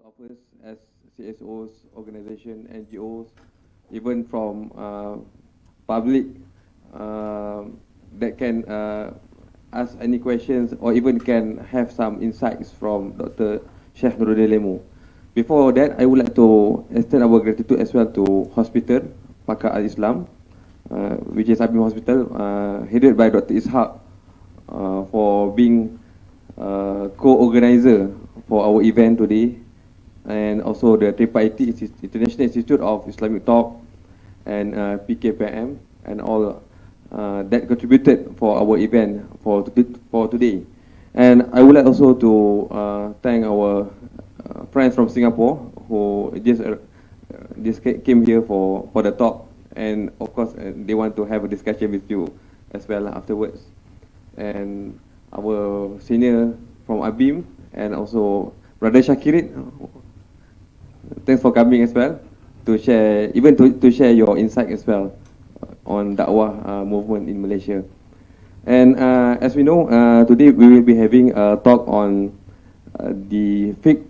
of us as CSOs, organization, NGOs, even from public that can ask any questions or even can have some insights from Dr. Sheikh Nuruddin Lemu. Before that, I would like to extend our gratitude as well to Hospital Pakar Al-Islam, which is ABIM Hospital, headed by Dr. Ishaq, for being co-organizer for our event today, and also the Tripartite International Institute of Islamic Talk and PKPM and all that contributed for our event for today. And I would like also to thank our friends from Singapore who just came here for the talk, and of course they want to have a discussion with you as well afterwards. And our senior from ABIM and also Brother Shakirin, thanks for coming as well to share, even to share your insight as well on Dakwah movement in Malaysia. And as we know, today we will be having a talk on the Fiqh,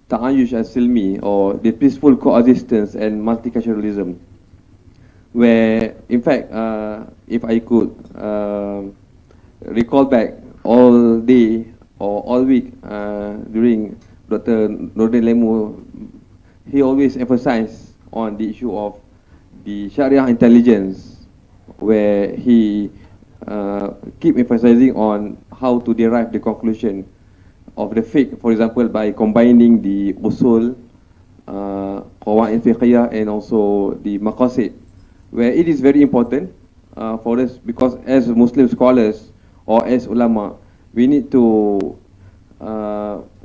Taayyush as-Silmi, or the peaceful coexistence and multiculturalism, where in fact, if I could recall back all day or all week during Dr. Nuruddin Lemu, he always emphasized on the issue of the Sharia intelligence, where he keep emphasizing on how to derive the conclusion of the fiqh, for example, by combining the usul, qawaid fiqhiyah, and also the maqasid, where it is very important for us, because as Muslim scholars or as ulama, we need to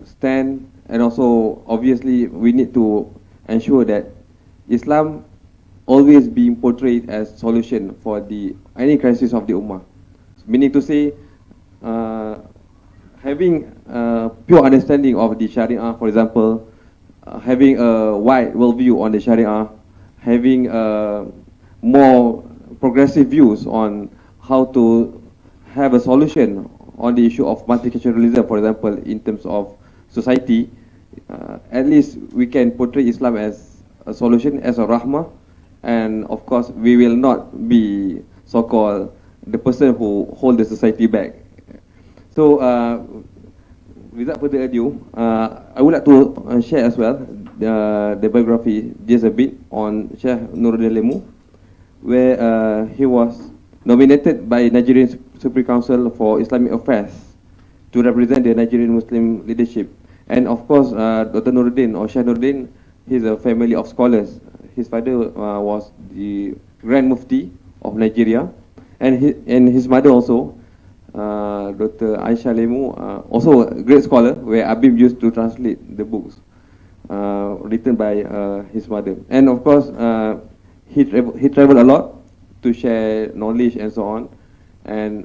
stand, and also obviously we need to ensure that Islam always being portrayed as solution for any crisis of the ummah. Meaning to say, having pure understanding of the Sharia, for example, having a wide worldview on the Sharia, having more progressive views on how to have a solution on the issue of multiculturalism, for example, in terms of society, at least we can portray Islam as a solution, as a rahmah, and of course we will not be so-called the person who hold the society back. So without further ado, I would like to share as well the biography just a bit on Sheikh Nuruddin Lemu, where he was nominated by Nigerian Supreme Council for Islamic Affairs to represent the Nigerian Muslim leadership. And of course, Dr. Nuruddin, or Sheikh Nuruddin, he's a family of scholars. His father was the Grand Mufti of Nigeria, and his mother also, Dr. Aisha Lemu, also a great scholar, where ABIM used to translate the books written by his mother. And of course, he traveled a lot to share knowledge and so on. And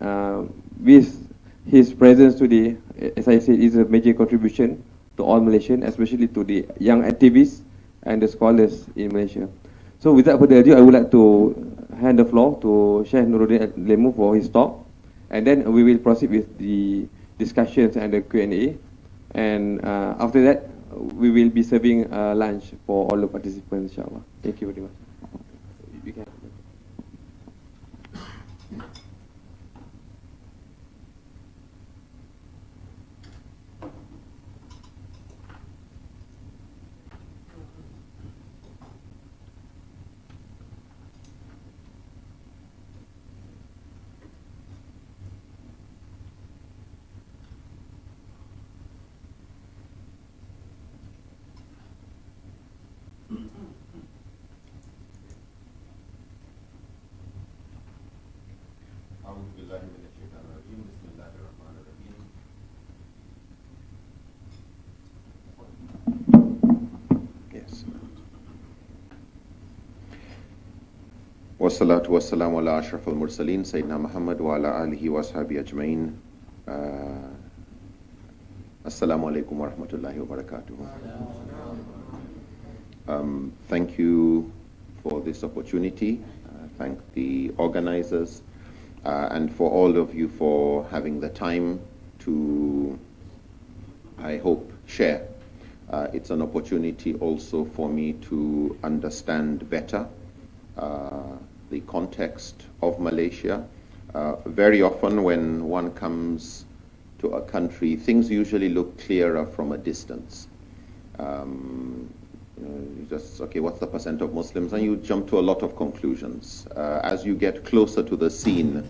with his presence today, as I said, is a major contribution to all Malaysians, especially to the young activists and the scholars in Malaysia. So without further ado, I would like to hand the floor to Sheikh Nuruddin Lemu for his talk, and then we will proceed with the discussions and the Q&A. And after that, we will be serving lunch for all the participants, inshallah. Thank you very much. You can. Wassalatu wassalamu ala ashrafil mursaleen Sayyidina Muhammad wa ala alihi wa ashabihi ajma'in. Assalamu alaikum wa rahmatullahi wa barakatuh. Thank you for this opportunity. Thank the organizers and for all of you for having the time to, I hope, share It's an opportunity also for me to understand better the context of Malaysia. Very often when one comes to a country, things usually look clearer from a distance. You just, okay, what's the percent of Muslims? And you jump to a lot of conclusions. As you get closer to the scene,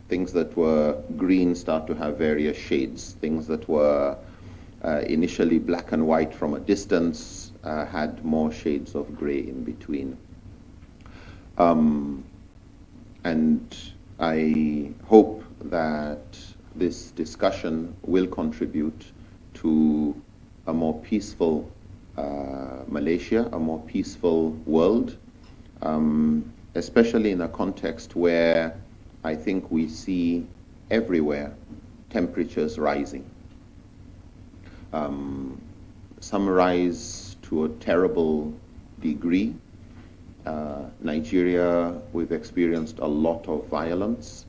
things that were green start to have various shades. Things that were initially black and white from a distance had more shades of gray in between. And I hope that this discussion will contribute to a more peaceful Malaysia, a more peaceful world, especially in a context where I think we see everywhere temperatures rising. Some rise to a terrible degree. Nigeria, we've experienced a lot of violence.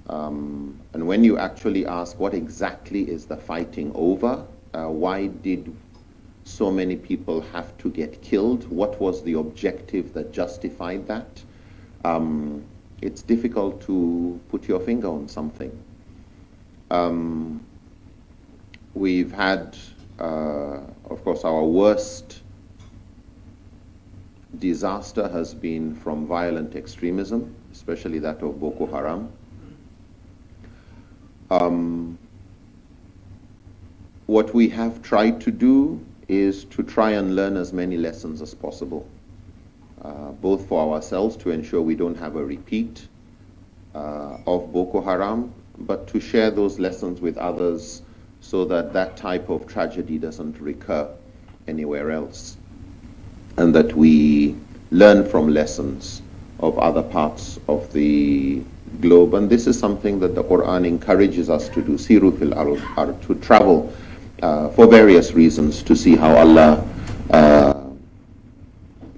And when you actually ask what exactly is the fighting over, why did so many people have to get killed, what was the objective that justified that, it's difficult to put your finger on something. We've had, of course, our worst disaster has been from violent extremism, especially that of Boko Haram. What we have tried to do is to try and learn as many lessons as possible, both for ourselves to ensure we don't have a repeat of Boko Haram, but to share those lessons with others so that that type of tragedy doesn't recur anywhere else, and that we learn from lessons of other parts of the globe. And this is something that the Quran encourages us to do, siru fil ard, to travel for various reasons, to see how Allah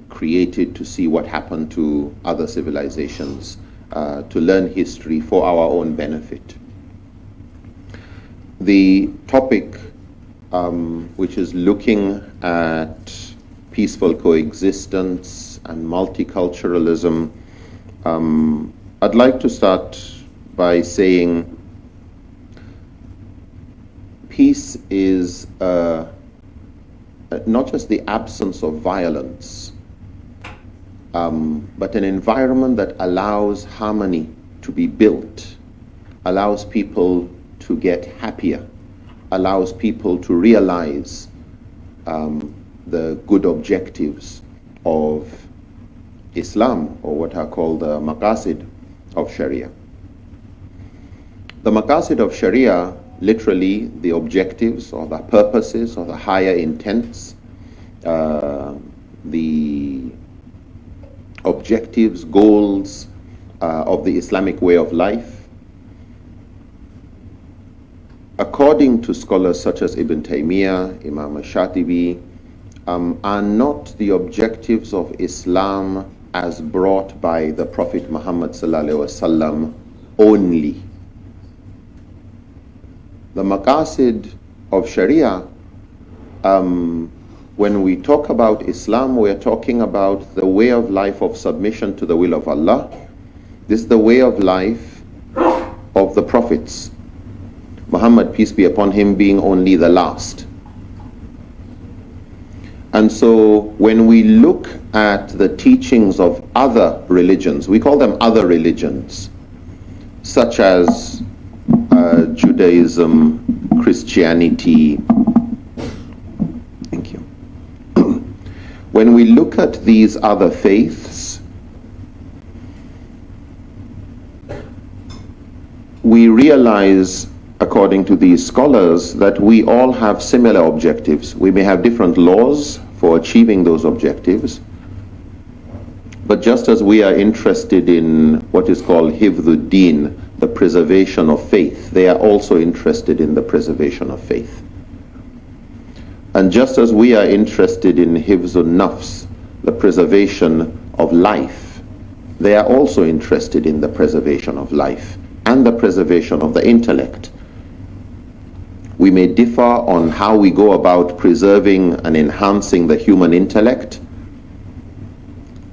created, to see what happened to other civilizations, to learn history for our own benefit. The topic, which is looking at peaceful coexistence and multiculturalism, I'd like to start by saying peace is not just the absence of violence, but an environment that allows harmony to be built, allows people to get happier, allows people to realize the good objectives of Islam, or what are called the maqasid of Sharia. The maqasid of Sharia, literally the objectives or the purposes or the higher intents, the objectives, goals of the Islamic way of life, according to scholars such as Ibn Taymiyyah, Imam al-Shatibi, are not the objectives of Islam as brought by the Prophet Muhammad sallallahu alaihi wasallam only. The maqasid of Sharia, when we talk about Islam, we are talking about the way of life of submission to the will of Allah. This is the way of life of the prophets, Muhammad, peace be upon him, being only the last. And so when we look at the teachings of other religions, we call them other religions, such as Judaism, Christianity. Thank you. When we look at these other faiths, we realize, according to these scholars, that we all have similar objectives. We may have different laws for achieving those objectives, but just as we are interested in what is called hifdhuddin, the preservation of faith, they are also interested in the preservation of faith. And just as we are interested in hifzun nafs, the preservation of life, they are also interested in the preservation of life and the preservation of the intellect. We may differ on how we go about preserving and enhancing the human intellect.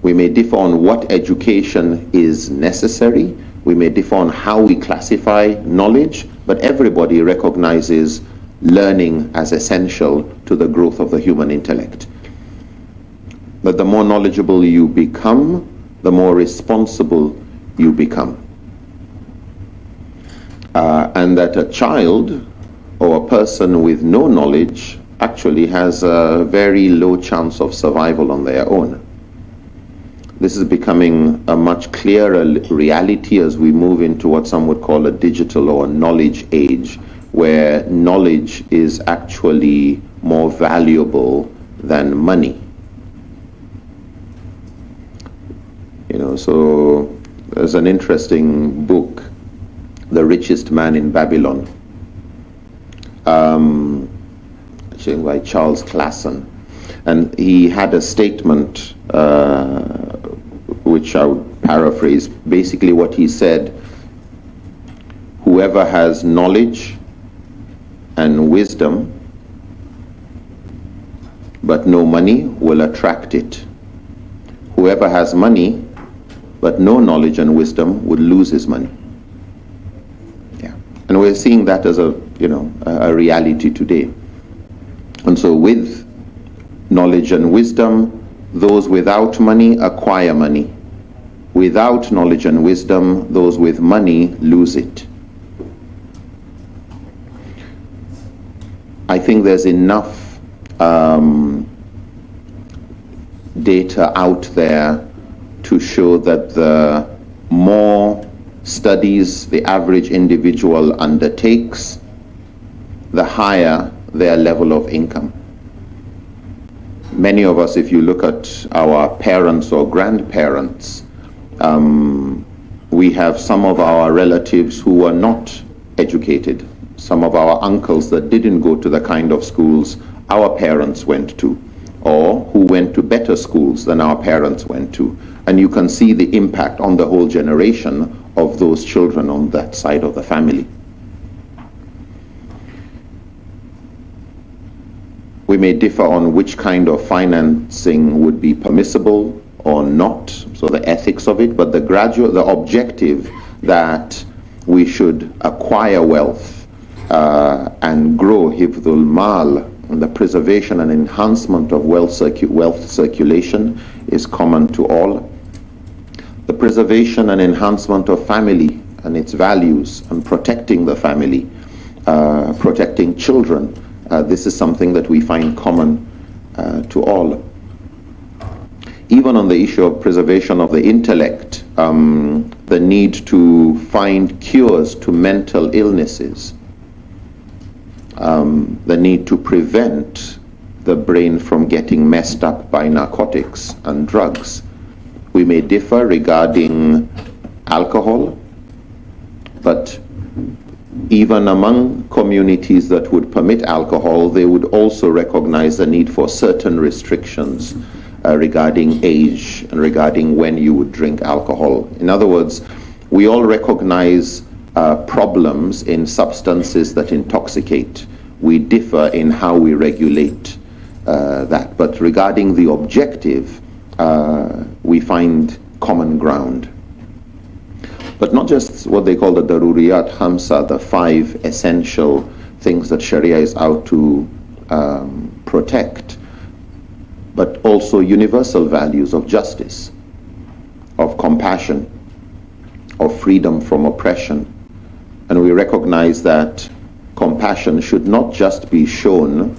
We may differ on what education is necessary. We may differ on how we classify knowledge, but everybody recognizes learning as essential to the growth of the human intellect. But the more knowledgeable you become, the more responsible you become. And that a child or a person with no knowledge actually has a very low chance of survival on their own. This is becoming a much clearer reality as we move into what some would call a digital or knowledge age, where knowledge is actually more valuable than money. You know, so there's an interesting book, The Richest Man in Babylon, actually by Charles Classon. And he had a statement, which I would paraphrase. Basically what he said: whoever has knowledge and wisdom but no money will attract it. Whoever has money but no knowledge and wisdom would lose his money. Yeah. And we're seeing that as a reality today. And so with knowledge and wisdom, those without money acquire money. Without knowledge and wisdom, those with money lose it. I think there's enough data out there to show that the more studies the average individual undertakes, the higher their level of income. Many of us, if you look at our parents or grandparents, we have some of our relatives who were not educated, some of our uncles that didn't go to the kind of schools our parents went to, or who went to better schools than our parents went to. And you can see the impact on the whole generation of those children on that side of the family. We may differ on which kind of financing would be permissible or not, so the ethics of it, but the objective that we should acquire wealth and grow hifdhul mal, and the preservation and enhancement of wealth circulation is common to all. The preservation and enhancement of family and its values, and protecting the family, protecting children, this is something that we find common to all. Even on the issue of preservation of the intellect, the need to find cures to mental illnesses, the need to prevent the brain from getting messed up by narcotics and drugs. We may differ regarding alcohol, but even among communities that would permit alcohol, they would also recognize the need for certain restrictions regarding age and regarding when you would drink alcohol. In other words, we all recognize problems in substances that intoxicate. We differ in how we regulate that. But regarding the objective, we find common ground. But not just what they call the daruriyat hamsa, the 5 essential things that Sharia is out to protect, but also universal values of justice, of compassion, of freedom from oppression. And we recognize that compassion should not just be shown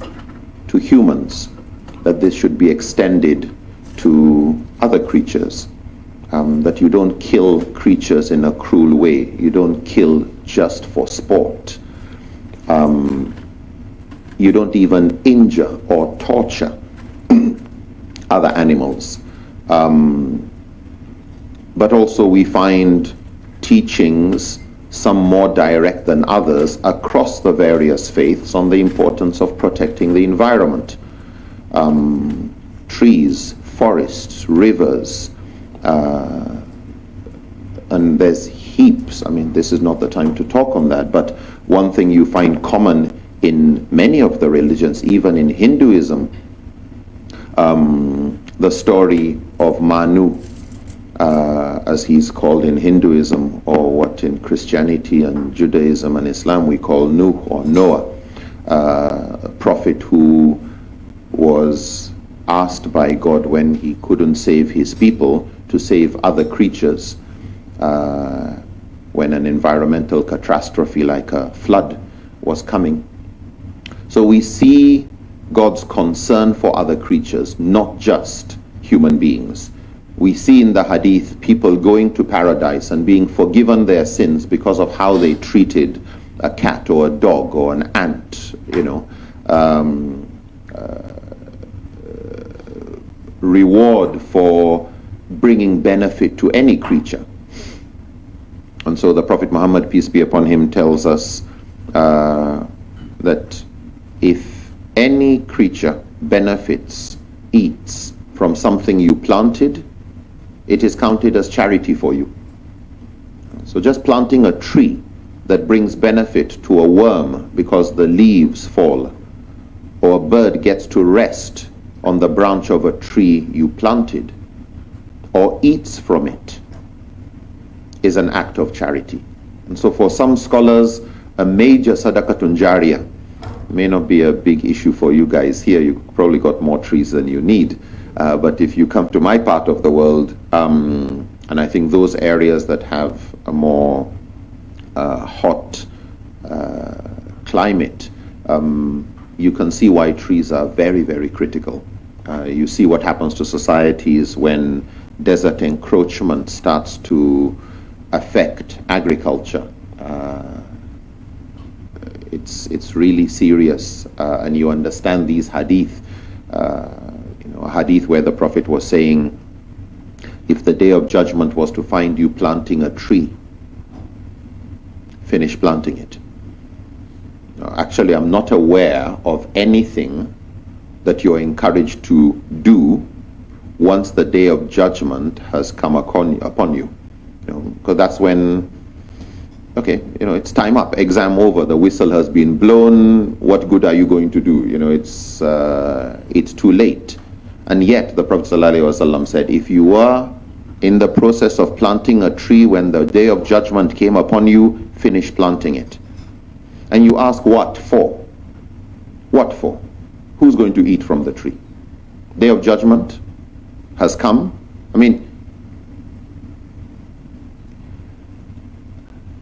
to humans, that this should be extended to other creatures. That you don't kill creatures in a cruel way. You don't kill just for sport. You don't even injure or torture other animals. But also we find teachings, some more direct than others, across the various faiths on the importance of protecting the environment. Trees, forests, rivers, and there's heaps. I mean, this is not the time to talk on that, but one thing you find common in many of the religions, even in Hinduism, the story of Manu, as he's called in Hinduism, or what in Christianity and Judaism and Islam we call Nuh or Noah, a prophet who was asked by God when he couldn't save his people to save other creatures when an environmental catastrophe like a flood was coming. So we see God's concern for other creatures, not just human beings. We see in the hadith people going to paradise and being forgiven their sins because of how they treated a cat or a dog or an ant, you know. Reward for bringing benefit to any creature. And so the Prophet Muhammad, peace be upon him, tells us that if any creature benefits, eats from something you planted, it is counted as charity for you. So just planting a tree that brings benefit to a worm because the leaves fall, or a bird gets to rest on the branch of a tree you planted, or eats from it, is an act of charity. And so for some scholars, a major sadaqatun jariyah may not be a big issue for you guys here. You probably got more trees than you need. But if you come to my part of the world, and I think those areas that have a more hot climate, you can see why trees are very, very critical. You see what happens to societies when desert encroachment starts to affect agriculture. It's really serious, and you understand these hadith. A hadith where the Prophet was saying, if the day of judgment was to find you planting a tree, finish planting it. Actually, I'm not aware of anything that you're encouraged to do once the day of judgment has come upon you. Because that's when, okay, it's time up, exam over, the whistle has been blown, what good are you going to do? It's too late. And yet the Prophet ﷺ said, if you were in the process of planting a tree when the day of judgment came upon you, finish planting it. And you ask, what for? What for? Who's going to eat from the tree? Day of judgment has come.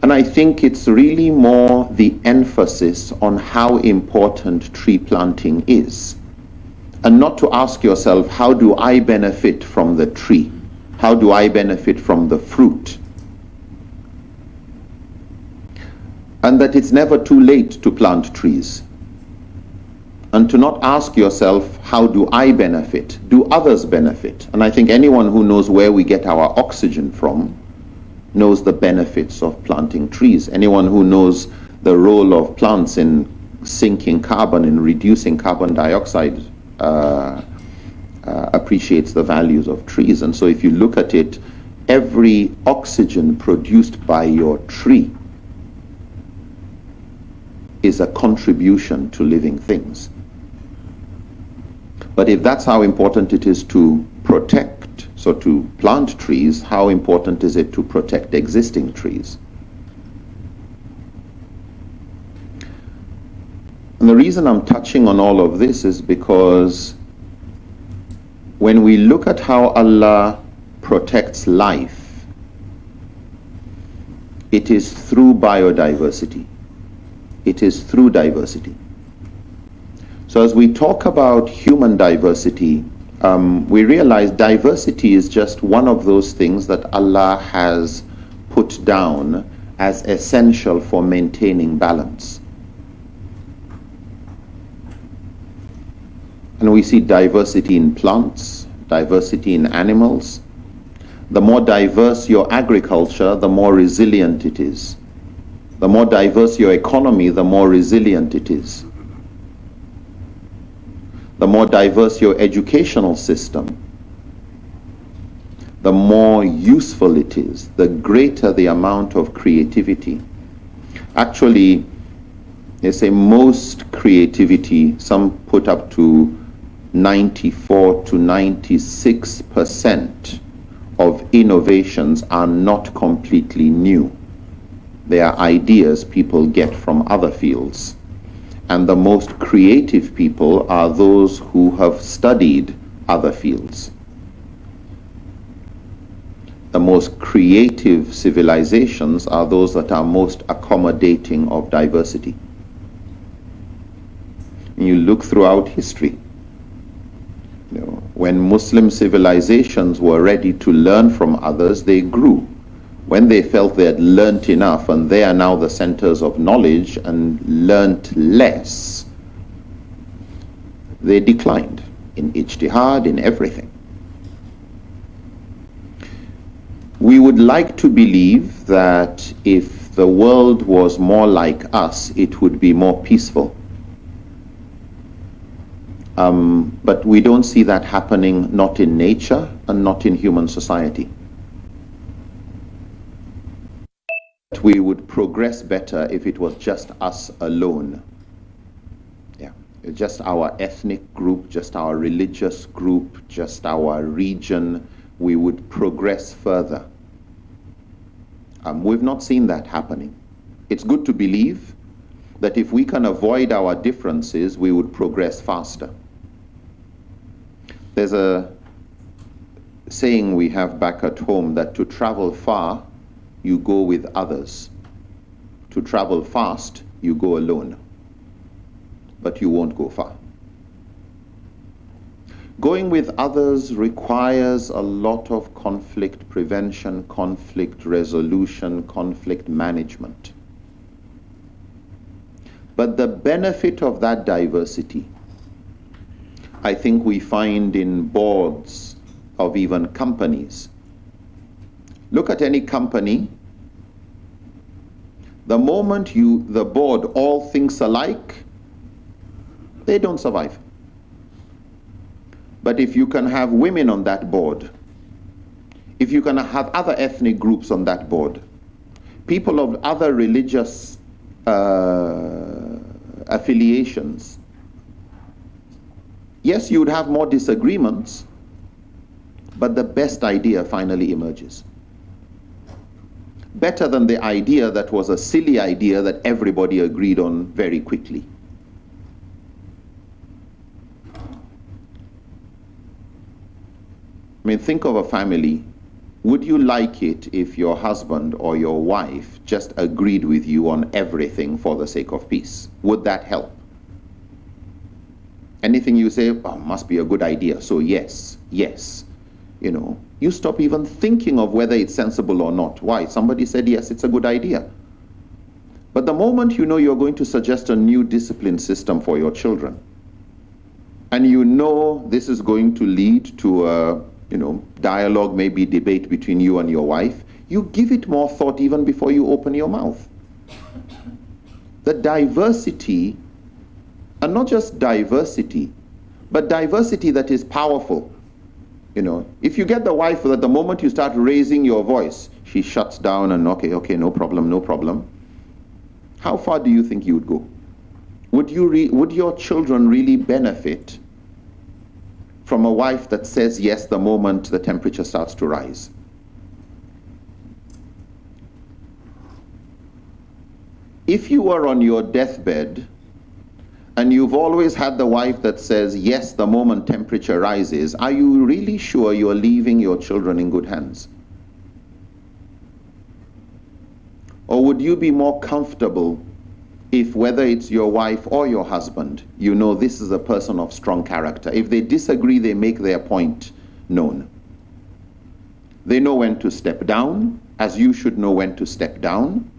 And I think it's really more the emphasis on how important tree planting is. And not to ask yourself, how do I benefit from the tree? How do I benefit from the fruit? And that it's never too late to plant trees. And to not ask yourself, how do I benefit? Do others benefit? And I think anyone who knows where we get our oxygen from knows the benefits of planting trees. Anyone who knows the role of plants in sinking carbon, in reducing carbon dioxide, appreciates the values of trees. And so if you look at it, every oxygen produced by your tree is a contribution to living things. But if that's how important it is to protect, so to plant trees, how important is it to protect existing trees? And the reason I'm touching on all of this is because when we look at how Allah protects life, it is through biodiversity. It is through diversity. So as we talk about human diversity, we realize diversity is just one of those things that Allah has put down as essential for maintaining balance. And we see diversity in plants, diversity in animals. The more diverse your agriculture, the more resilient it is. The more diverse your economy, the more resilient it is. The more diverse your educational system, the more useful it is, the greater the amount of creativity. Actually, They say most creativity, some put up to 94 to 96% of innovations are not completely new. They are ideas people get from other fields. And the most creative people are those who have studied other fields. The most creative civilizations are those that are most accommodating of diversity. You look throughout history. When Muslim civilizations were ready to learn from others, they grew. When they felt they had learnt enough and they are now the centers of knowledge and learnt less, they declined in ijtihad, in everything. We would like to believe that if the world was more like us, it would be more peaceful. But we don't see that happening, not in nature and not in human society. We would progress better if it was just us alone. Yeah, just our ethnic group, just our religious group, just our region, we would progress further. We've not seen that happening. It's good to believe that if we can avoid our differences, we would progress faster. There's a saying we have back at home that to travel far, you go with others. To travel fast, you go alone. But you won't go far. Going with others requires a lot of conflict prevention, conflict resolution, conflict management. But the benefit of that diversity, I think we find in boards of even companies. Look at any company. The moment the board all thinks alike, they don't survive. But if you can have women on that board, if you can have other ethnic groups on that board, people of other religious affiliations, yes, you would have more disagreements, but the best idea finally emerges. Better than the idea that was a silly idea that everybody agreed on very quickly. I mean, think of a family. Would you like it if your husband or your wife just agreed with you on everything for the sake of peace? Would that help? Anything you say, oh, must be a good idea, so yes, yes. You know, you stop even thinking of whether it's sensible or not. Why? Somebody said, yes, it's a good idea. But the moment you know you're going to suggest a new discipline system for your children, and you know this is going to lead to a dialogue, maybe debate between you and your wife, you give it more thought even before you open your mouth. The diversity, and not just diversity, but diversity that is powerful. If you get the wife that the moment you start raising your voice, she shuts down and okay, no problem, no problem. How far do you think you would go? Would your children really benefit from a wife that says yes the moment the temperature starts to rise? If you were on your deathbed and you've always had the wife that says yes the moment temperature rises, are you really sure you're leaving your children in good hands? Or would you be more comfortable if, whether it's your wife or your husband, you know this is a person of strong character? If they disagree, they make their point known. They know when to step down, as you should know when to step down,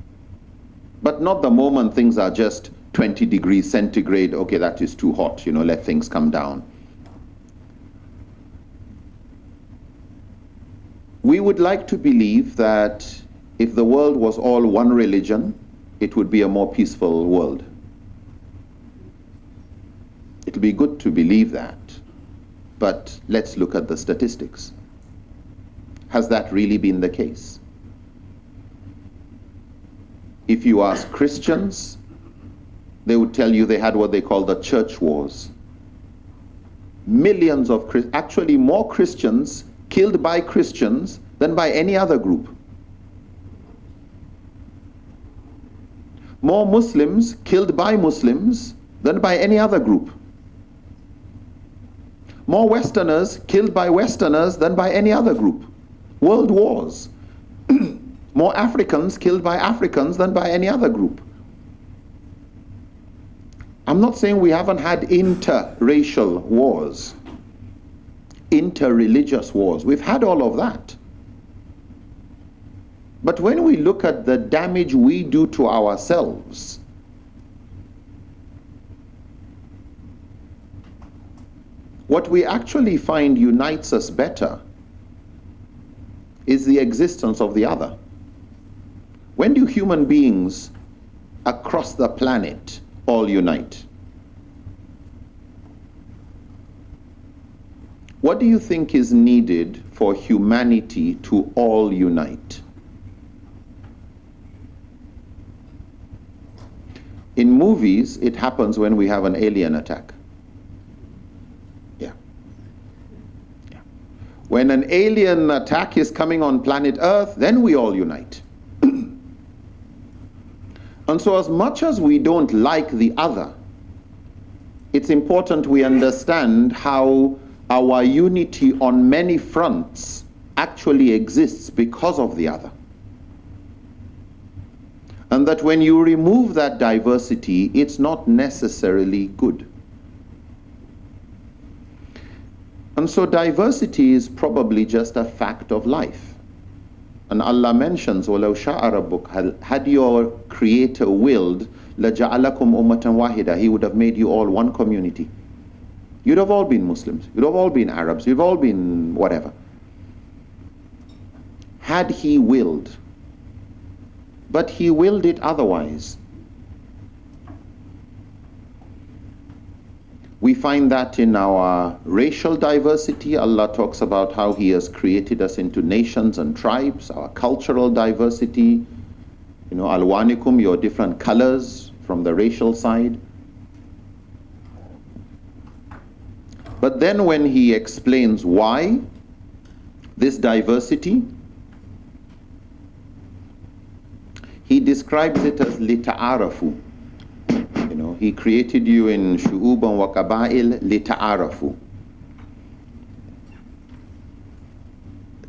but not the moment things are just 20 degrees centigrade, okay, that is too hot, let things come down. We would like to believe that if the world was all one religion, it would be a more peaceful world. It would be good to believe that, but let's look at the statistics. Has that really been the case? If you ask Christians, they would tell you they had what they call the church wars. Millions of, actually more Christians killed by Christians than by any other group. More Muslims killed by Muslims than by any other group. More Westerners killed by Westerners than by any other group. World wars. More Africans killed by Africans than by any other group. I'm not saying we haven't had interracial wars, interreligious wars. We've had all of that. But when we look at the damage we do to ourselves, what we actually find unites us better is the existence of the other. When do human beings across the planet all unite? What do you think is needed for humanity to all unite? In movies, it happens when we have an alien attack. Yeah. When an alien attack is coming on planet Earth, then we all unite. And so as much as we don't like the other, it's important we understand how our unity on many fronts actually exists because of the other. And that when you remove that diversity, it's not necessarily good. And so diversity is probably just a fact of life. And Allah mentions, وَلَوْ شَاءَ رَبُّكَ, had your Creator willed, لَجَعَلَكُمْ أُمَّةً وَاحِدًا, He would have made you all one community. You'd have all been Muslims, you'd have all been Arabs, you'd have all been whatever. Had He willed. But He willed it otherwise. We find that in our racial diversity. Allah talks about how He has created us into nations and tribes, our cultural diversity, alwanikum, your different colors from the racial side. But then when He explains why this diversity, He describes it as lita'arafu. He created you in shu'uban wa qaba'il lita'arafu.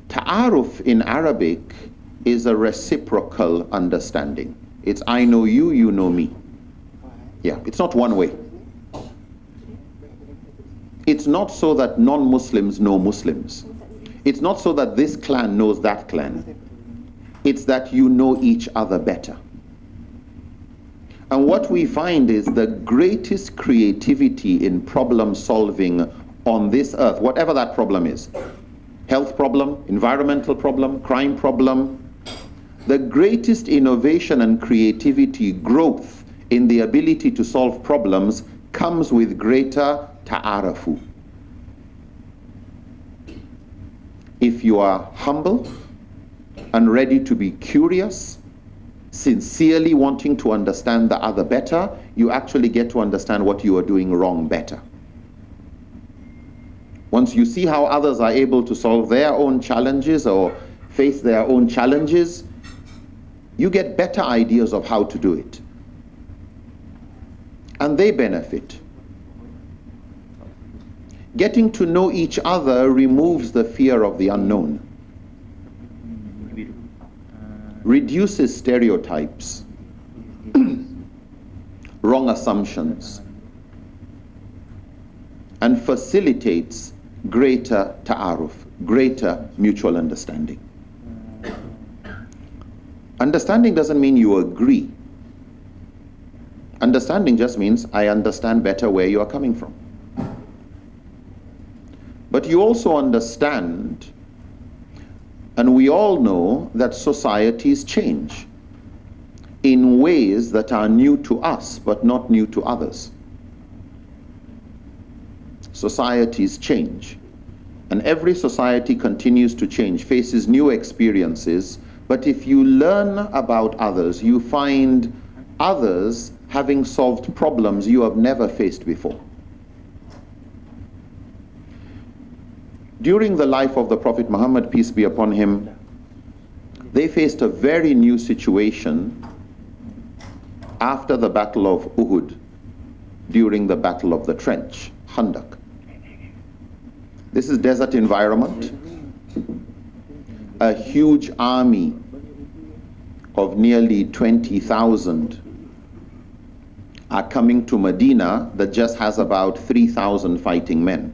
Ta'aruf in Arabic is a reciprocal understanding. It's I know you, you know me. Yeah, it's not one way. It's not so that non-Muslims know Muslims. It's not so that this clan knows that clan. It's that you know each other better. And what we find is the greatest creativity in problem solving on this earth, whatever that problem is, health problem, environmental problem, crime problem, the greatest innovation and creativity, growth in the ability to solve problems comes with greater ta'arafu. If you are humble and ready to be curious, sincerely wanting to understand the other better, you actually get to understand what you are doing wrong better. Once you see how others are able to solve their own challenges or face their own challenges, you get better ideas of how to do it. And they benefit. Getting to know each other removes the fear of the unknown, reduces stereotypes, wrong assumptions, and facilitates greater ta'aruf, greater mutual understanding. Understanding doesn't mean you agree. Understanding just means I understand better where you are coming from. But you also understand, and we all know that societies change in ways that are new to us but not new to others. Societies change, and every society continues to change, faces new experiences, but if you learn about others, you find others having solved problems you have never faced before. During the life of the Prophet Muhammad, peace be upon him, they faced a very new situation after the Battle of Uhud, during the Battle of the Trench, Khandaq. This is desert environment. A huge army of nearly 20,000 are coming to Medina that just has about 3,000 fighting men.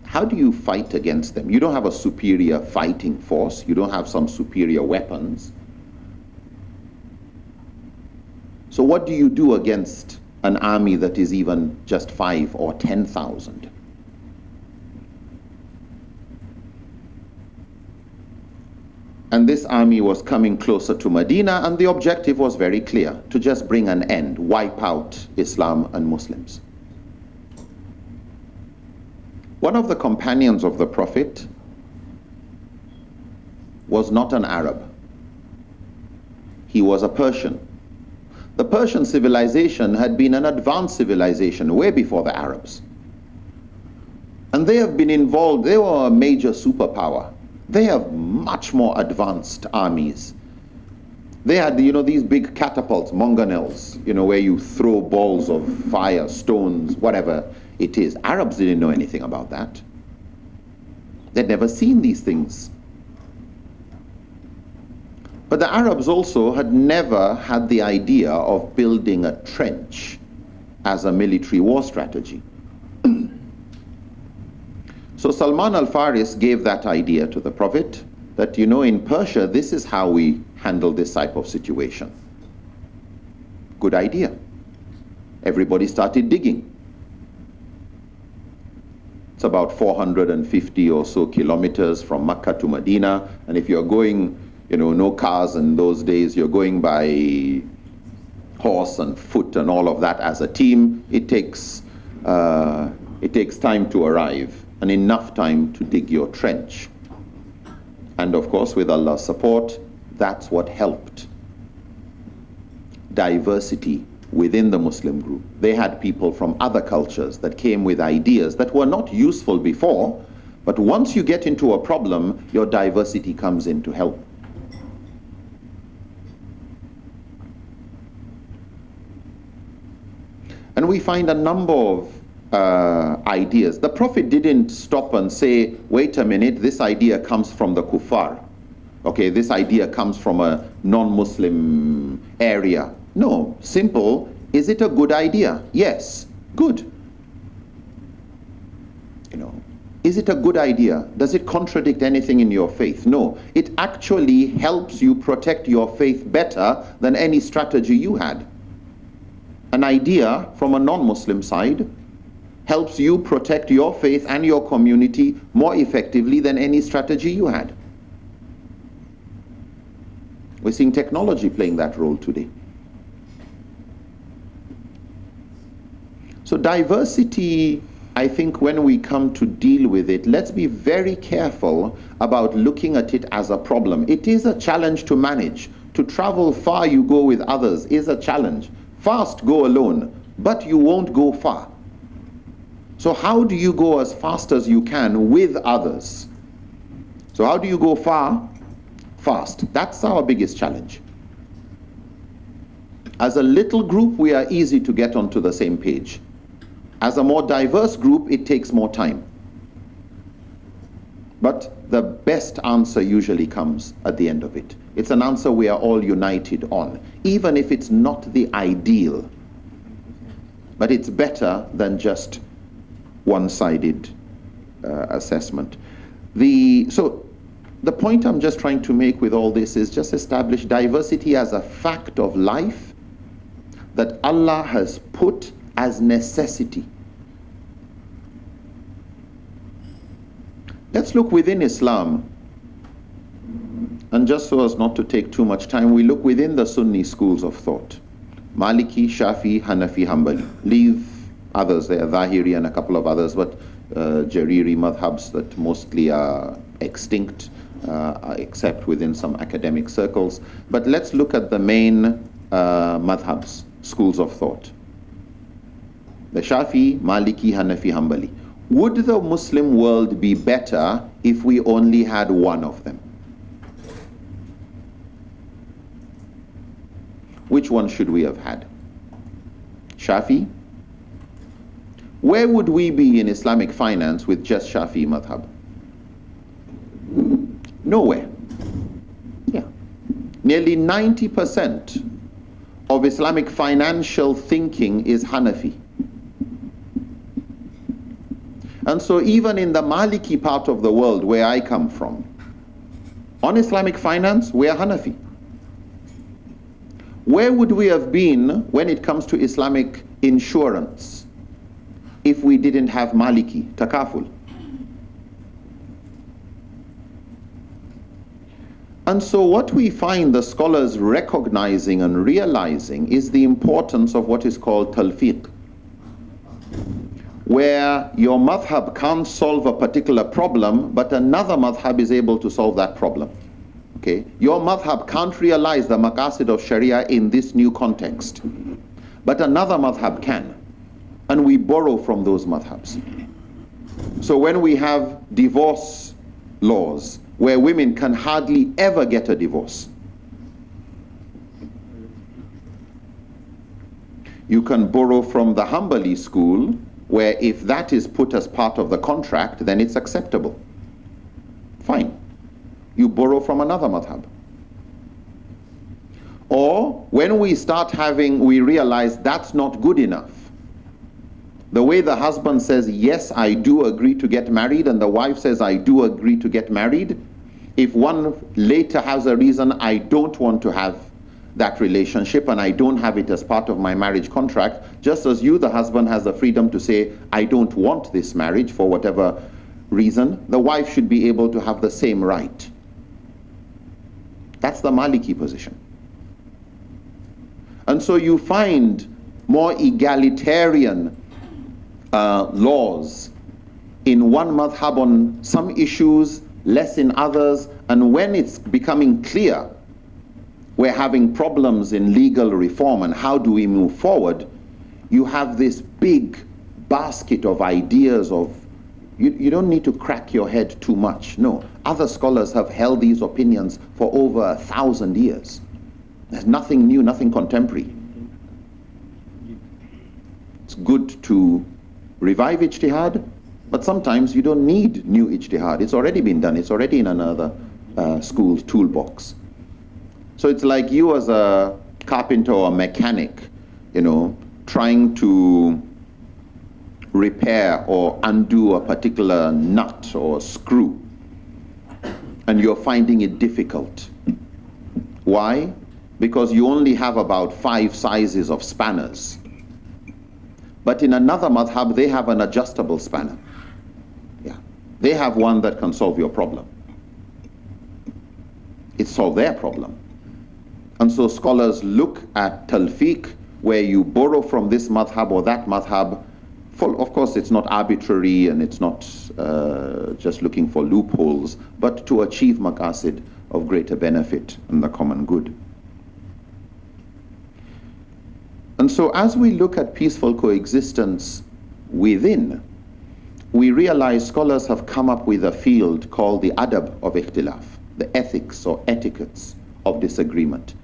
How do you fight against them? You don't have a superior fighting force. You don't have some superior weapons. So what do you do against an army that is even just 5 or 10,000? And this army was coming closer to Medina, and the objective was very clear, to just bring an end, wipe out Islam and Muslims. One of the companions of the Prophet was not an Arab. He was a Persian. The Persian civilization had been an advanced civilization way before the Arabs. And they have been involved, they were a major superpower. They have much more advanced armies. They had, these big catapults, mangonels, where you throw balls of fire, stones, whatever it is. Arabs didn't know anything about that. They'd never seen these things. But the Arabs also had never had the idea of building a trench as a military war strategy. So Salman al-Faris gave that idea to the Prophet, that in Persia, this is how we handle this type of situation. Good idea. Everybody started digging. It's about 450 or so kilometers from Mecca to Medina, and if you're going, no cars in those days, you're going by horse and foot and all of that as a team, it takes time to arrive, and enough time to dig your trench. And of course, with Allah's support, that's what helped. Diversity within the Muslim group. They had people from other cultures that came with ideas that were not useful before, but once you get into a problem, your diversity comes in to help. And we find a number of ideas. The Prophet didn't stop and say, wait a minute, this idea comes from the kuffar. Okay, this idea comes from a non-Muslim area. No, simple. Is it a good idea? Yes, good. Is it a good idea? Does it contradict anything in your faith? No. It actually helps you protect your faith better than any strategy you had. An idea from a non-Muslim side helps you protect your faith and your community more effectively than any strategy you had. We're seeing technology playing that role today. So diversity, I think when we come to deal with it, let's be very careful about looking at it as a problem. It is a challenge to manage. To travel far, you go with others, is a challenge. Fast, go alone, but you won't go far. So how do you go as fast as you can with others? So how do you go far? Fast. That's our biggest challenge. As a little group, we are easy to get onto the same page. As a more diverse group, it takes more time. But the best answer usually comes at the end of it. It's an answer we are all united on, even if it's not the ideal. But it's better than just one-sided assessment. So the point I'm just trying to make with all this is just establish diversity as a fact of life that Allah has put as necessity. Let's look within Islam. And just so as not to take too much time, we look within the Sunni schools of thought. Maliki, Shafi, Hanafi, Hanbali. Leave others there, Zahiri and a couple of others, but Jariri madhabs that mostly are extinct, except within some academic circles. But let's look at the main madhabs, schools of thought. The Shafi, Maliki, Hanafi, Hanbali. Would the Muslim world be better if we only had one of them? Which one should we have had? Shafi? Where would we be in Islamic finance with just Shafi madhab? Nowhere. Yeah. Nearly 90% of Islamic financial thinking is Hanafi. And so even in the Maliki part of the world where I come from, on Islamic finance, we are Hanafi. Where would we have been when it comes to Islamic insurance if we didn't have Maliki, Takaful? And so what we find the scholars recognizing and realizing is the importance of what is called talfiq, where your madhab can't solve a particular problem, but another madhab is able to solve that problem. Okay? Your madhab can't realize the maqasid of Sharia in this new context, but another madhab can. And we borrow from those madhabs. So when we have divorce laws, where women can hardly ever get a divorce, you can borrow from the Hanbali school, where if that is put as part of the contract, then it's acceptable. Fine. You borrow from another madhab. Or when we start having, we realize that's not good enough. The way the husband says, yes, I do agree to get married, and the wife says, I do agree to get married. If one later has a reason, I don't want to have that relationship and I don't have it as part of my marriage contract, just as you, the husband, has the freedom to say, I don't want this marriage for whatever reason, the wife should be able to have the same right. That's the Maliki position. And so you find more egalitarian laws in one madhab on some issues, less in others, and when it's becoming clear we're having problems in legal reform and how do we move forward, you have this big basket of ideas of, you don't need to crack your head too much. No, other scholars have held these opinions for over 1,000 years. There's nothing new, nothing contemporary. It's good to revive ijtihad, but sometimes you don't need new ijtihad. It's already been done. It's already in another school's toolbox. So it's like you as a carpenter or a mechanic, trying to repair or undo a particular nut or screw, and you're finding it difficult. Why? Because you only have about 5 sizes of spanners. But in another madhab, they have an adjustable spanner. Yeah. They have one that can solve your problem. It solved their problem. And so scholars look at talfiq, where you borrow from this madhab or that madhab. Of course, it's not arbitrary and it's not just looking for loopholes, but to achieve maqasid of greater benefit and the common good. And so as we look at peaceful coexistence within, we realize scholars have come up with a field called the adab of ikhtilaf, the ethics or etiquettes of disagreement.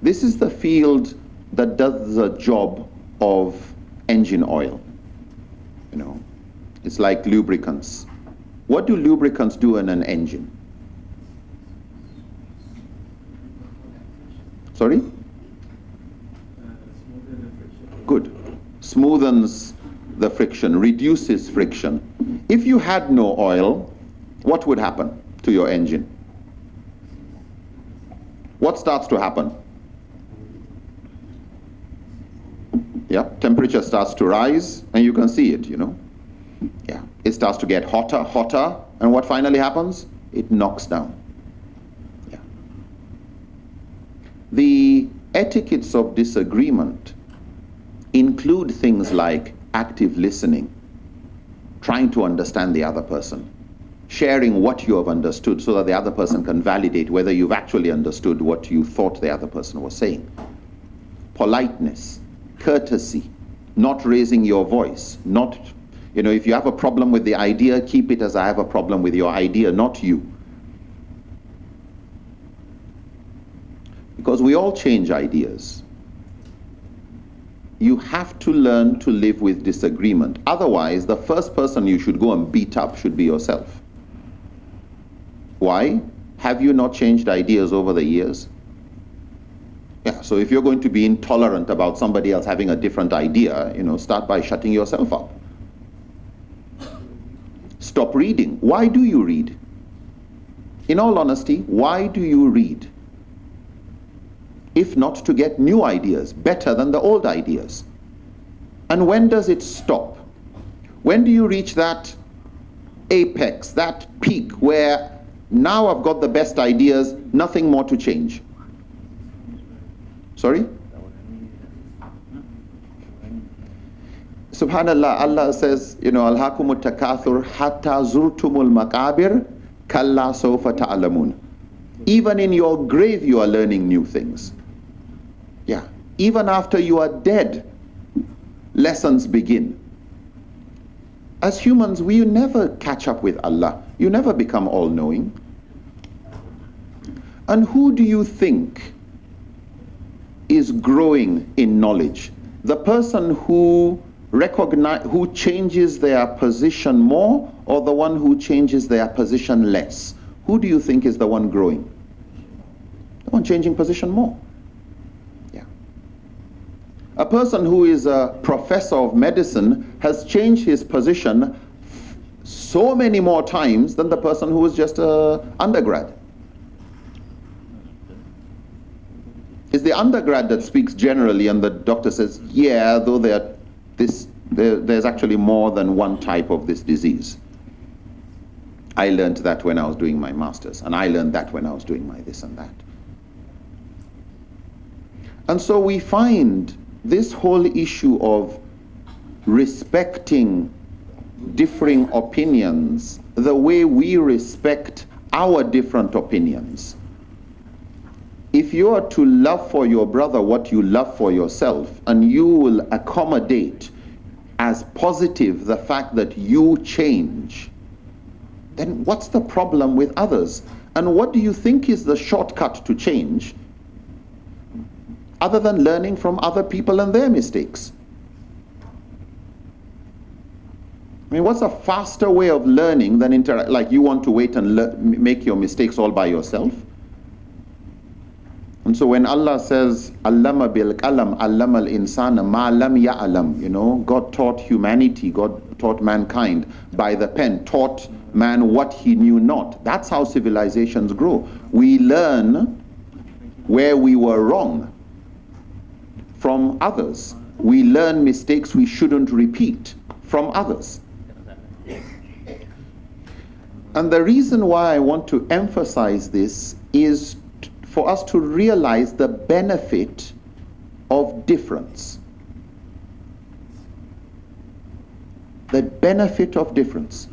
This is the field that does the job of engine oil. It's like lubricants. What do lubricants do in an engine? Sorry? Good. Smoothens the friction, reduces friction. If you had no oil, what would happen to your engine? What starts to happen? Yeah, temperature starts to rise, and you can see it, Yeah, it starts to get hotter, and what finally happens? It knocks down. Yeah. The etiquettes of disagreement include things like active listening, trying to understand the other person, sharing what you have understood so that the other person can validate whether you've actually understood what you thought the other person was saying. politeness, courtesy, not raising your voice, not, if you have a problem with the idea, keep it as I have a problem with your idea, not you. Because we all change ideas. You have to learn to live with disagreement. Otherwise, the first person you should go and beat up should be yourself. Why? Have you not changed ideas over the years? Yeah, so if you're going to be intolerant about somebody else having a different idea, start by shutting yourself up. Stop reading. Why do you read? In all honesty, why do you read? If not to get new ideas, better than the old ideas. And when does it stop? When do you reach that apex, that peak where now I've got the best ideas, nothing more to change? Sorry? Subhanallah, Allah says, Alhaakumut takathur hatta zurtumul maqabir kalla sawfa ta'lamun. Even in your grave you are learning new things. Yeah, even after you are dead, lessons begin. As humans, we never catch up with Allah. You never become all-knowing. And who do you think is growing in knowledge? The person who changes their position more, or the one who changes their position less? Who do you think is the one growing? The one changing position more. A person who is a professor of medicine has changed his position so many more times than the person who was just an undergrad. It's the undergrad that speaks generally, and the doctor says, yeah, though there's actually more than one type of this disease. I learned that when I was doing my master's, and I learned that when I was doing my this and that. And so we find this whole issue of respecting differing opinions the way we respect our different opinions. If you are to love for your brother what you love for yourself, and you will accommodate as positive the fact that you change, then what's the problem with others? And what do you think is the shortcut to change, other than learning from other people and their mistakes? I mean, what's a faster way of learning than like you want to wait and make your mistakes all by yourself? And so when Allah says, Allama bil qalam, allama al insana ma lam ya'lam, God taught humanity, God taught mankind by the pen, taught man what he knew not. That's how civilizations grow. We learn where we were wrong from others. We learn mistakes we shouldn't repeat from others. And the reason why I want to emphasize this is for us to realize the benefit of difference. The benefit of difference.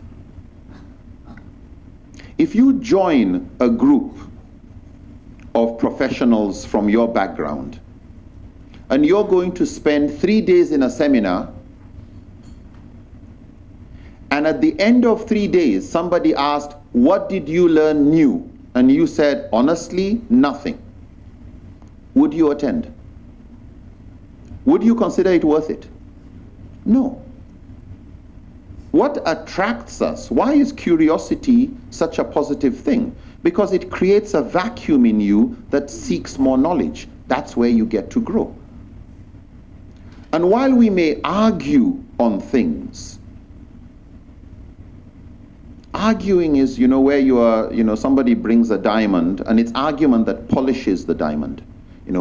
If you join a group of professionals from your background, and you're going to spend 3 days in a seminar, and at the end of 3 days, somebody asked, what did you learn new? And you said, honestly, nothing. Would you attend? Would you consider it worth it? No. What attracts us? Why is curiosity such a positive thing? Because it creates a vacuum in you that seeks more knowledge. That's where you get to grow. And while we may argue on things, arguing is, where you are, somebody brings a diamond, and it's argument that polishes the diamond.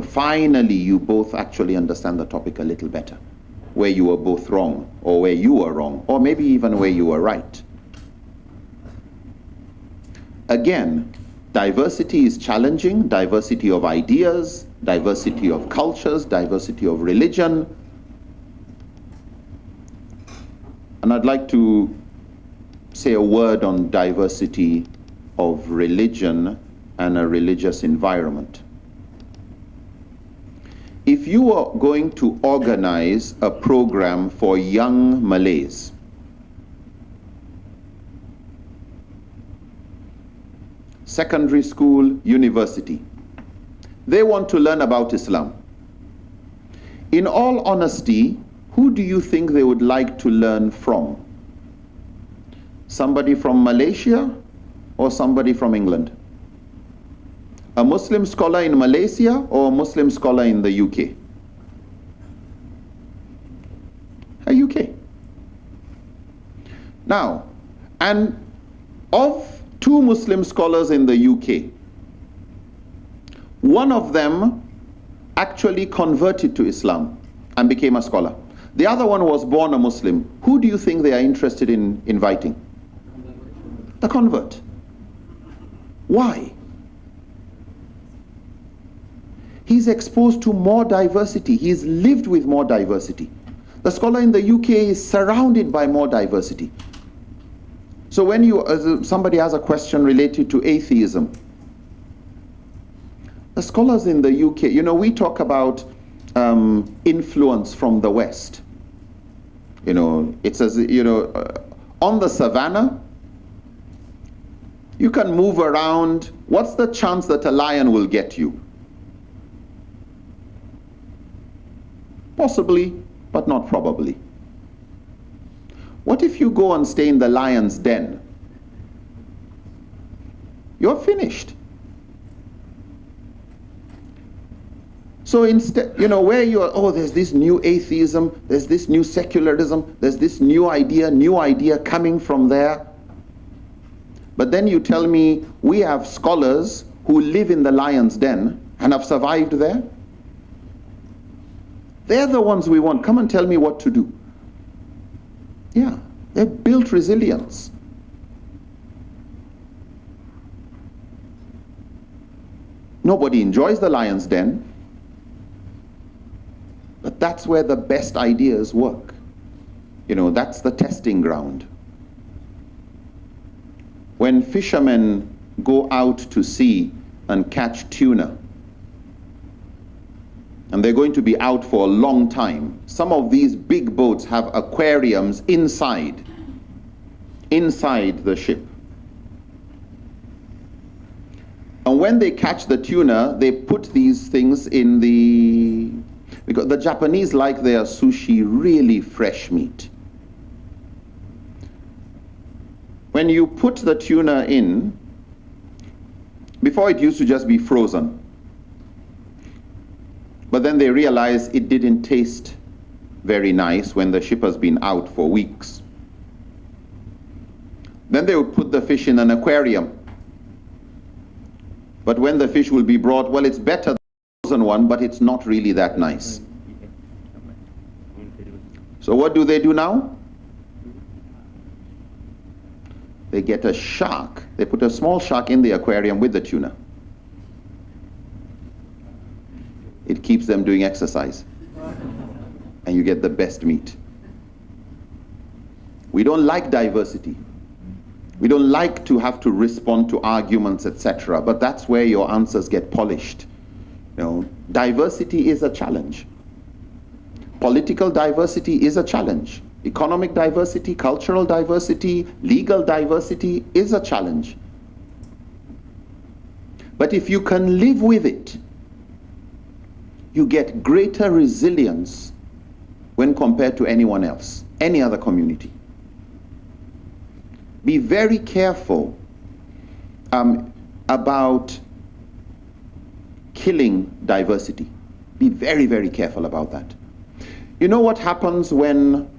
Finally you both actually understand the topic a little better, where you were both wrong, or where you were wrong, or maybe even where you were right. Again, diversity is challenging, diversity of ideas, diversity of cultures, diversity of religion. And I'd like to say a word on diversity of religion and a religious environment. if you were going to organize a program for young Malays, secondary school, university, they want to learn about Islam. In all honesty, who do you think they would like to learn from? Somebody from Malaysia or somebody from England? A Muslim scholar in Malaysia or a Muslim scholar in the UK? A UK. Now, and of 2 Muslim scholars in the UK, one of them actually converted to Islam and became a scholar. The other one was born a Muslim. Who do you think they are interested in inviting? The convert. Why? He's exposed to more diversity. He's lived with more diversity. The scholar in the UK is surrounded by more diversity. So when somebody has a question related to atheism, the scholars in the UK, we talk about influence from the West. It's as, on the savannah, you can move around. What's the chance that a lion will get you? Possibly, but not probably. What if you go and stay in the lion's den? You're finished. So instead, where you are, there's this new atheism, there's this new secularism, there's this new idea coming from there. But then you tell me we have scholars who live in the lion's den and have survived there. They're the ones we want. Come and tell me what to do. Yeah, they've built resilience. Nobody enjoys the lion's den, but that's where the best ideas work. That's the testing ground. When fishermen go out to sea and catch tuna, and they're going to be out for a long time, some of these big boats have aquariums inside the ship. And when they catch the tuna, they put these things in because the Japanese like their sushi really fresh meat. When you put the tuna in, before it used to just be frozen. But then they realized it didn't taste very nice when the ship has been out for weeks. Then they would put the fish in an aquarium. But when the fish will be brought, well, it's better than the frozen one, but it's not really that nice. So what do they do now? They get a shark. They put a small shark in the aquarium with the tuna. It keeps them doing exercise. And you get the best meat. We don't like diversity. We don't like to have to respond to arguments, etc. But that's where your answers get polished. Diversity is a challenge. Political diversity is a challenge. Economic diversity, cultural diversity, legal diversity is a challenge. But if you can live with it, you get greater resilience when compared to anyone else, any other community. Be very careful about killing diversity. Be very, very careful about that. You know what happens when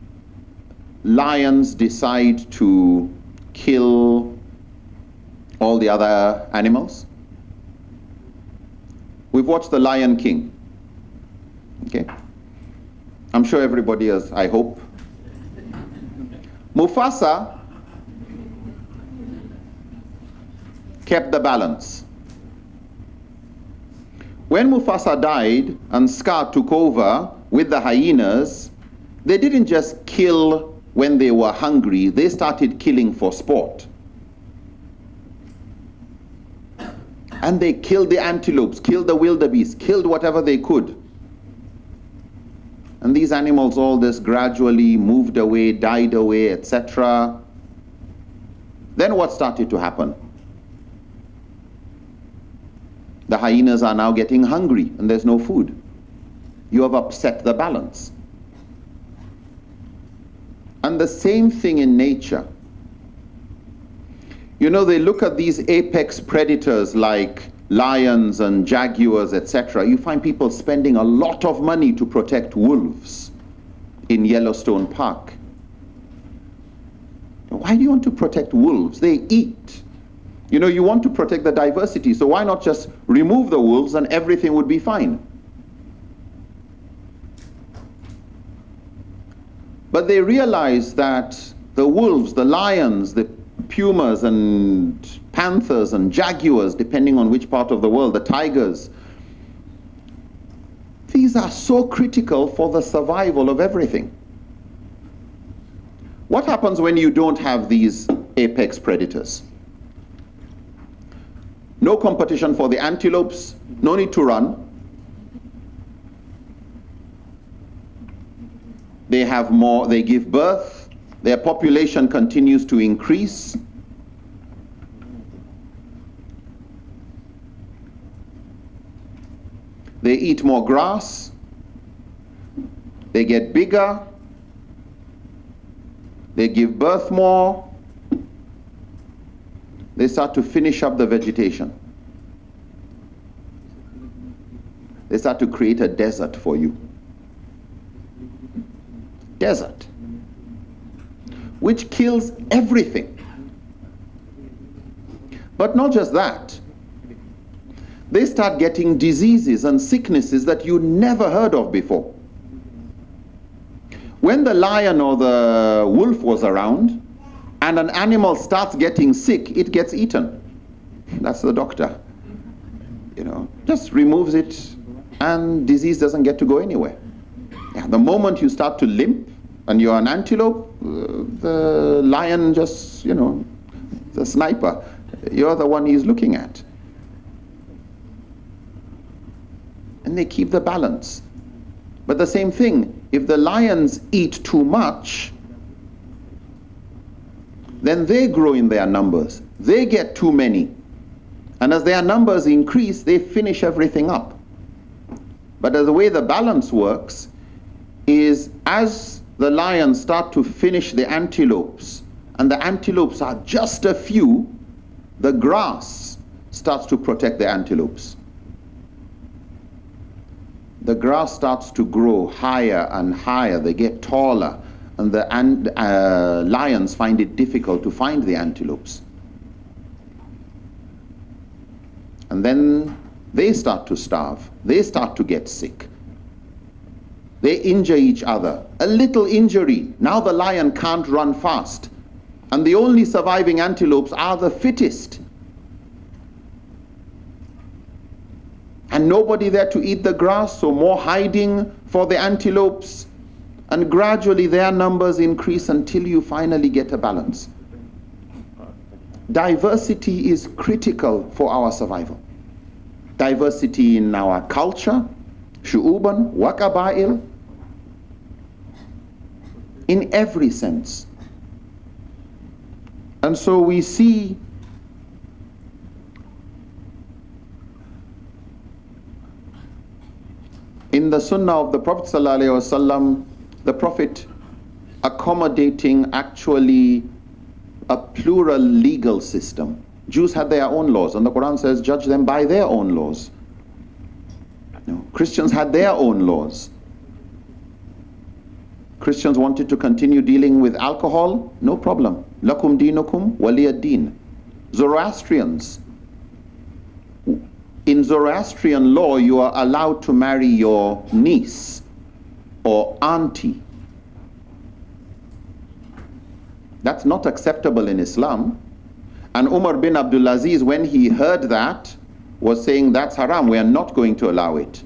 lions decide to kill all the other animals? We've watched The Lion King. Okay? I'm sure everybody has, I hope. Mufasa kept the balance. When Mufasa died and Scar took over with the hyenas, they didn't just kill when they were hungry, they started killing for sport. And they killed the antelopes, killed the wildebeest, killed whatever they could. and these animals all this gradually moved away, died away, etc. Then what started to happen? The hyenas are now getting hungry and there's no food. You have upset the balance. And the same thing in nature. You know, they look at these apex predators like lions and jaguars, etc. You find people spending a lot of money to protect wolves in Yellowstone Park. Why do you want to protect wolves? They eat. You know, you want to protect the diversity, so why not just remove the wolves and everything would be fine? But they realize that the wolves, the lions, the pumas and panthers and jaguars, depending on which part of the world, the tigers, these are so critical for the survival of everything. What happens when you don't have these apex predators? No competition for the antelopes, no need to run. They have more, they give birth, their population continues to increase. They eat more grass, they get bigger, they give birth more, they start to finish up the vegetation. They start to create a desert for you. Desert, which kills everything. But not just that. They start getting diseases and sicknesses that you never heard of before. When the lion or the wolf was around and an animal starts getting sick, it gets eaten. That's the doctor. You know, just removes it and disease doesn't get to go anywhere. Yeah, the moment you start to limp and you're an antelope, the lion just, you know, the sniper, you're the one he's looking at. And they keep the balance. But the same thing, if the lions eat too much, then they grow in their numbers. They get too many. And as their numbers increase, they finish everything up. But the way the balance works is as the lions start to finish the antelopes, and the antelopes are just a few, the grass starts to protect the antelopes. The grass starts to grow higher and higher, they get taller, and the lions find it difficult to find the antelopes. And then they start to starve, they start to get sick. They injure each other. A little injury, now the lion can't run fast. And the only surviving antelopes are the fittest. And nobody there to eat the grass, so more hiding for the antelopes. And gradually their numbers increase until you finally get a balance. Diversity is critical for our survival. Diversity in our culture, shu'uban wa qabail, in every sense. And so we see in the sunnah of the Prophet ﷺ, the Prophet accommodating actually a plural legal system. Jews had their own laws, and the Quran says, judge them by their own laws. No. Christians had their own laws. Christians wanted to continue dealing with alcohol, no problem. Lakum dinukum waliya din. Zoroastrians. In Zoroastrian law, you are allowed to marry your niece or auntie. That's not acceptable in Islam. And Umar bin Abdulaziz, when he heard that, was saying that's haram, we are not going to allow it.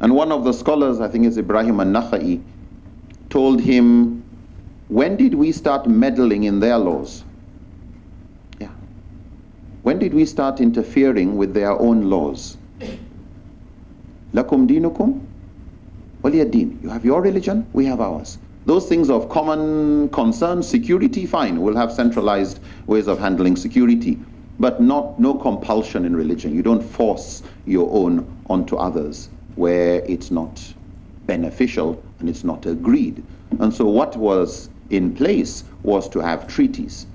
And one of the scholars, I think it's Ibrahim al-Nakhai, told him, when did we start meddling in their laws? Yeah. When did we start interfering with their own laws? Lakum dinukum Waliyad-din. You have your religion, we have ours. Those things of common concern, security, fine. We'll have centralized ways of handling security, but no compulsion in religion. You don't force your own onto others where it's not beneficial and it's not agreed. And so what was in place was to have treaties,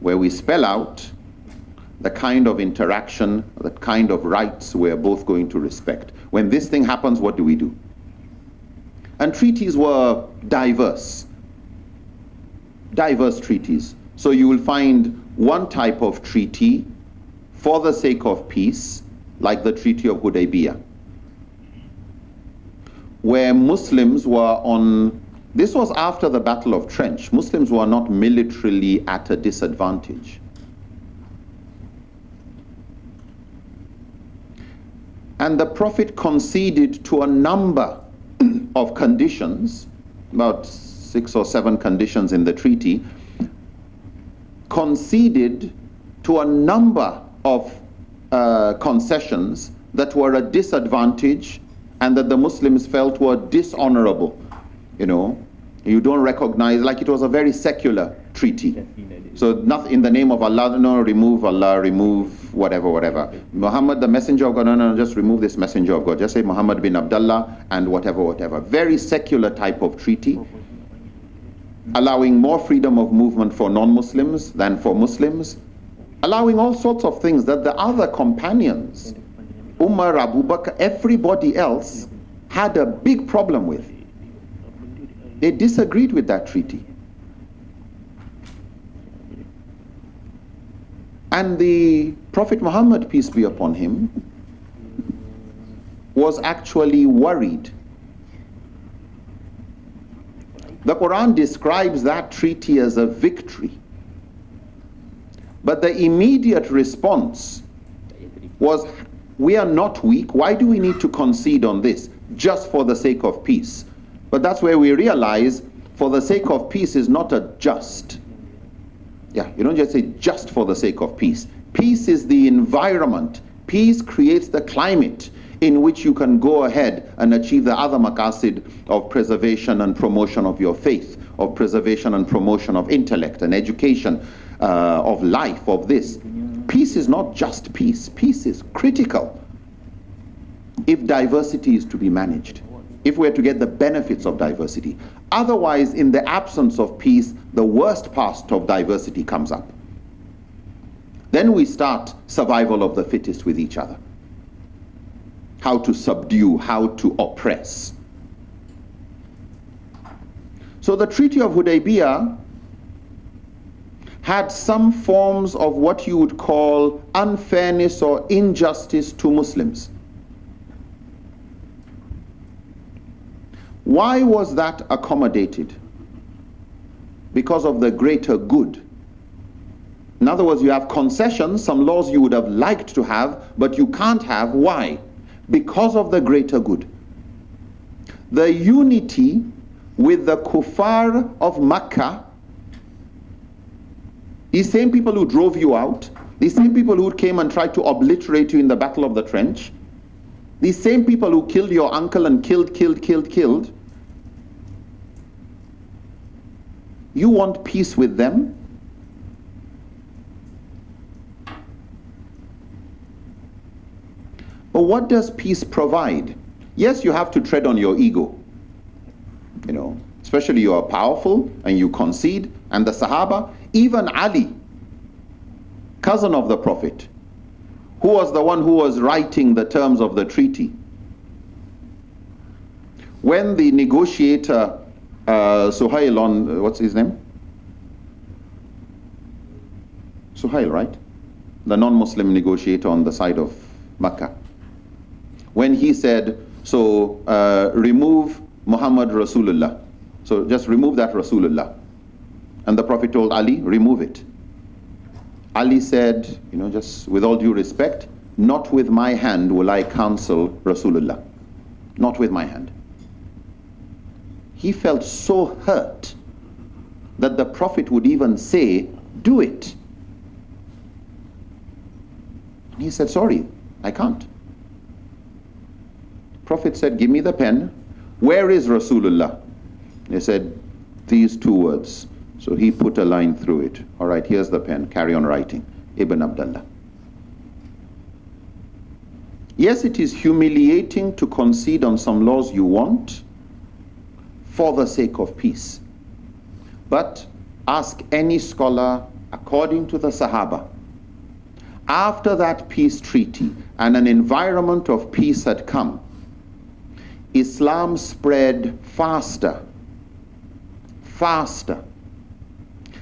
where we spell out the kind of interaction, the kind of rights we're both going to respect. When this thing happens, what do we do? And treaties were diverse treaties. So you will find one type of treaty for the sake of peace, like the Treaty of Hudaybiyah, where Muslims were on, this was after the Battle of Trench, Muslims were not militarily at a disadvantage. And the Prophet conceded to a number of conditions, about 6 or 7 conditions in the treaty, conceded to a number of concessions that were a disadvantage and that the Muslims felt were dishonorable. You know, you don't recognize, like it was a very secular treaty. So not in the name of Allah, no, remove Allah, remove whatever. Muhammad, the messenger of God, no, just remove this messenger of God. Just say Muhammad bin Abdullah and whatever. Very secular type of treaty, allowing more freedom of movement for non-Muslims than for Muslims, allowing all sorts of things that the other companions, Umar, Abu Bakr, everybody else had a big problem with. They disagreed with that treaty. And the Prophet Muhammad, peace be upon him, was actually worried. The Quran describes that treaty as a victory. But the immediate response was, we are not weak. Why do we need to concede on this just for the sake of peace? But that's where we realize for the sake of peace is not a just. Yeah, you don't just say just for the sake of peace. Peace is the environment. Peace creates the climate in which you can go ahead and achieve the other maqasid of preservation and promotion of your faith, of preservation and promotion of intellect and education, of life, of this. Peace is not just peace. Peace is critical if diversity is to be managed, if we're to get the benefits of diversity. Otherwise, in the absence of peace, the worst part of diversity comes up. Then we start survival of the fittest with each other. How to subdue, how to oppress. So the Treaty of Hudaybiyah had some forms of what you would call unfairness or injustice to Muslims. Why was that accommodated? Because of the greater good. In other words, you have concessions, some laws you would have liked to have, but you can't have. Why? Because of the greater good. The unity with the kuffar of Makkah, these same people who drove you out, these same people who came and tried to obliterate you in the Battle of the Trench, these same people who killed your uncle and killed. You want peace with them? But what does peace provide? Yes, you have to tread on your ego. You know, especially you are powerful and you concede. And the Sahaba, even Ali, cousin of the Prophet, who was the one who was writing the terms of the treaty, when the negotiator Suhail on, what's his name? Suhail, right? The non-Muslim negotiator on the side of Makkah. When he said, so remove Muhammad Rasulullah. So just remove that Rasulullah. And the Prophet told Ali, remove it. Ali said, you know, just with all due respect, not with my hand will I counsel Rasulullah. Not with my hand. He felt so hurt that the Prophet would even say, do it. And he said, sorry, I can't. Prophet said, give me the pen. Where is Rasulullah? They said, these two words. So he put a line through it. All right, here's the pen. Carry on writing. Ibn Abdullah. Yes, it is humiliating to concede on some laws you want for the sake of peace. But ask any scholar, according to the Sahaba, after that peace treaty and an environment of peace had come, Islam spread faster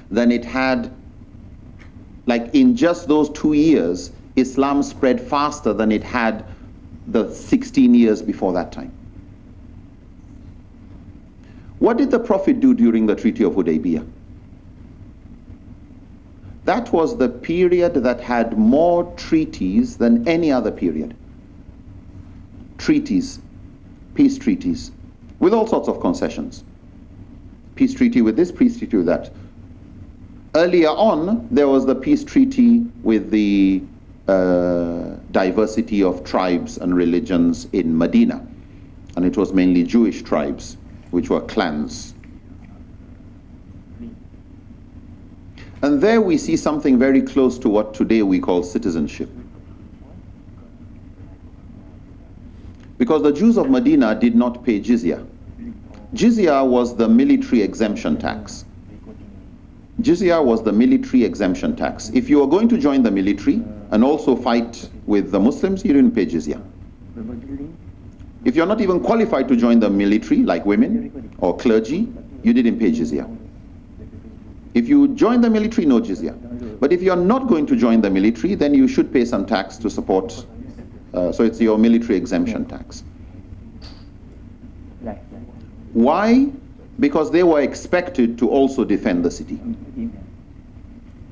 than it had, like in just those 2 years, Islam spread faster than it had the 16 years before that time. What did the Prophet do during the Treaty of Hudaybiyah? That was the period that had more treaties than any other period. Treaties, peace treaties, with all sorts of concessions. Peace treaty with this, peace treaty with that. Earlier on, there was the peace treaty with the diversity of tribes and religions in Medina. And it was mainly Jewish tribes, which were clans. And there we see something very close to what today we call citizenship. Because the Jews of Medina did not pay jizya. Jizya was the military exemption tax. Jizya was the military exemption tax. If you were going to join the military and also fight with the Muslims, you didn't pay jizya. If you're not even qualified to join the military, like women or clergy, you didn't pay jizya. If you join the military, no jizya. But if you're not going to join the military, then you should pay some tax to support. So it's your military exemption tax. Why? Because they were expected to also defend the city.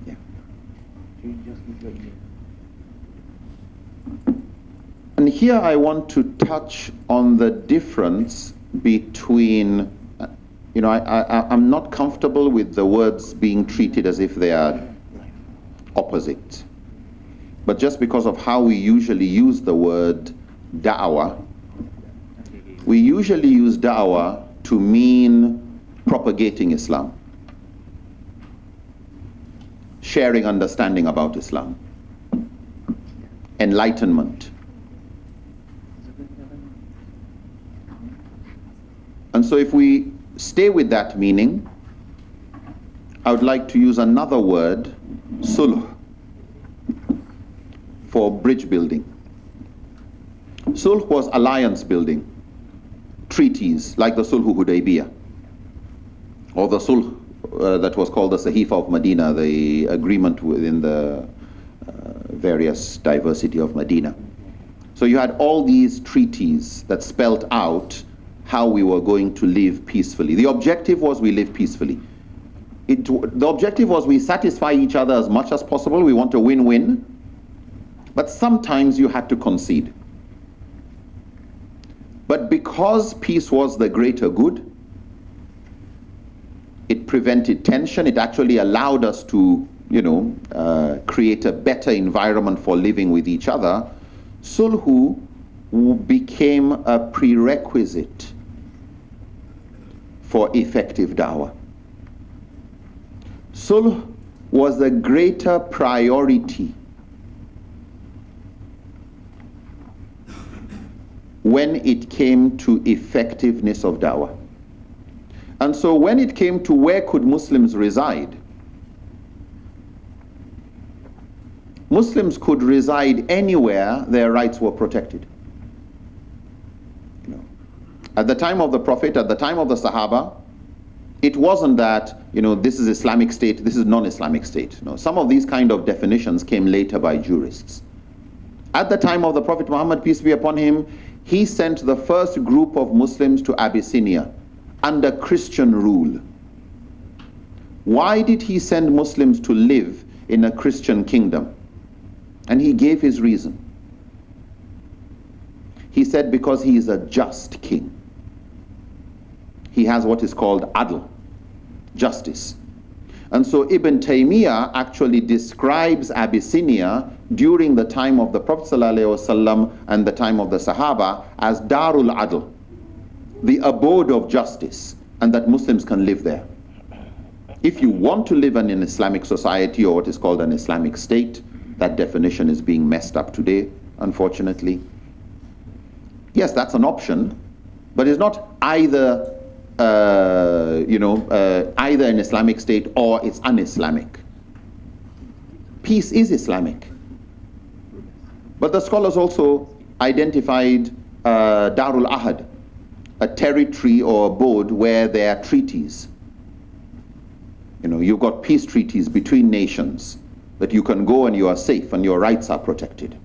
Yeah. And here I want to touch on the difference between, I'm not comfortable with the words being treated as if they are opposite. But just because of how we usually use the word da'wah, we usually use da'wah to mean propagating Islam, sharing understanding about Islam, enlightenment. And so if we stay with that meaning, I would like to use another word, sulh, for bridge building. Sulh was alliance building, treaties like the Sulh Hudaybiyah, or the Sulh that was called the Sahifa of Medina, the agreement within the various diversity of Medina. So you had all these treaties that spelled out how we were going to live peacefully. The objective was we live peacefully. The objective was we satisfy each other as much as possible. We want a win-win. But sometimes you had to concede. But because peace was the greater good, it prevented tension. It actually allowed us to, create a better environment for living with each other. Sulhu became a prerequisite for effective da'wah. Sulh was a greater priority when it came to effectiveness of da'wah. And so when it came to where could Muslims reside, Muslims could reside anywhere their rights were protected. At the time of the Prophet, at the time of the Sahaba, it wasn't that, this is Islamic State, this is non-Islamic State. No, some of these kind of definitions came later by jurists. At the time of the Prophet Muhammad, peace be upon him, he sent the first group of Muslims to Abyssinia under Christian rule. Why did he send Muslims to live in a Christian kingdom? And he gave his reason. He said because he is a just king. He has what is called adl, justice. And so Ibn Taymiyyah actually describes Abyssinia during the time of the Prophet ﷺ and the time of the Sahaba as Darul Adl, the abode of justice, and that Muslims can live there. If you want to live in an Islamic society or what is called an Islamic state, that definition is being messed up today, unfortunately. Yes, that's an option, but it's not either either an Islamic state or it's un-Islamic. Peace is Islamic. But the scholars also identified Darul Ahad, a territory or abode where there are treaties. You've got peace treaties between nations that you can go and you are safe and your rights are protected.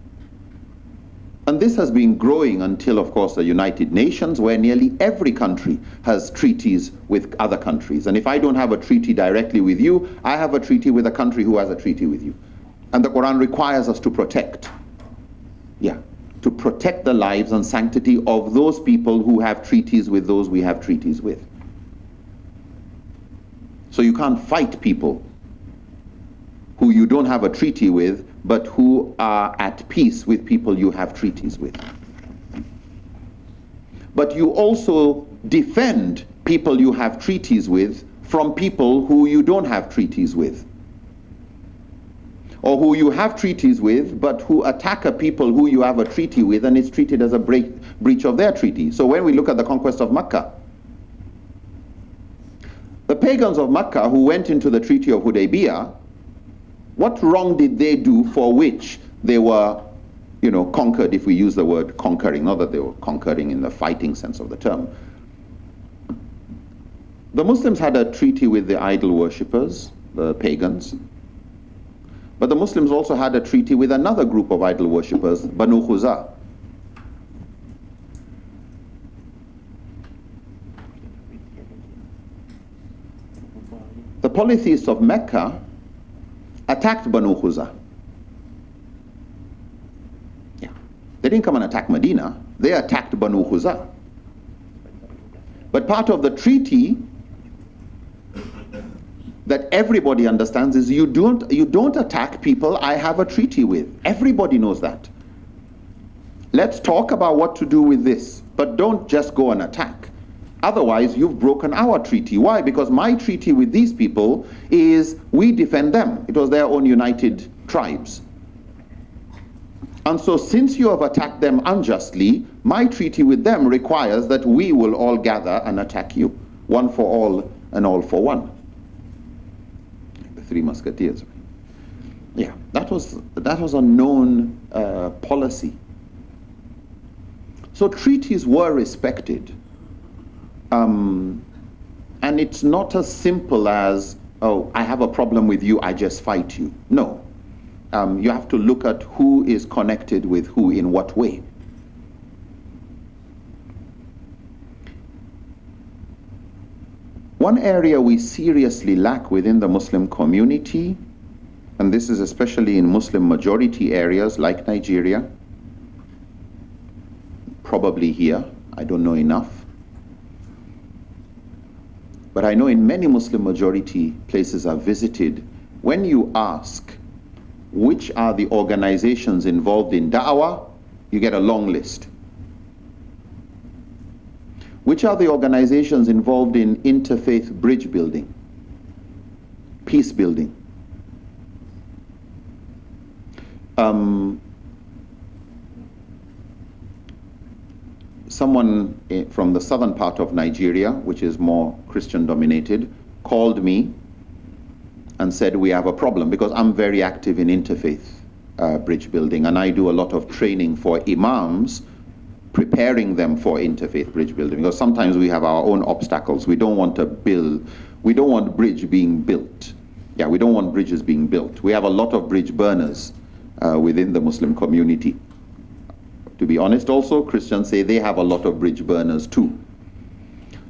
And this has been growing until, of course, the United Nations, where nearly every country has treaties with other countries. And if I don't have a treaty directly with you, I have a treaty with a country who has a treaty with you. And the Quran requires us to protect. To protect the lives and sanctity of those people who have treaties with those we have treaties with. So you can't fight people who you don't have a treaty with, but who are at peace with people you have treaties with. But you also defend people you have treaties with from people who you don't have treaties with, or who you have treaties with, but who attack a people who you have a treaty with, and it's treated as a breach of their treaty. So when we look at the conquest of Mecca, the pagans of Mecca who went into the Treaty of Hudaybiyah, what wrong did they do for which they were, conquered, if we use the word conquering, not that they were conquering in the fighting sense of the term. The Muslims had a treaty with the idol worshippers, the pagans, but the Muslims also had a treaty with another group of idol worshippers, Banu Khuza. The polytheists of Mecca attacked Banu Khuza. They didn't come and attack Medina, they attacked Banu Khuza. But part of the treaty that everybody understands is you don't attack people I have a treaty with. Everybody knows that. Let's talk about what to do with this, but don't just go and attack. Otherwise, you've broken our treaty. Why? Because my treaty with these people is we defend them. It was their own united tribes. And so since you have attacked them unjustly, my treaty with them requires that we will all gather and attack you. One for all and all for one. The Three Musketeers. That was a known policy. So treaties were respected. And it's not as simple as, oh, I have a problem with you, I just fight you. No. You have to look at who is connected with who in what way. One area we seriously lack within the Muslim community, and this is especially in Muslim majority areas like Nigeria, probably here, I don't know enough, but I know in many Muslim majority places I've visited, when you ask which are the organizations involved in da'wah, you get a long list. Which are the organizations involved in interfaith bridge building, peace building? Someone from the southern part of Nigeria, which is more Christian dominated, called me and said we have a problem, because I'm very active in interfaith bridge building, and I do a lot of training for imams, preparing them for interfaith bridge building, because sometimes we have our own obstacles. We don't want bridge being built. We don't want bridges being built. We have a lot of bridge burners within the Muslim community. To be honest also, Christians say they have a lot of bridge burners too.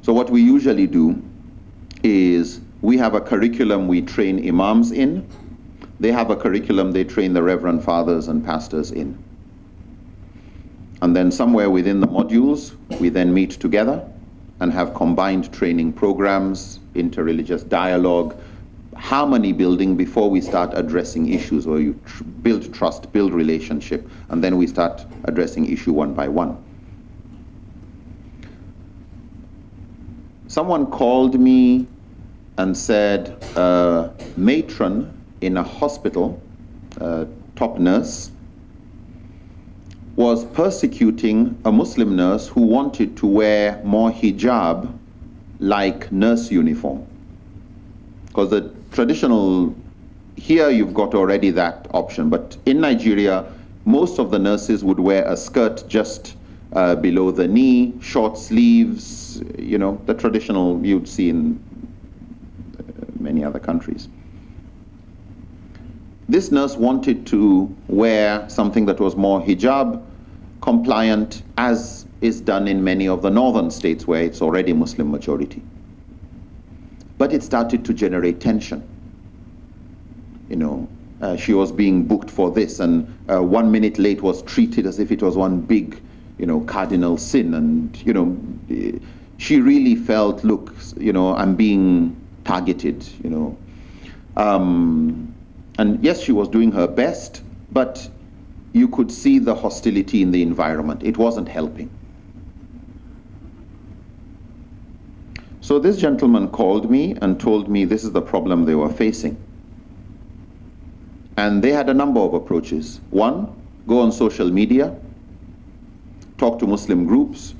So what we usually do is we have a curriculum we train imams in. They have a curriculum they train the reverend fathers and pastors in. And then somewhere within the modules, we then meet together and have combined training programs, interreligious dialogue, harmony building before we start addressing issues, or you build trust, build relationship, and then we start addressing issue one by one. Someone called me and said a matron in a hospital, top nurse, was persecuting a Muslim nurse who wanted to wear more hijab like nurse uniform. Because the traditional, here you've got already that option, but in Nigeria, most of the nurses would wear a skirt just below the knee, short sleeves, you know, the traditional you'd see in many other countries. This nurse wanted to wear something that was more hijab compliant, as is done in many of the northern states where it's already Muslim majority. But it started to generate tension. You know, she was being booked for this, and 1 minute late was treated as if it was one big, you know, cardinal sin. And, you know, she really felt, look, you know, I'm being targeted, you know. And yes, she was doing her best, but you could see the hostility in the environment. It wasn't helping. So this gentleman called me and told me this is the problem they were facing. And they had a number of approaches. One, go on social media, talk to Muslim groups,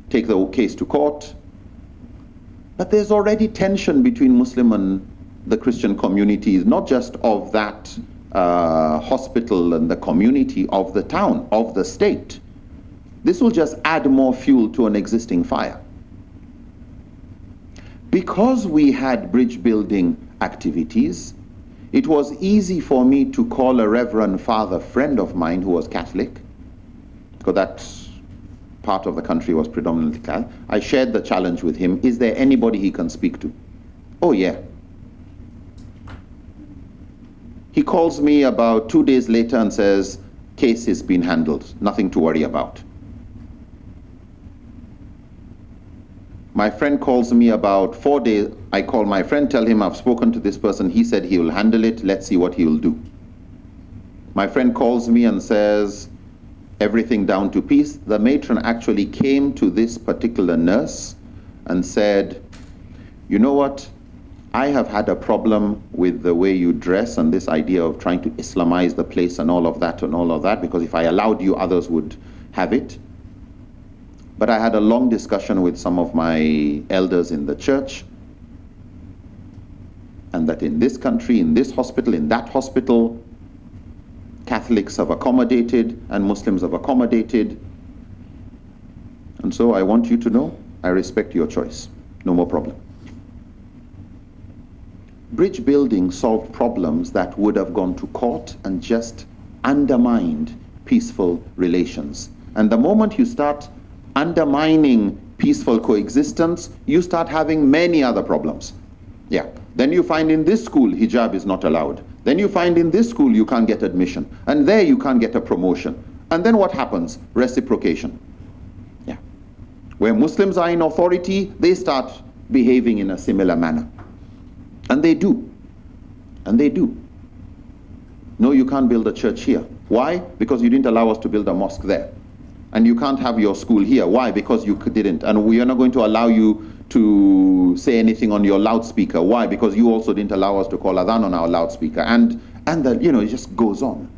take the case to court. But there's already tension between Muslim and the Christian communities, not just of that hospital and the community, of the town, of the state. This will just add more fuel to an existing fire. Because we had bridge building activities, it was easy for me to call a Reverend Father friend of mine who was Catholic, because that part of the country was predominantly Catholic. I shared the challenge with him. Is there anybody he can speak to? Oh yeah. He calls me about 2 days later and says, case has been handled, nothing to worry about. My friend calls me about 4 days. I call my friend, tell him I've spoken to this person. He said he will handle it. Let's see what he will do. My friend calls me and says, everything down to peace. The matron actually came to this particular nurse and said, you know what? I have had a problem with the way you dress and this idea of trying to Islamize the place and all of that, because if I allowed you, others would have it. But I had a long discussion with some of my elders in the church, and that in this country, in this hospital, in that hospital, Catholics have accommodated and Muslims have accommodated. And so I want you to know, I respect your choice. No more problem. Bridge building solved problems that would have gone to court and just undermined peaceful relations. And the moment you start undermining peaceful coexistence, you start having many other problems. Yeah. Then you find in this school, hijab is not allowed. Then you find in this school, you can't get admission. And there you can't get a promotion. And then what happens? Reciprocation. Yeah. Where Muslims are in authority, they start behaving in a similar manner. And they do. And they do. No, you can't build a church here. Why? Because you didn't allow us to build a mosque there. And you can't have your school here. Why? Because you didn't. And we are not going to allow you to say anything on your loudspeaker. Why? Because you also didn't allow us to call adhan on our loudspeaker. And that, you know, it just goes on.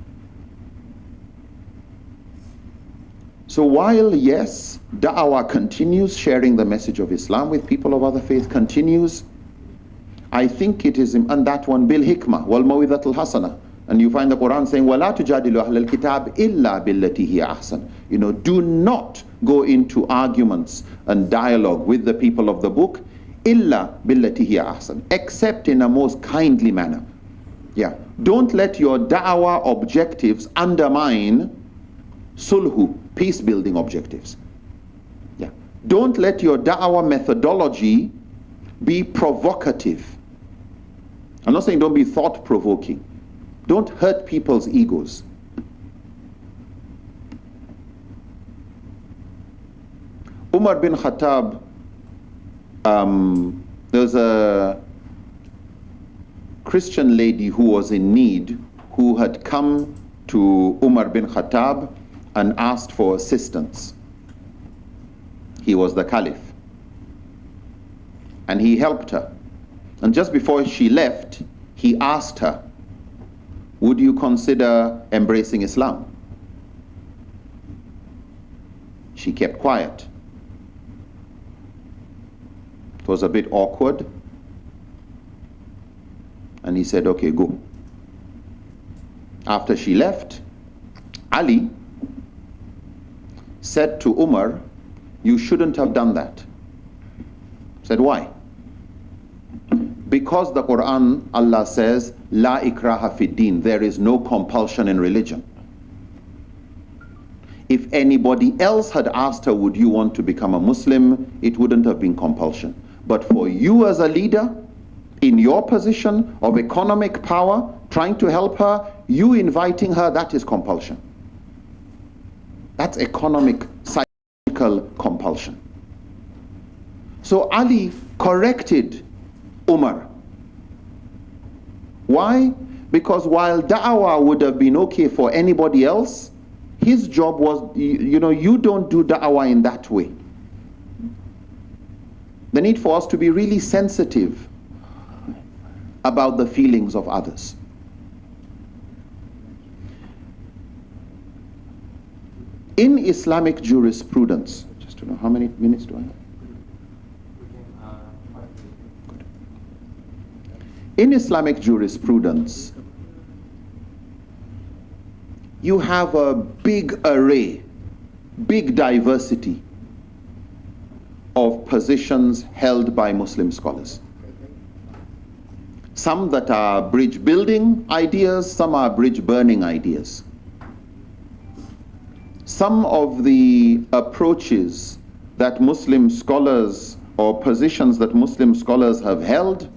So while, yes, da'wah continues, sharing the message of Islam with people of other faith continues, I think it is, and that one, bil hikmah, wal mawidatul hasana. And you find the Quran saying, وَلَا تُجَادِلُوا أَهْلَ الْكِتَابِ إِلَّا بِالَّتِي هِيَ أَحْسَنُ. You know, do not go into arguments and dialogue with the people of the book, إِلَّا بِالَّتِي هِيَ أَحْسَنُ, except in a most kindly manner. Yeah. Don't let your da'wah objectives undermine sulhu, peace-building objectives. Yeah. Don't let your da'wah methodology be provocative. I'm not saying don't be thought-provoking. Don't hurt people's egos. Umar bin Khattab, there's a Christian lady who was in need, who had come to Umar bin Khattab and asked for assistance. He was the Caliph. And he helped her. And just before she left, he asked her, would you consider embracing Islam? She kept quiet. It was a bit awkward. And he said, okay, go. After she left, Ali said to Umar, you shouldn't have done that. Said, why? Because the Quran, Allah says, La ikraha fid din, there is no compulsion in religion. If anybody else had asked her, would you want to become a Muslim, it wouldn't have been compulsion. But for you as a leader, in your position of economic power, trying to help her, you inviting her, that is compulsion. That's economic, psychological compulsion. So Ali corrected Umar. Why? Because while da'wah would have been okay for anybody else, his job was, you don't do da'wah in that way. The need for us to be really sensitive about the feelings of others. In Islamic jurisprudence, just to know, how many minutes do I have? Good. In Islamic jurisprudence, you have a big array, big diversity of positions held by Muslim scholars. Some that are bridge building ideas, some are bridge burning ideas. Some of the approaches that Muslim scholars or positions that Muslim scholars have held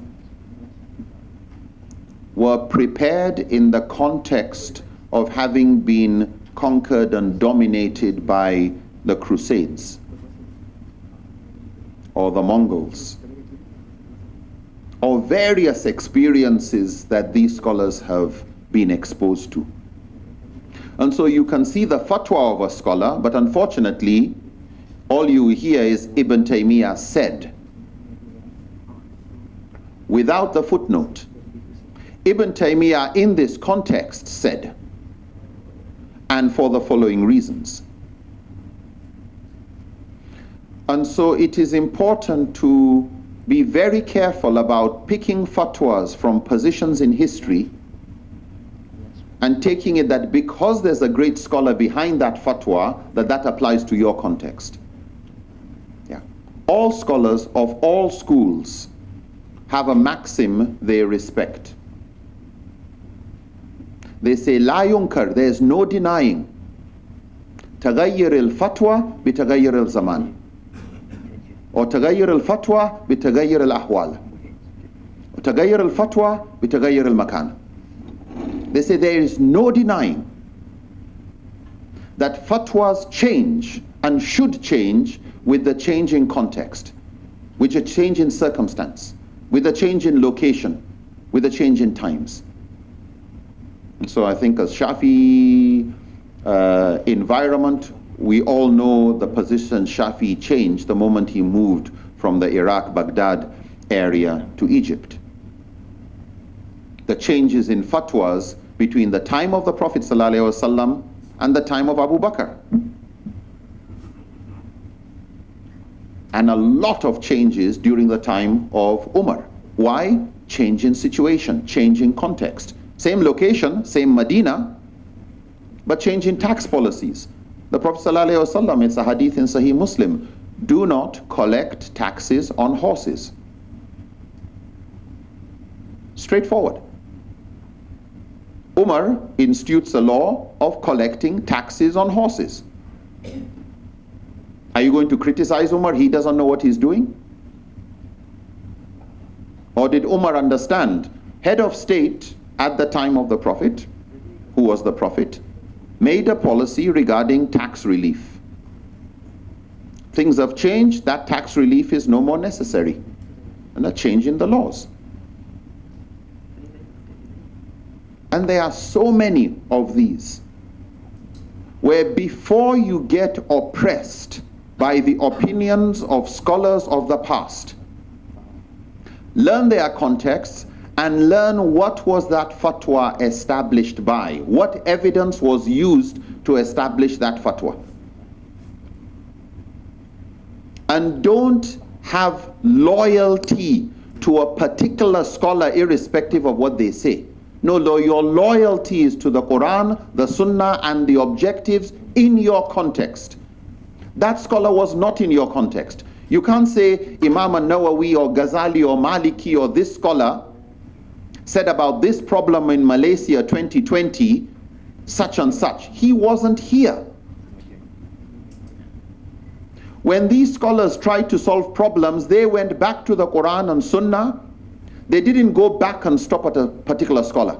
were prepared in the context of having been conquered and dominated by the Crusades or the Mongols, or various experiences that these scholars have been exposed to. And so you can see the fatwa of a scholar, but unfortunately, all you hear is Ibn Taymiyyah said, without the footnote. Ibn Taymiyyah in this context said, and for the following reasons. And so it is important to be very careful about picking fatwas from positions in history and taking it that because there's a great scholar behind that fatwa, that applies to your context. Yeah. All scholars of all schools have a maxim they respect. They say, La yunkar, there is no denying. Tagayyir al-fatwa bi-tagayyir al-zaman. Or tagayyir al-fatwa bi-tagayyir al-ahwal. Or tagayyir al-fatwa bi-tagayyir al-makan. They say there is no denying that fatwas change and should change with the change in context, with a change in circumstance, with a change in location, with a change in times. And so I think as Shafi environment, we all know the position Shafi changed the moment he moved from the Iraq-Baghdad area to Egypt. The changes in fatwas between the time of the Prophet ﷺ and the time of Abu Bakr. And a lot of changes during the time of Umar. Why? Change in situation, change in context. Same location, same Medina, but change in tax policies. The Prophet ﷺ, it's a hadith in Sahih Muslim, do not collect taxes on horses. Straightforward. Umar institutes a law of collecting taxes on horses. Are you going to criticize Umar? He doesn't know what he's doing? Or did Umar understand? Head of state at the time of the Prophet, who was the Prophet, made a policy regarding tax relief. Things have changed, that tax relief is no more necessary. And a change in the laws. And there are so many of these, where before you get oppressed by the opinions of scholars of the past, learn their context and learn what was that fatwa established by, what evidence was used to establish that fatwa. And don't have loyalty to a particular scholar irrespective of what they say. No, your loyalty is to the Quran, the Sunnah, and the objectives in your context. That scholar was not in your context. You can't say Imam al-Nawawi or Ghazali or Maliki or this scholar said about this problem in Malaysia 2020, such and such. He wasn't here. When these scholars tried to solve problems, they went back to the Quran and Sunnah. They didn't go back and stop at a particular scholar.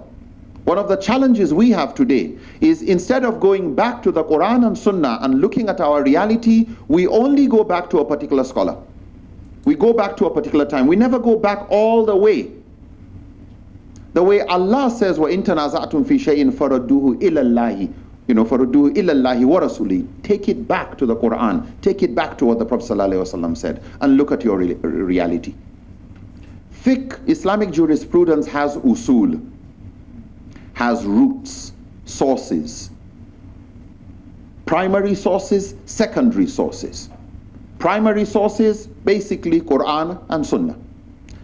One of the challenges we have today is, instead of going back to the Quran and Sunnah and looking at our reality, we only go back to a particular scholar. We go back to a particular time. We never go back all the way. The way Allah says, وَإِن تَنَازَعْتُمْ فِي شَيْءٍ فَرَدُّوهُ إِلَى اللَّهِ فَرَدُّوهُ إِلَى اللَّهِ وَرَسُولِهِ. Take it back to the Quran. Take it back to what the Prophet ﷺ said, and look at your reality. Fiqh, Islamic jurisprudence, has usul, has roots, sources. Primary sources, secondary sources. Primary sources, basically Quran and Sunnah.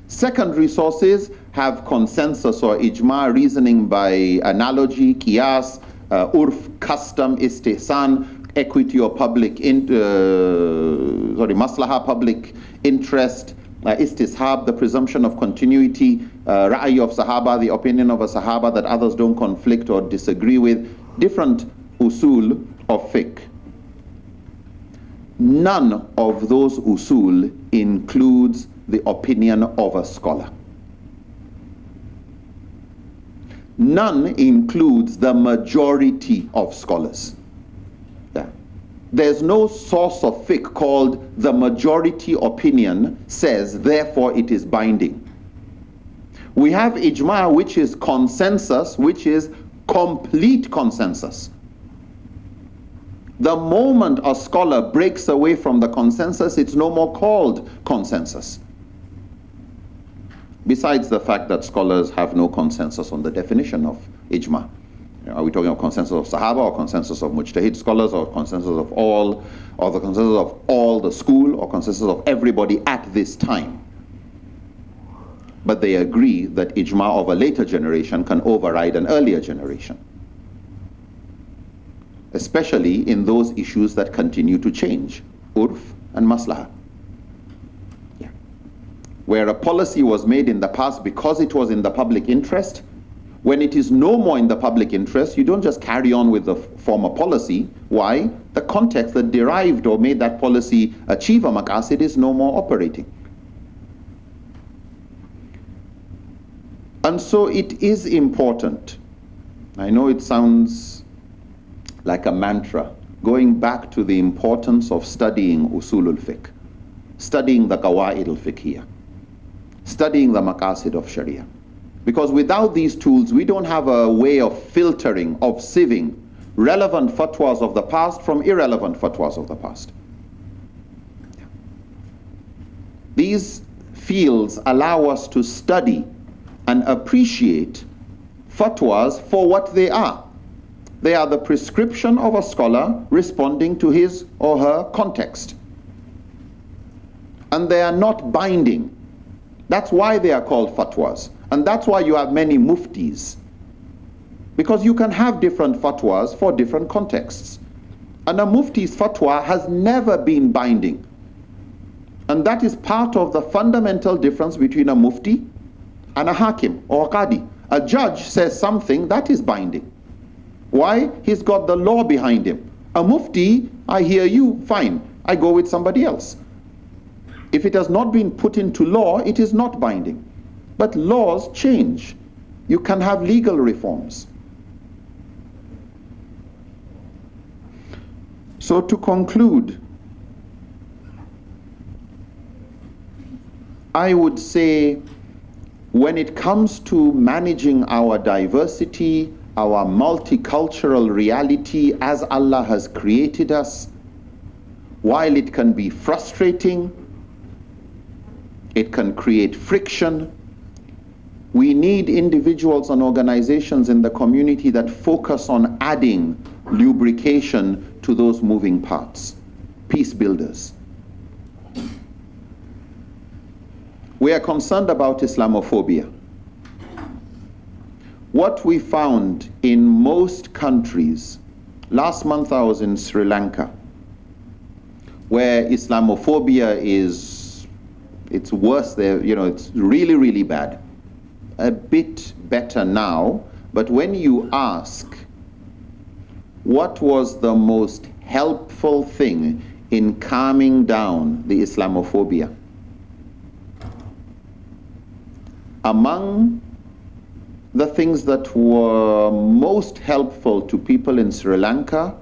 Secondary sources have consensus or ijma, reasoning by analogy, qiyas, urf, custom, istihsan, equity or public, maslaha, public interest, istishab, the presumption of continuity, ra'yi of Sahaba, the opinion of a Sahaba that others don't conflict or disagree with, different usul of fiqh. None of those usul includes the opinion of a scholar. None includes the majority of scholars. There's no source of fiqh called the majority opinion says, therefore it is binding. We have ijma, which is consensus, which is complete consensus. The moment a scholar breaks away from the consensus, it's no more called consensus. Besides the fact that scholars have no consensus on the definition of ijma. Are we talking of consensus of Sahaba, or consensus of Mujtahid scholars, or consensus of all, or the consensus of all the school, or consensus of everybody at this time? But they agree that ijma of a later generation can override an earlier generation, especially in those issues that continue to change, urf and maslaha. Where a policy was made in the past because it was in the public interest, when it is no more in the public interest, you don't just carry on with the former policy. Why? The context that derived or made that policy achieve a maqasid is no more operating. And so it is important. I know it sounds like a mantra, going back to the importance of studying usulul fiqh, studying the qawaid al-fiqhiyah, studying the maqasid of Sharia. Because without these tools, we don't have a way of filtering, of sieving relevant fatwas of the past from irrelevant fatwas of the past. These fields allow us to study and appreciate fatwas for what they are. They are the prescription of a scholar responding to his or her context. And they are not binding. That's why they are called fatwas. And that's why you have many muftis. Because you can have different fatwas for different contexts. And a mufti's fatwa has never been binding. And that is part of the fundamental difference between a mufti and a hakim or a qadi. A judge says something that is binding. Why? He's got the law behind him. A mufti, I hear you, fine, I go with somebody else. If it has not been put into law, it is not binding. But laws change. You can have legal reforms. So to conclude, I would say when it comes to managing our diversity, our multicultural reality as Allah has created us, while it can be frustrating, it can create friction, we need individuals and organizations in the community that focus on adding lubrication to those moving parts. Peace builders. We are concerned about Islamophobia. What we found in most countries, last month I was in Sri Lanka, where Islamophobia it's worse there, it's really, really bad. A bit better now, but when you ask what was the most helpful thing in calming down the Islamophobia, among the things that were most helpful to people in Sri Lanka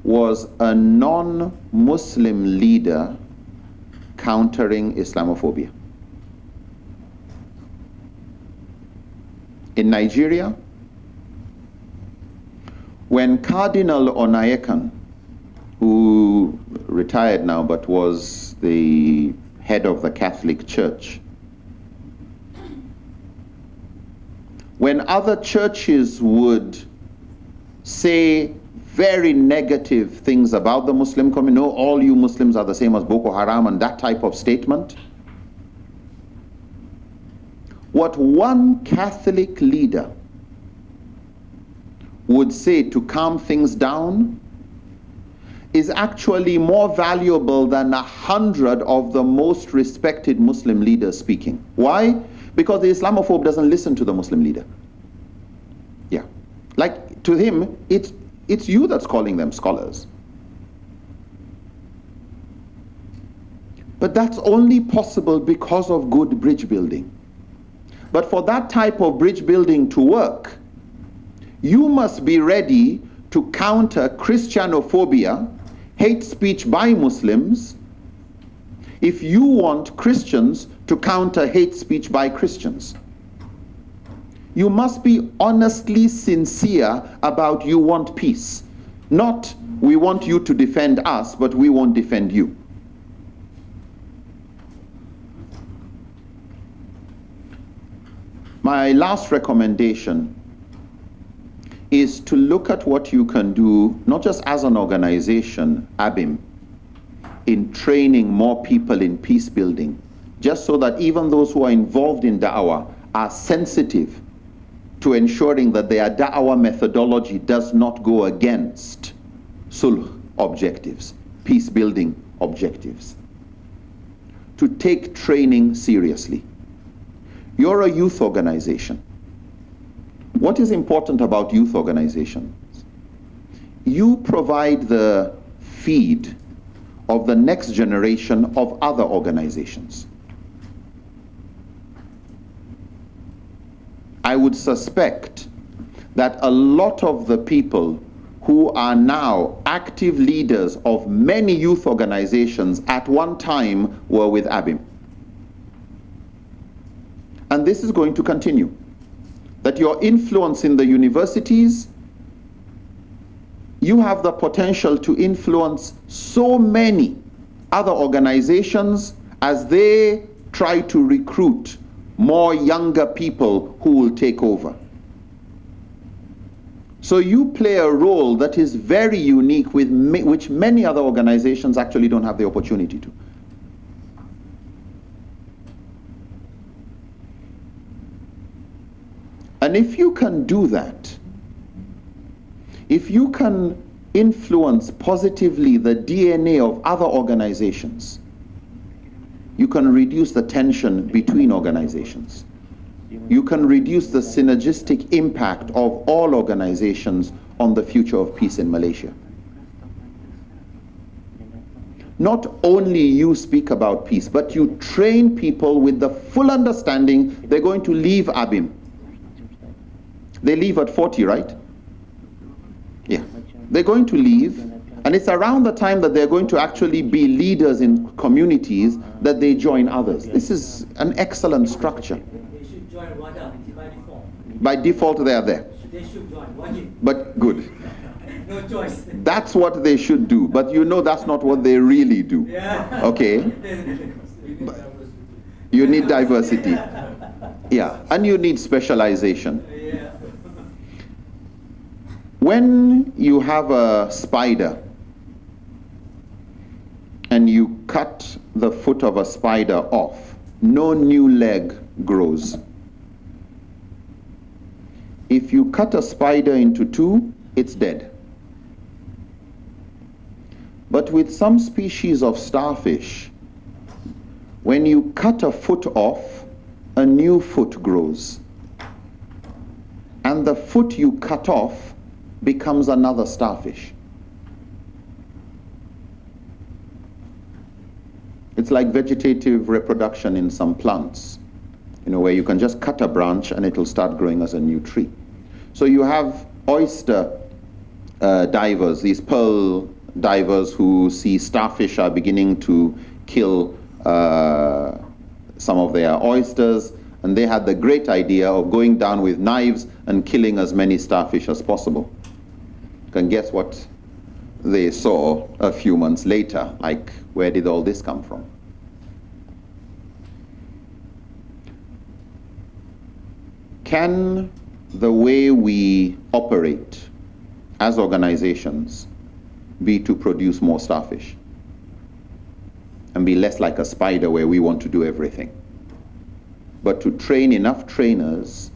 was a non-Muslim leader countering Islamophobia. In Nigeria, when Cardinal Onayekan, who retired now but was the head of the Catholic Church, when other churches would say very negative things about the Muslim community, no, all you Muslims are the same as Boko Haram and that type of statement, what one Catholic leader would say to calm things down is actually more valuable than 100 of the most respected Muslim leaders speaking. Why? Because the Islamophobe doesn't listen to the Muslim leader. Yeah. Like, to him, it's you that's calling them scholars. But that's only possible because of good bridge building. But for that type of bridge building to work, you must be ready to counter Christianophobia, hate speech by Muslims, if you want Christians to counter hate speech by Christians. You must be honestly sincere about you want peace. Not we want you to defend us, but we won't defend you. My last recommendation is to look at what you can do, not just as an organization, ABIM, in training more people in peace building, just so that even those who are involved in da'wah are sensitive to ensuring that their da'wah methodology does not go against sulh objectives, peace building objectives. To take training seriously. You're a youth organization. What is important about youth organizations? You provide the feed of the next generation of other organizations. I would suspect that a lot of the people who are now active leaders of many youth organizations at one time were with ABIM. And this is going to continue. That your influence in the universities, you have the potential to influence so many other organizations as they try to recruit more younger people who will take over. So you play a role that is very unique, with which many other organizations actually don't have the opportunity to. And if you can do that, if you can influence positively the DNA of other organizations, you can reduce the tension between organizations. You can reduce the synergistic impact of all organizations on the future of peace in Malaysia. Not only you speak about peace, but you train people with the full understanding they're going to leave ABIM. They leave at 40, right? Yeah. They're going to leave, and it's around the time that they're going to actually be leaders in communities that they join others. This is an excellent structure. join WADA by default. By default, they are there. They should join. Wajib. But good. No choice. That's what they should do. But you know that's not what they really do. Yeah. Okay? You need diversity. Yeah. And you need specialization. Yeah. When you have a spider and you cut the foot of a spider off, no new leg grows. If you cut a spider into two, it's dead. But with some species of starfish, when you cut a foot off, a new foot grows. And the foot you cut off becomes another starfish. It's like vegetative reproduction in some plants, where you can just cut a branch and it'll start growing as a new tree. So you have oyster divers, these pearl divers who see starfish are beginning to kill some of their oysters, and they had the great idea of going down with knives and killing as many starfish as possible. You can guess what they saw a few months later, like, where did all this come from? Can the way we operate as organizations be to produce more starfish and be less like a spider where we want to do everything, but to train enough trainers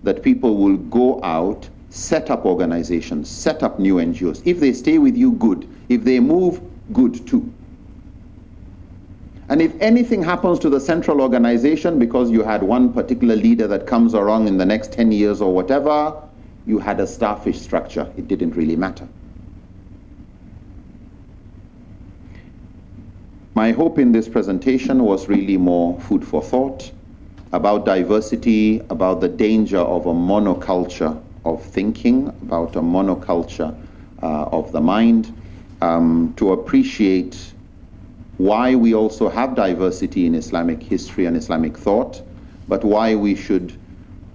that people will go out, set up organizations, set up new NGOs. If they stay with you, good. If they move, good too. And if anything happens to the central organization because you had one particular leader that comes around in the next 10 years or whatever, you had a starfish structure. It didn't really matter. My hope in this presentation was really more food for thought about diversity, about the danger of a monoculture of thinking, about a monoculture of the mind, to appreciate why we also have diversity in Islamic history and Islamic thought, but why we should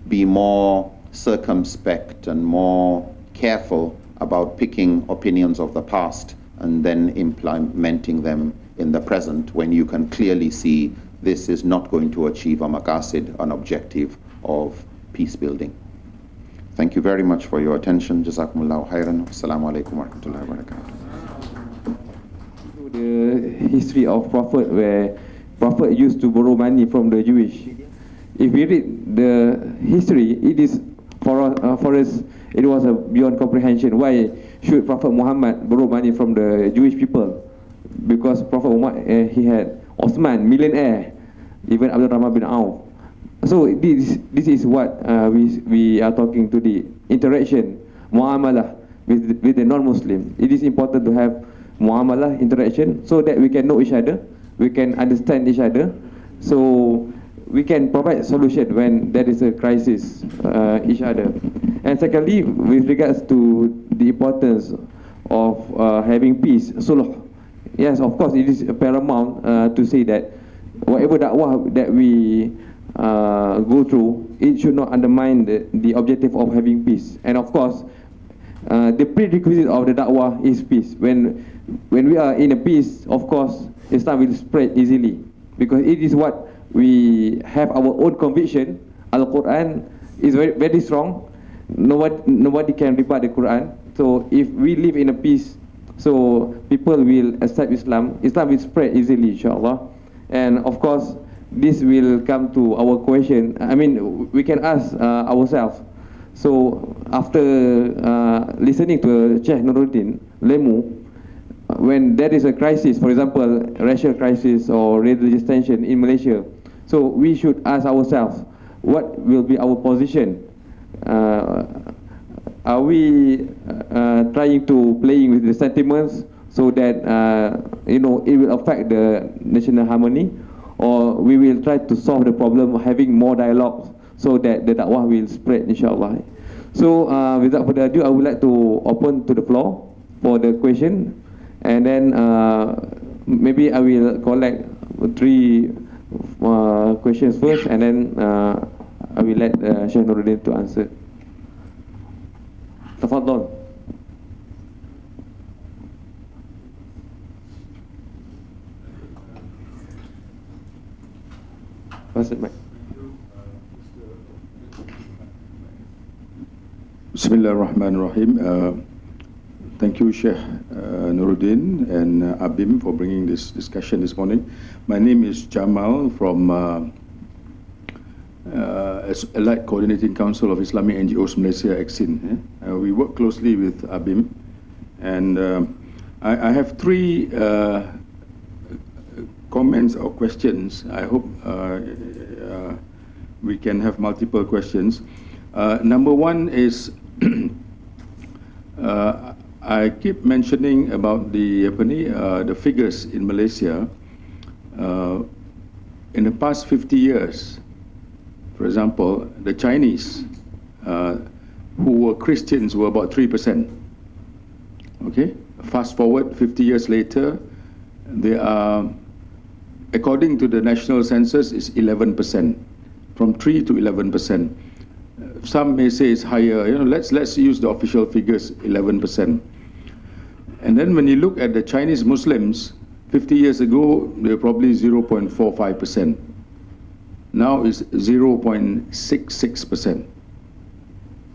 be more circumspect and more careful about picking opinions of the past and then implementing them in the present when you can clearly see this is not going to achieve a maqasid, an objective of peace building. Thank you very much for your attention. Jazakumullahu khairan. Assalamu alaikum wa rahmatullahi wa barakatuh. The history of Prophet, where Prophet used to borrow money from the Jewish. If we read the history, it is for us it was beyond comprehension. Why should Prophet Muhammad borrow money from the Jewish people? Because Prophet Muhammad he had Osman, millionaire, even Abdul Rahman bin Auf. So this is what we are talking to, the interaction, muamalah with the non-Muslim. It is important to have muamalah, interaction, so that we can know each other, we can understand each other, so we can provide solution when there is a crisis each other. And secondly, with regards to the importance of having peace, sulh. Yes, of course, it is paramount to say that whatever da'wah that we go through, it should not undermine the objective of having peace. And of course, the prerequisite of the da'wah is peace. When we are in a peace, of course, Islam will spread easily, because it is what we have our own conviction. Al-Quran is very, very strong. Nobody can rebut the Quran. So if we live in a peace, so people will accept Islam. Islam will spread easily, inshallah. And of course, this will come to our question. I mean, we can ask ourselves. So after listening to Sheikh Nuruddin Lemu, when there is a crisis, for example, racial crisis or religious tension in Malaysia, so we should ask ourselves, what will be our position? Are we trying to playing with the sentiments so that it will affect the national harmony, or we will try to solve the problem of having more dialogues so that the da'wah will spread, inshallah. So without further ado, I would like to open to the floor for the question, and then maybe I will collect 3 questions first, and then I will let Sheikh Nuruddin to answer. Tafadhal. Pass it, Mike. Bismillahirrahmanirrahim. Thank you, Sheikh Nuruddin and ABIM for bringing this discussion this morning. My name is Jamal from Allied Coordinating Council of Islamic NGOs Malaysia, ACSIN. We work closely with ABIM, and I have three comments or questions. I hope we can have multiple questions. Number one is I keep mentioning about the figures in Malaysia. In the past 50 years, for example, the Chinese who were Christians were about 3%. Okay, fast forward 50 years later, they are, according to the national census, is 11%, from 3 to 11%. Some may say it's higher. You know, let's use the official figures, 11%. And then when you look at the Chinese Muslims, 50 years ago they were probably 0.45%. Now it's 0.66%.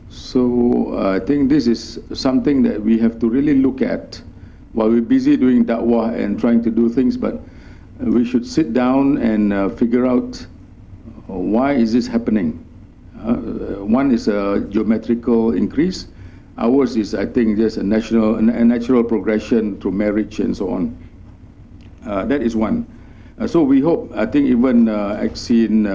So I think this is something that we have to really look at while we're busy doing da'wah and trying to do things. But we should sit down and figure out why is this happening. One is a geometrical increase. Ours is, I think, just a natural progression through marriage and so on. That is one. So we hope, I think even ACSIN,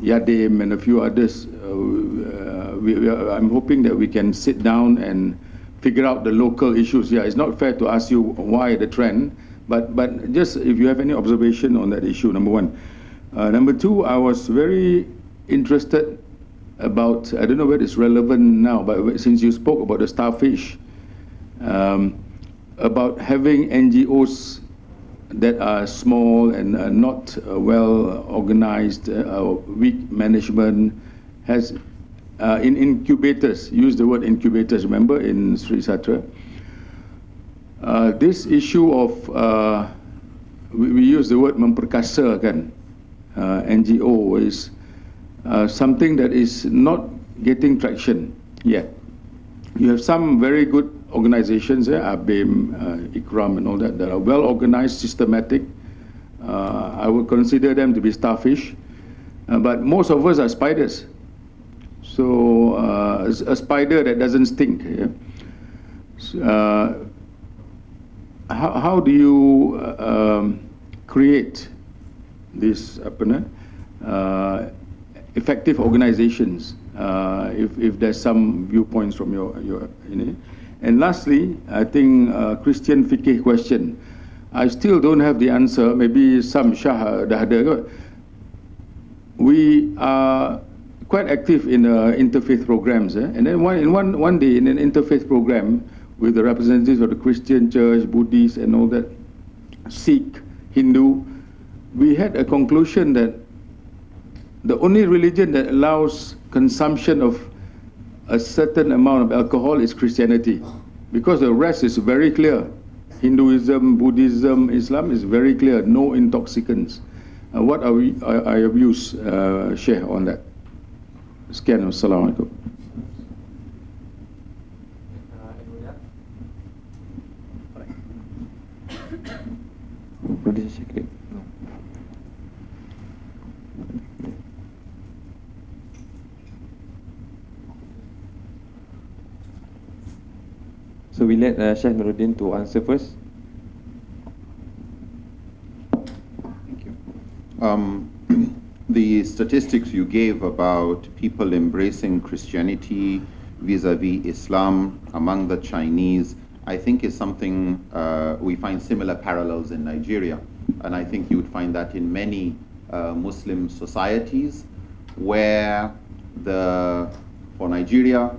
Yadim and a few others, I'm hoping that we can sit down and figure out the local issues. Yeah, it's not fair to ask you why the trend, but just if you have any observation on that issue, number one. Number two, I was very interested about, I don't know whether it's relevant now, but since you spoke about the starfish, about having NGOs that are small and not well organized, weak management, has in incubators, use the word incubators, remember, in Sri Satra. This issue of, we use the word memperkasa kan, NGO is something that is not getting traction yet. You have some very good organizations, ABIM, IKRAM and all that are well organized, systematic. I would consider them to be starfish, but most of us are spiders. So a spider that doesn't stink. Yeah? How do you create this effective organizations, if there's some viewpoints from your and lastly, I think Christian Fiqh question, I still don't have the answer. Maybe some Shah dah ada. We are quite active in interfaith programs, and then one day in an interfaith program with the representatives of the Christian Church, Buddhist and all that, Sikh, Hindu, we had a conclusion that the only religion that allows consumption of a certain amount of alcohol is Christianity, because the rest is very clear. Hinduism, Buddhism, Islam is very clear, no intoxicants. What are your views, Sheikh, on that? Sekian, Assalamualaikum. So we let Sheikh Nuruddin to answer first. Thank you. The statistics you gave about people embracing Christianity vis-a-vis Islam among the Chinese, I think is something we find similar parallels in Nigeria. And I think you would find that in many Muslim societies where for Nigeria,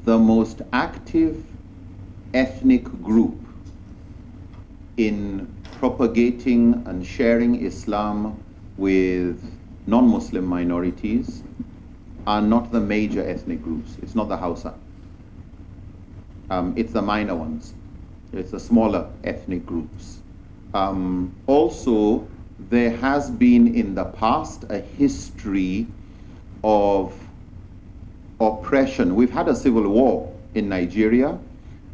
the most active ethnic group in propagating and sharing Islam with non-Muslim minorities are not the major ethnic groups. It's not the Hausa. It's the minor ones. It's the smaller ethnic groups. Also, there has been in the past a history of oppression. We've had a civil war in Nigeria,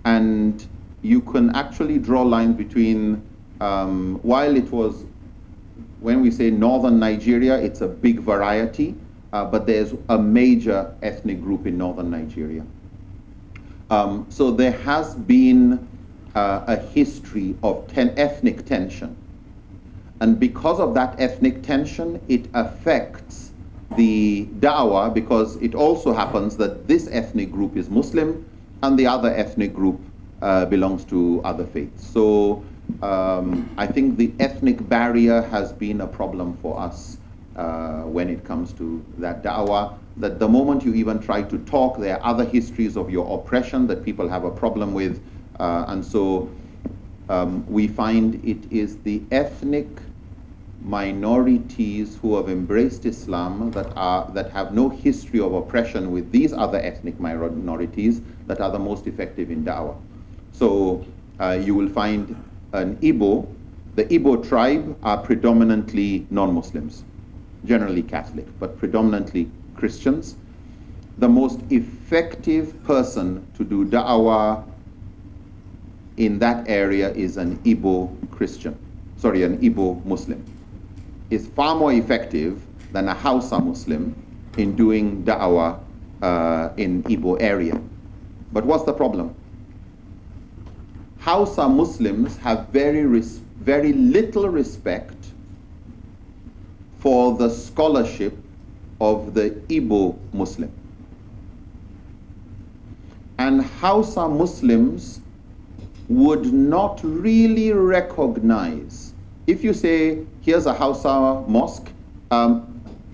and you can actually draw lines between, while it was, when we say northern Nigeria, it's a big variety, but there's a major ethnic group in northern Nigeria. So there has been a history of ethnic tension. And because of that ethnic tension, it affects the da'wah, because it also happens that this ethnic group is Muslim and the other ethnic group belongs to other faiths. So I think the ethnic barrier has been a problem for us when it comes to that da'wah, that the moment you even try to talk, there are other histories of your oppression that people have a problem with. And so we find it is the ethnic minorities who have embraced Islam that have no history of oppression with these other ethnic minorities that are the most effective in da'wah. So you will find the Igbo tribe are predominantly non-Muslims, generally Catholic, but predominantly Christians. The most effective person to do da'wah in that area is an Igbo Muslim. Is far more effective than a Hausa Muslim in doing da'wah in Igbo area. But what's the problem? Hausa Muslims have very little respect for the scholarship of the Igbo Muslim. And Hausa Muslims would not really recognize, if you say, here's a Hausa mosque,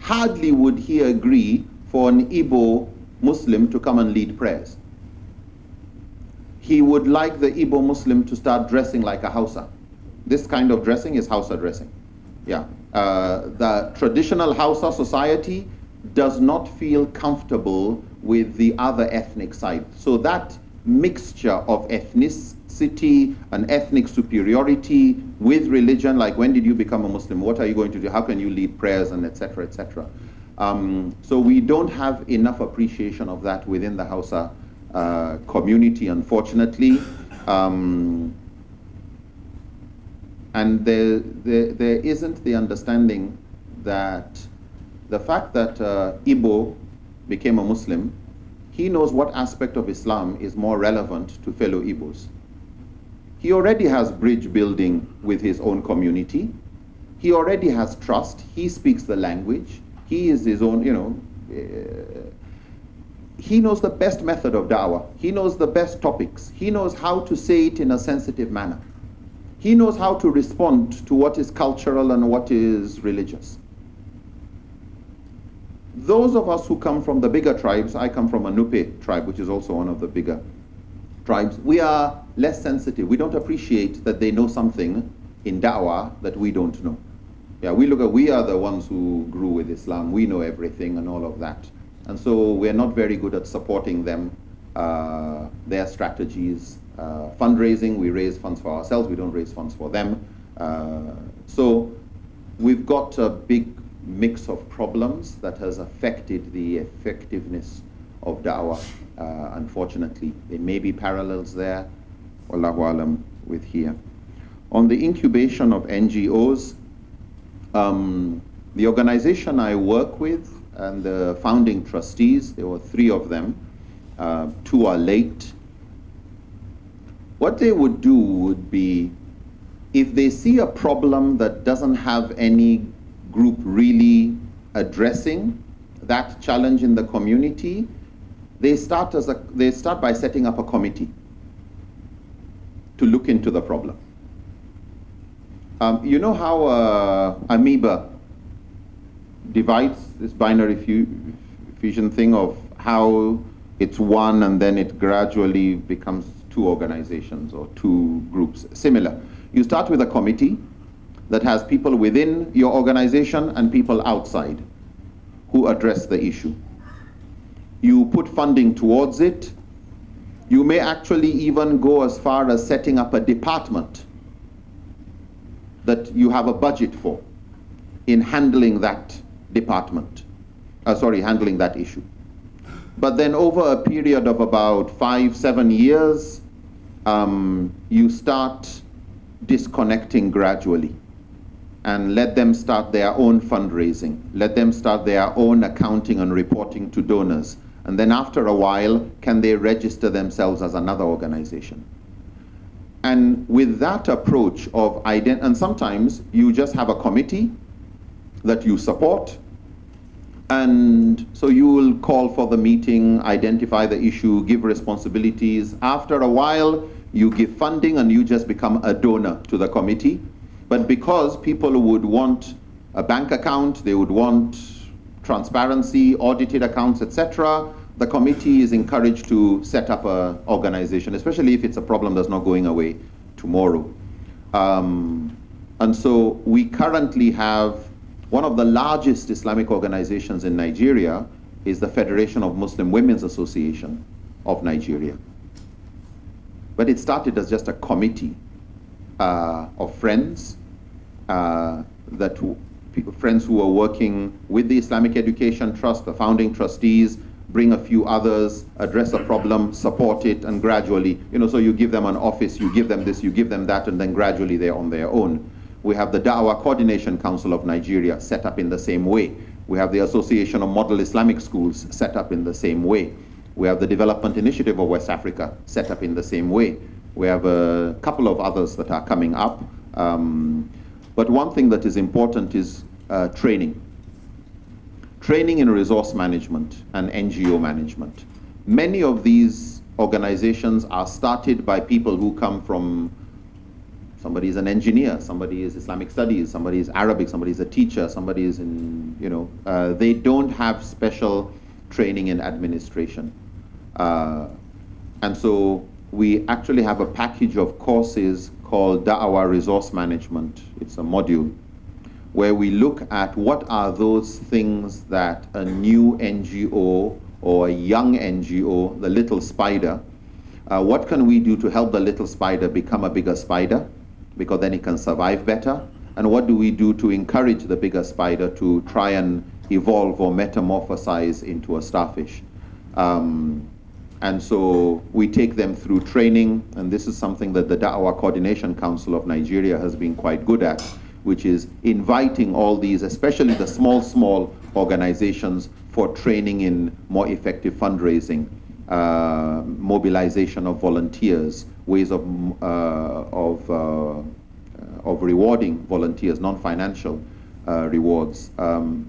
hardly would he agree for an Igbo Muslim to come and lead prayers. He would like the Igbo Muslim to start dressing like a Hausa. This kind of dressing is Hausa dressing. Yeah. The traditional Hausa society does not feel comfortable with the other ethnic side. So that mixture of ethnicity and ethnic superiority with religion, like when did you become a Muslim? What are you going to do? How can you lead prayers, and etc., etc. So we don't have enough appreciation of that within the Hausa community, unfortunately. And there isn't the understanding that the fact that Igbo became a Muslim, he knows what aspect of Islam is more relevant to fellow Igbos. He already has bridge building with his own community. He already has trust. He speaks the language. He is his own, he knows the best method of da'wah. He knows the best topics. He knows how to say it in a sensitive manner. He knows how to respond to what is cultural and what is religious. Those of us who come from the bigger tribes, I come from a Nupe tribe, which is also one of the bigger tribes, we are less sensitive. We don't appreciate that they know something in da'wah that we don't know. Yeah, we are the ones who grew with Islam. We know everything and all of that. And so we're not very good at supporting them, their strategies. Fundraising, we raise funds for ourselves, we don't raise funds for them. So we've got a big mix of problems that has affected the effectiveness of da'wah, unfortunately. There may be parallels there, wallahu alam, with here. On the incubation of NGOs, the organization I work with and the founding trustees, there were 3 of them, 2 are late. What they would do would be, if they see a problem that doesn't have any group really addressing that challenge in the community, they start by setting up a committee to look into the problem. You know how amoeba divides, this binary fusion thing of how it's one and then it gradually becomes 2 organizations or 2 groups. Similar. You start with a committee. that has people within your organization and people outside who address the issue. You put funding towards it. You may actually even go as far as setting up a department that you have a budget for in handling that department, handling that issue. But then over a period of about 5-7 years, you start disconnecting gradually and let them start their own fundraising. Let them start their own accounting and reporting to donors. And then after a while, can they register themselves as another organization? And with that approach of and sometimes you just have a committee that you support, and so you will call for the meeting, identify the issue, give responsibilities. After a while, you give funding and you just become a donor to the committee. But because people would want a bank account, they would want transparency, audited accounts, etc., the committee is encouraged to set up an organization, especially if it's a problem that's not going away tomorrow. And so we currently have one of the largest Islamic organizations in Nigeria is the Federation of Muslim Women's Association of Nigeria. But it started as just a committee of friends, friends who were working with the Islamic Education Trust, the founding trustees, bring a few others, address a problem, support it, and gradually, so you give them an office, you give them this, you give them that, and then gradually they're on their own. We have the Da'wah Coordination Council of Nigeria set up in the same way. We have the Association of Model Islamic Schools set up in the same way. We have the Development Initiative of West Africa set up in the same way. We have a couple of others that are coming up. But one thing that is important is training. Training in resource management and NGO management. Many of these organizations are started by people who come from, somebody is an engineer, somebody is Islamic studies, somebody is Arabic, somebody is a teacher, somebody is in, they don't have special training in administration. And so we actually have a package of courses called Da'wah Resource Management. It's a module where we look at what are those things that a new NGO or a young NGO, the little spider, what can we do to help the little spider become a bigger spider, because then it can survive better? And what do we do to encourage the bigger spider to try and evolve or metamorphosize into a starfish? And so we take them through training, and this is something that the Da'wah Coordination Council of Nigeria has been quite good at, which is inviting all these, especially the small organizations, for training in more effective fundraising, mobilization of volunteers, ways of rewarding volunteers, non-financial rewards,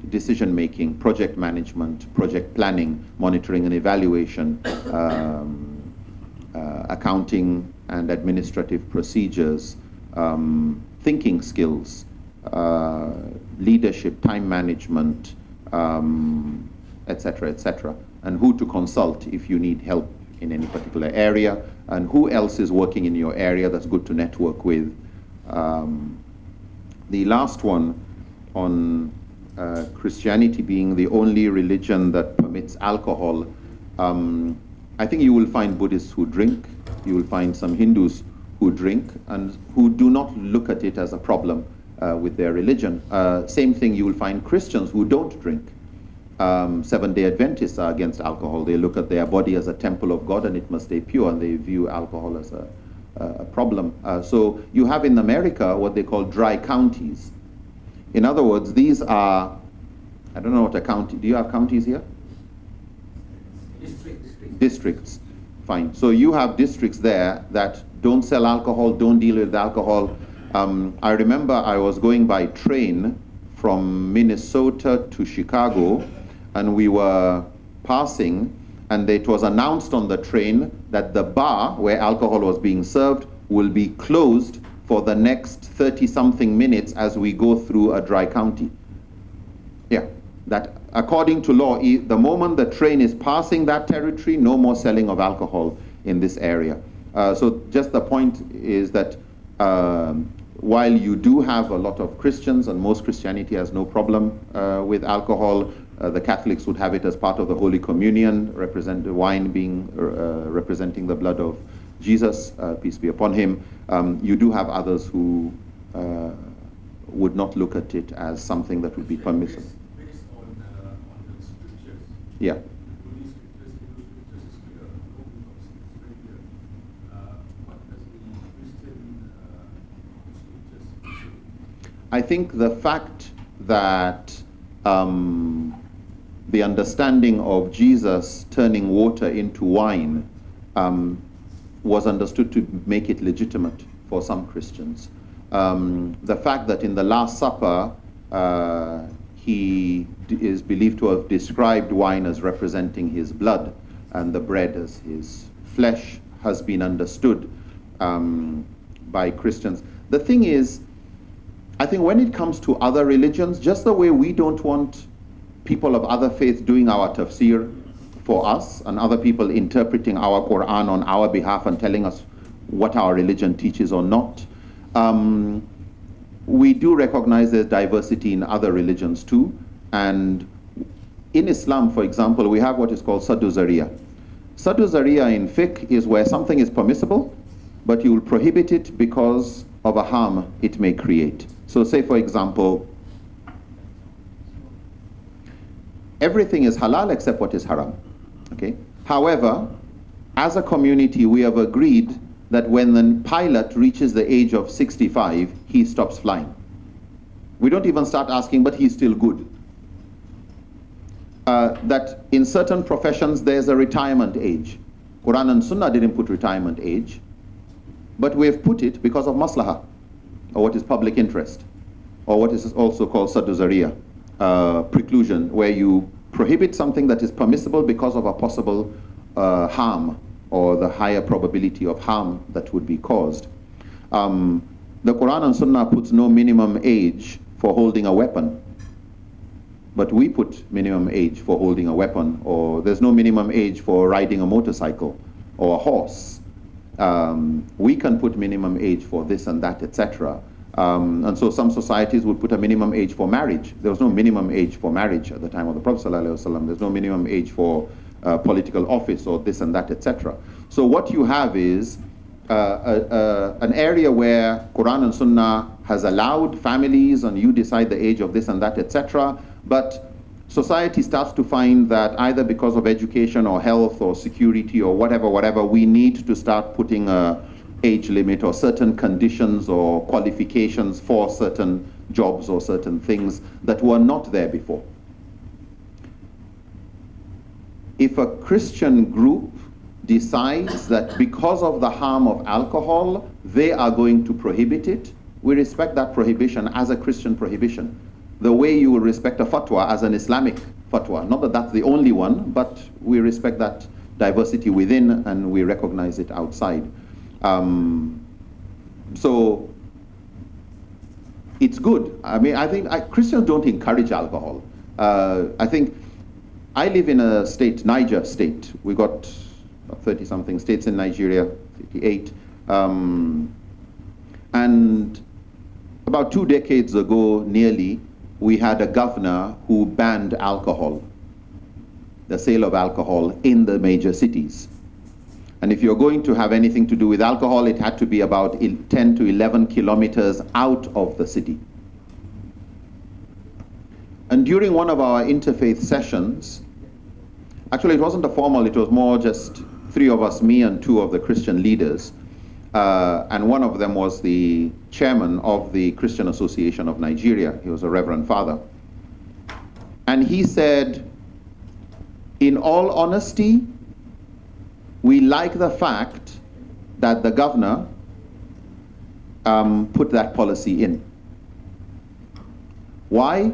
decision making, project management, project planning, monitoring and evaluation, accounting and administrative procedures, thinking skills, leadership, time management, etc., etc., and who to consult if you need help in any particular area, and who else is working in your area that's good to network with. The last one on Christianity being the only religion that permits alcohol, I think you will find Buddhists who drink, you will find some Hindus who drink and who do not look at it as a problem with their religion. Same thing, you will find Christians who don't drink. Seventh-day Adventists are against alcohol. They look at their body as a temple of God and it must stay pure, and they view alcohol as a problem. So you have in America what they call dry counties. In other words, these are, I don't know what a county, do you have counties here? Districts, fine. So you have districts there that don't sell alcohol, don't deal with alcohol. I remember I was going by train from Minnesota to Chicago, and we were passing, and it was announced on the train that the bar where alcohol was being served will be closed for the next 30-something minutes as we go through a dry county. Yeah, that according to law, the moment the train is passing that territory, no more selling of alcohol in this area. So just the point is that while you do have a lot of Christians, and most Christianity has no problem with alcohol, the Catholics would have it as part of the Holy Communion, the wine being representing the blood of Jesus, peace be upon him. You do have others who would not look at it as something that would be permissible. Based on the scriptures. Yeah. The Buddhist scriptures, Hindu scriptures is clear. The book is very clear. What does the Christian scriptures say? I think the fact that the understanding of Jesus turning water into wine was understood to make it legitimate for some Christians. The fact that in the Last Supper he is believed to have described wine as representing his blood and the bread as his flesh has been understood by Christians. The thing is, I think when it comes to other religions, just the way we don't want people of other faiths doing our tafsir for us and other people interpreting our Quran on our behalf and telling us what our religion teaches or not, we do recognize there's diversity in other religions too. And in Islam, for example, we have what is called Saddu Zariya. Saddu Zariya in Fiqh is where something is permissible, but you will prohibit it because of a harm it may create. So say, for example, everything is halal except what is haram. Okay? However, as a community, we have agreed that when the pilot reaches the age of 65, he stops flying. We don't even start asking, but he's still good. That in certain professions, there's a retirement age. Quran and Sunnah didn't put retirement age, but we have put it because of maslahah, or what is public interest, or what is also called Saddu Zariya, preclusion, where you prohibit something that is permissible because of a possible harm or the higher probability of harm that would be caused. The Quran and Sunnah puts no minimum age for holding a weapon, but we put minimum age for holding a weapon, or there's no minimum age for riding a motorcycle or a horse. We can put minimum age for this and that, etc. And so some societies would put a minimum age for marriage. There was no minimum age for marriage at the time of the Prophet ﷺ. There's no minimum age for political office or this and that, etc. So what you have is an area where Quran and Sunnah has allowed families and you decide the age of this and that, etc. But society starts to find that either because of education or health or security or whatever, we need to start putting a age limit or certain conditions or qualifications for certain jobs or certain things that were not there before. If a Christian group decides that because of the harm of alcohol, they are going to prohibit it, we respect that prohibition as a Christian prohibition. The way you will respect a fatwa as an Islamic fatwa. Not that that's the only one, but we respect that diversity within and we recognize it outside. So it's good. I mean, I think Christians don't encourage alcohol. I think I live in a state, Niger state. We got 30-something states in Nigeria, 58. And about 2 decades ago, nearly, we had a governor who banned alcohol, the sale of alcohol in the major cities. And if you're going to have anything to do with alcohol, it had to be about 10 to 11 kilometers out of the city. And during one of our interfaith sessions, actually it wasn't a formal, it was more just 3 of us, me and 2 of the Christian leaders, and one of them was the chairman of the Christian Association of Nigeria. He was a Reverend Father. And he said, in all honesty, we like the fact that the governor put that policy in. Why?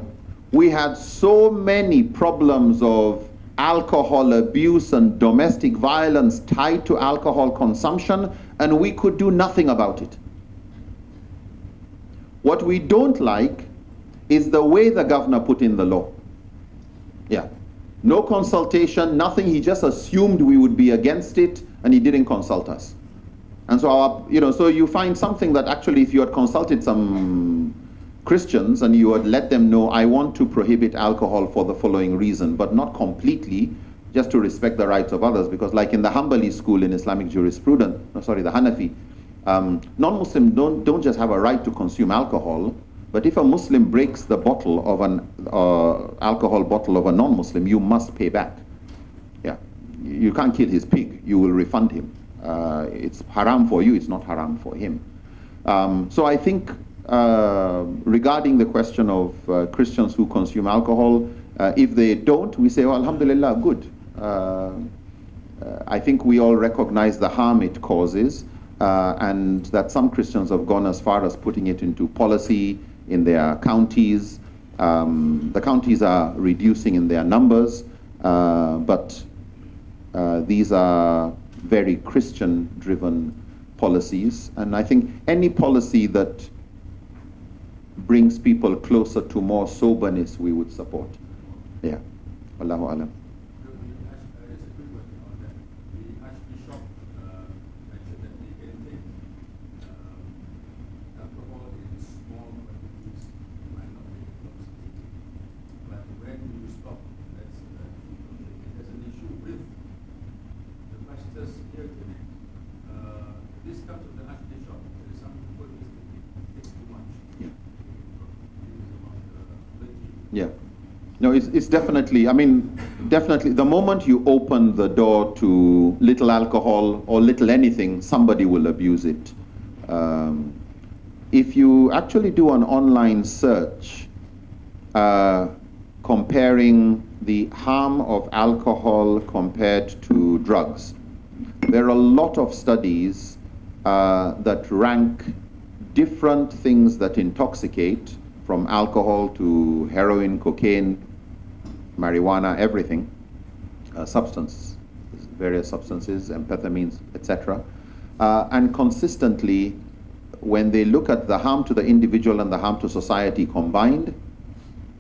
We had so many problems of alcohol abuse and domestic violence tied to alcohol consumption, and we could do nothing about it. What we don't like is the way the governor put in the law. Yeah. No consultation, nothing. He just assumed we would be against it, and he didn't consult us. And so, so you find something that actually, if you had consulted some Christians and you had let them know, I want to prohibit alcohol for the following reason, but not completely, just to respect the rights of others, because like in the Hanbali school in Islamic jurisprudence, the Hanafi, non-Muslims don't just have a right to consume alcohol, but if a Muslim breaks the bottle of an alcohol bottle of a non-Muslim, you must pay back. Yeah, you can't kill his pig, you will refund him. It's haram for you, it's not haram for him. So I think regarding the question of Christians who consume alcohol, if they don't, we say, well, alhamdulillah, good. I think we all recognize the harm it causes, and that some Christians have gone as far as putting it into policy in their counties. The counties are reducing in their numbers, but these are very Christian-driven policies, and I think any policy that brings people closer to more soberness we would support. Yeah. Allahu alam. Yeah. No, it's definitely, I mean, definitely the moment you open the door to little alcohol or little anything, somebody will abuse it. If you actually do an online search comparing the harm of alcohol compared to drugs, there are a lot of studies that rank different things that intoxicate, from alcohol to heroin, cocaine, marijuana, everything, various substances, amphetamines, etc. And consistently, when they look at the harm to the individual and the harm to society combined,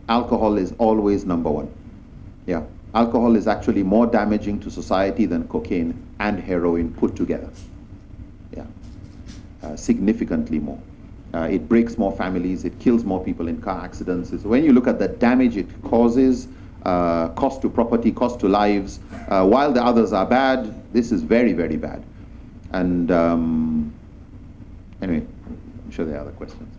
alcohol is always number one. Yeah, alcohol is actually more damaging to society than cocaine and heroin put together. Yeah, significantly more. It breaks more families, it kills more people in car accidents. So when you look at the damage it causes, cost to property, cost to lives, while the others are bad, this is very, very bad. And anyway, I'm sure there are other questions.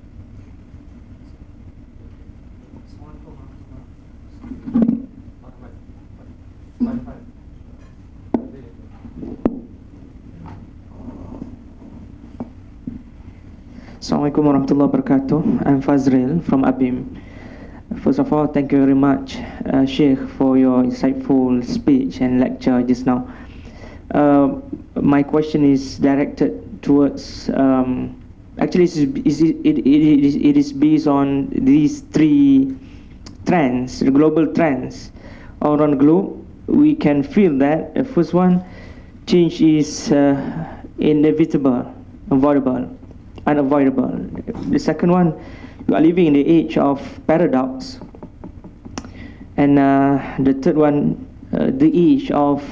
Assalamualaikum warahmatullahi wabarakatuh. I'm Fazril from ABIM. First of all, thank you very much, Sheikh, for your insightful speech and lecture just now. My question is directed towards, actually it is based on these three trends, the global trends. All around the globe, we can feel that the first one, change is inevitable, unavoidable. The second one, we are living in the age of paradox. And the third one, the age of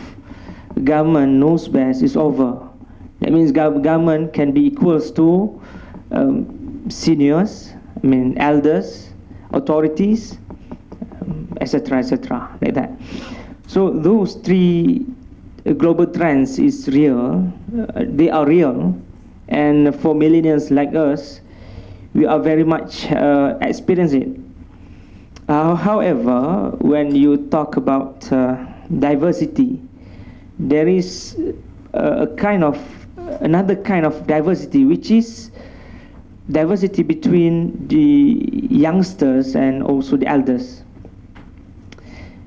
government knows best is over. That means government can be equals to seniors, I mean elders, authorities, etc., etc., like that. So those three global trends is real, they are real, and for millennials like us, we are very much experience it. However, when you talk about diversity, there is another kind of diversity, which is diversity between the youngsters and also the elders.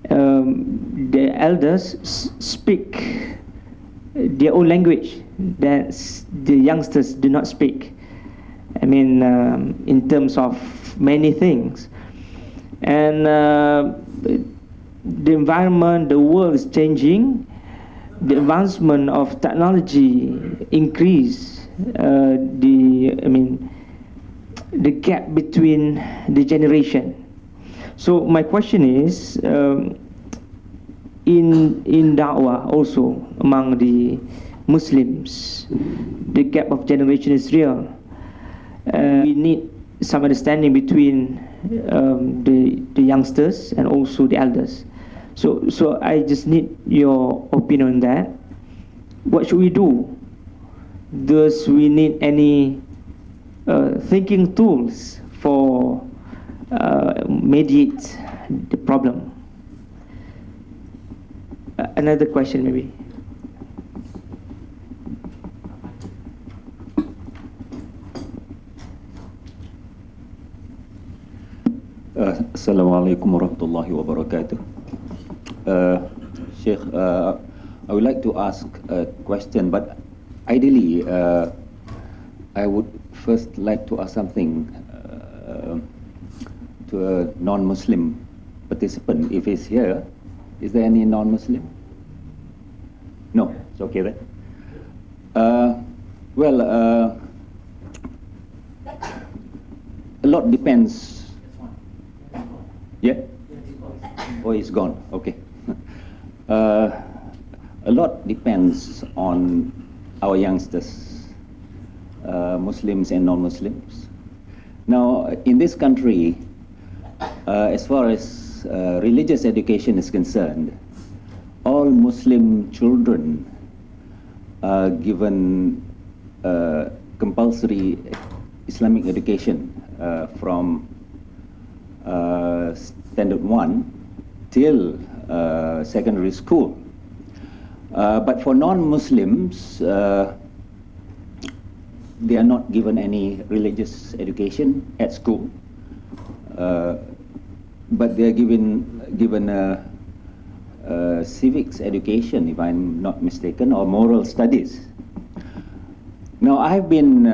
The elders speak their own language that the youngsters do not speak. I mean, in terms of many things. And the environment, the world is changing. The advancement of technology increase the gap between the generation. So my question is, in da'wah also among the Muslims. The gap of generation is real. We need some understanding between the youngsters and also the elders. So I just need your opinion on that. What should we do? Does we need any thinking tools for mediate the problem? Another question maybe. Assalamualaikum warahmatullahi wabarakatuh. Sheikh, I would like to ask a question, but ideally, I would first like to ask something to a non-Muslim participant. If he's here, is there any non-Muslim? No, it's okay then. Well, a lot depends. Yeah? Oh, he's gone. Okay. A lot depends on our youngsters, Muslims and non-Muslims. Now, in this country, as far as religious education is concerned, all Muslim children are given compulsory Islamic education from standard 1 till secondary school. But for non-Muslims, they are not given any religious education at school, but they are given civics education, if I'm not mistaken, or moral studies. Now, I've been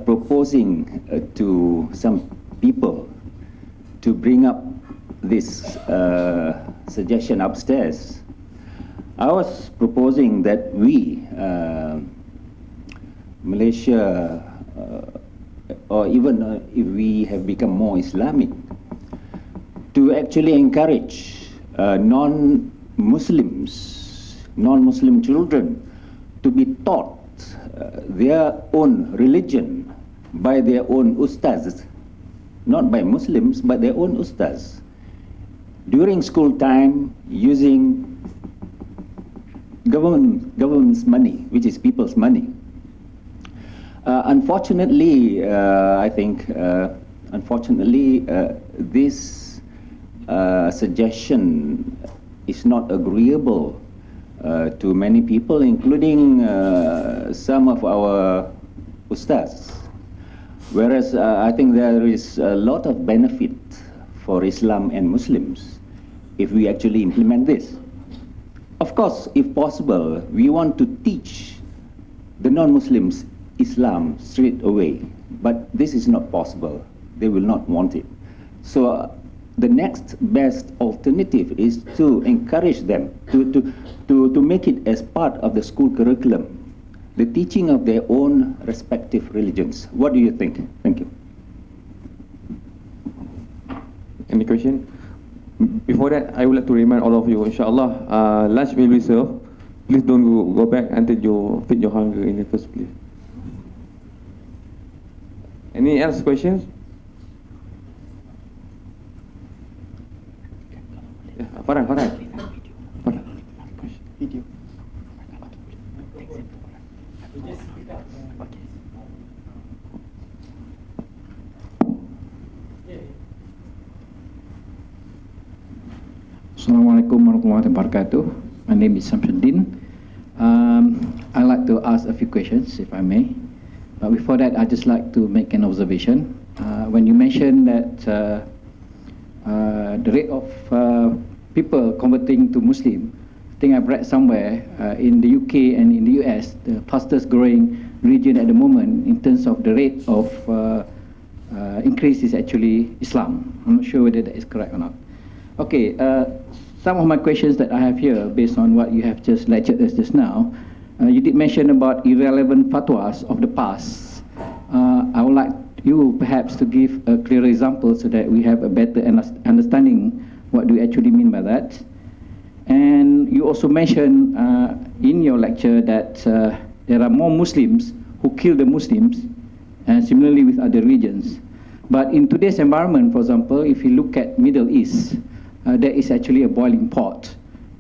proposing to some people to bring up this suggestion upstairs. I was proposing that we, Malaysia, or even if we have become more Islamic, to actually encourage non-Muslim children to be taught their own religion by their own ustaz, not by Muslims, but their own ustaz, during school time, using government's money, which is people's money. Unfortunately, I think, this suggestion is not agreeable to many people, including some of our ustaz. Whereas I think there is a lot of benefit for Islam and Muslims if we actually implement this. Of course, if possible, we want to teach the non-Muslims Islam straight away, but this is not possible. They will not want it. So the next best alternative is to encourage them to make it as part of the school curriculum, the teaching of their own respective religions. What do you think? Thank you. Any question? Before that, I would like to remind all of you, inshallah, lunch will be served. Please don't go back until you feed your hunger in the first place. Any else questions? Yeah, Farhan. Video. Assalamualaikum warahmatullahi wabarakatuh. My name is Samsuddin. I'd like to ask a few questions, if I may. But before that, I'd just like to make an observation. When you mentioned that the rate of people converting to Muslim, I think I've read somewhere in the UK and in the US, the fastest growing region at the moment in terms of the rate of increase is actually Islam. I'm not sure whether that is correct or not. Okay, some of my questions that I have here, based on what you have just lectured us just now, you did mention about irrelevant fatwas of the past. I would like you perhaps to give a clear example so that we have a better understanding what do you actually mean by that. And you you also mentioned in your lecture that there are more Muslims who kill the Muslims, and similarly with other religions. But in today's environment, for example, if you look at Middle East, there is actually a boiling pot.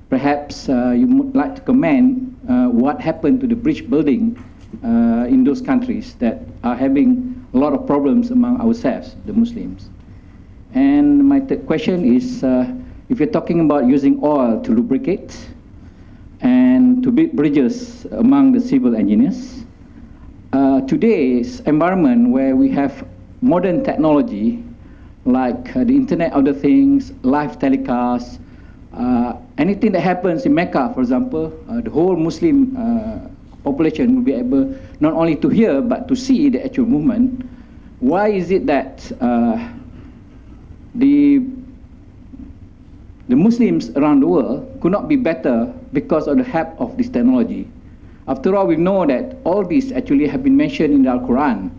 Perhaps you would like to comment what happened to the bridge building in those countries that are having a lot of problems among ourselves, the Muslims. And my third question is, if you're talking about using oil to lubricate and to build bridges among the civil engineers, today's environment where we have modern technology like the Internet of the Things, live telecasts, anything that happens in Mecca, for example, the whole Muslim population will be able not only to hear but to see the actual movement. Why is it that the Muslims around the world could not be better because of the help of this technology? After all, we know that all these actually have been mentioned in the Al-Quran.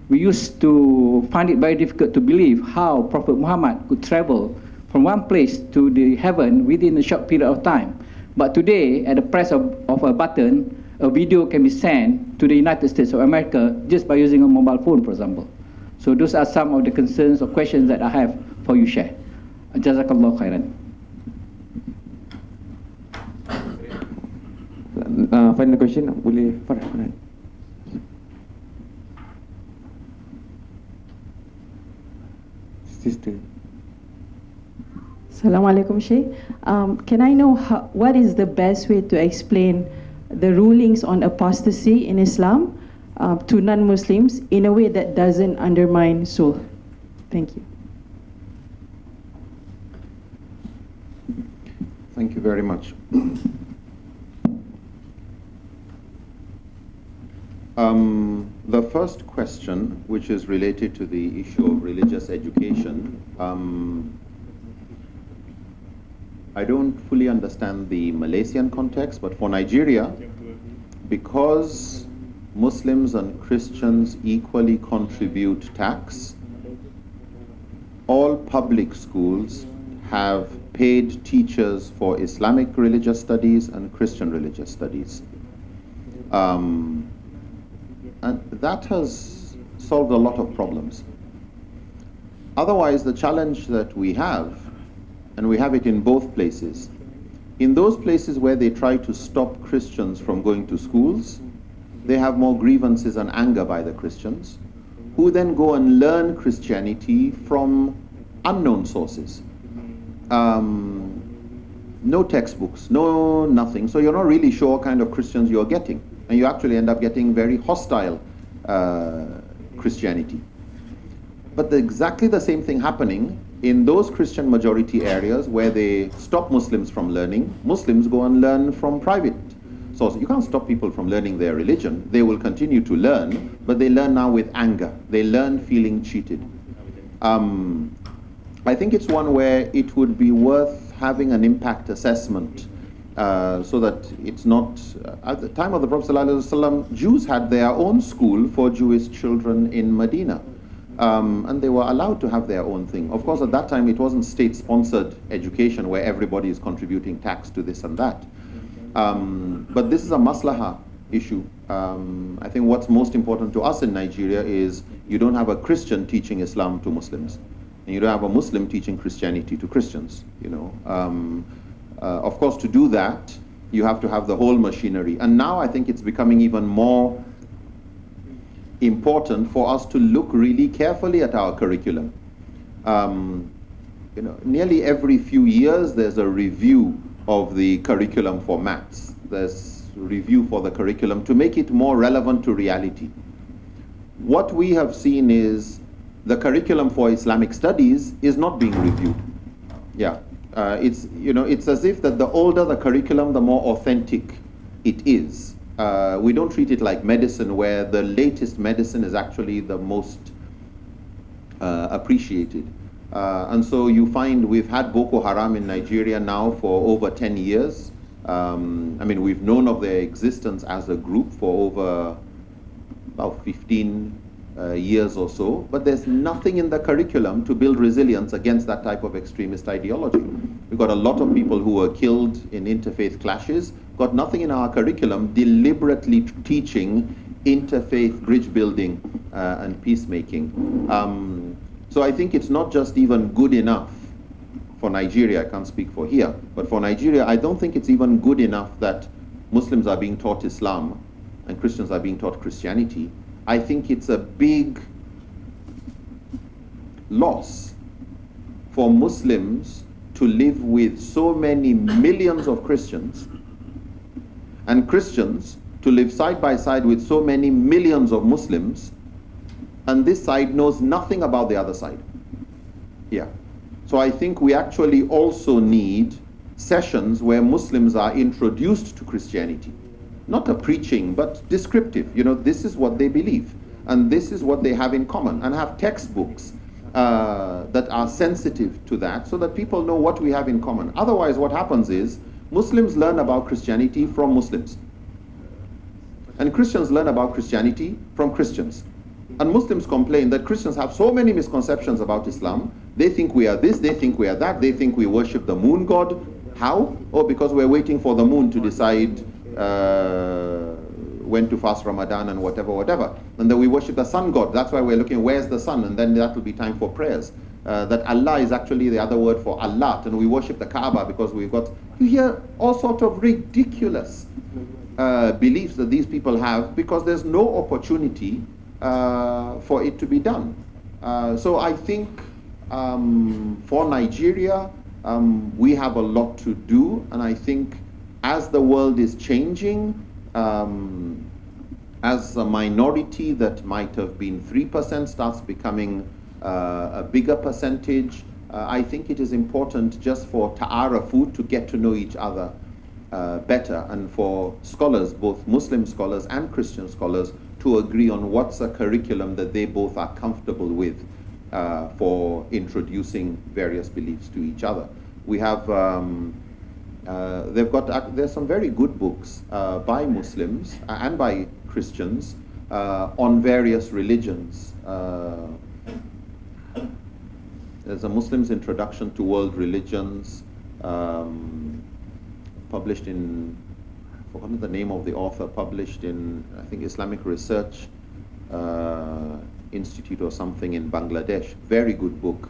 We used to find it very difficult to believe how Prophet Muhammad could travel from one place to the heaven within a short period of time. But today, at the press of a button, a video can be sent to the United States of America just by using a mobile phone, for example. So those are some of the concerns or questions that I have for you, Sheikh. Jazakallah khairan. Final question, boleh Farah? Sister. Assalamualaikum, Sheikh. Can I know what is the best way to explain the rulings on apostasy in Islam to non-Muslims in a way that doesn't undermine sulh? Thank you. Thank you very much. The first question, which is related to the issue of religious education, I don't fully understand the Malaysian context, but for Nigeria, because Muslims and Christians equally contribute tax, all public schools have paid teachers for Islamic religious studies and Christian religious studies. And that has solved a lot of problems. Otherwise, the challenge that we have, and we have it in both places, in those places where they try to stop Christians from going to schools, they have more grievances and anger by the Christians, who then go and learn Christianity from unknown sources. No textbooks, no nothing, so you're not really sure what kind of Christians you're getting. And you actually end up getting very hostile Christianity. But exactly the same thing happening in those Christian majority areas where they stop Muslims from learning. Muslims go and learn from private sources. You can't stop people from learning their religion. They will continue to learn, but they learn now with anger. They learn feeling cheated. I think it's one where it would be worth having an impact assessment so that it's not, at the time of the Prophet ﷺ, Jews had their own school for Jewish children in Medina. And they were allowed to have their own thing. Of course, at that time, it wasn't state-sponsored education where everybody is contributing tax to this and that. But this is a maslaha issue. I think what's most important to us in Nigeria is you don't have a Christian teaching Islam to Muslims. And you don't have a Muslim teaching Christianity to Christians, you know. Of course, to do that, you have to have the whole machinery. And now I think it's becoming even more important for us to look really carefully at our curriculum. You know, nearly every few years, there's a review of the curriculum for maths. There's a review for the curriculum to make it more relevant to reality. What we have seen is the curriculum for Islamic studies is not being reviewed. Yeah. It's, you know, it's as if that the older the curriculum, the more authentic it is. We don't treat it like medicine, where the latest medicine is actually the most appreciated. And so you find we've had Boko Haram in Nigeria now for over 10 years. I mean, we've known of their existence as a group for over about 15 years or so, but there's nothing in the curriculum to build resilience against that type of extremist ideology. We've got a lot of people who were killed in interfaith clashes. Got nothing in our curriculum deliberately teaching interfaith bridge building and peacemaking. So I think it's not just even good enough for Nigeria. I can't speak for here, but for Nigeria, I don't think it's even good enough that Muslims are being taught Islam and Christians are being taught Christianity. I think it's a big loss for Muslims to live with so many millions of Christians and Christians to live side by side with so many millions of Muslims, and this side knows nothing about the other side. Yeah. So I think we actually also need sessions where Muslims are introduced to Christianity. Not a preaching, but descriptive. You know, this is what they believe, and this is what they have in common, and have textbooks that are sensitive to that so that people know what we have in common. Otherwise, what happens is Muslims learn about Christianity from Muslims, and Christians learn about Christianity from Christians. And Muslims complain that Christians have so many misconceptions about Islam. They think we are this, they think we are that, they think we worship the moon god. How? Oh, because we're waiting for the moon to decide when to fast Ramadan and whatever. And then we worship the sun god. That's why we're looking, where's the sun? And then that will be time for prayers. That Allah is actually the other word for Allah. And we worship the Kaaba because we've got, you hear all sorts of ridiculous beliefs that these people have because there's no opportunity for it to be done. So I think for Nigeria, we have a lot to do, and I think as the world is changing, as a minority that might have been 3% starts becoming a bigger percentage, I think it is important just for ta'arafu to get to know each other better, and for scholars, both Muslim scholars and Christian scholars, to agree on what's a curriculum that they both are comfortable with for introducing various beliefs to each other. We have, there's some very good books by Muslims and by Christians on various religions. There's a Muslim's Introduction to World Religions, published in, I forgot the name of the author, published in, I think, Islamic Research Institute or something in Bangladesh. Very good book,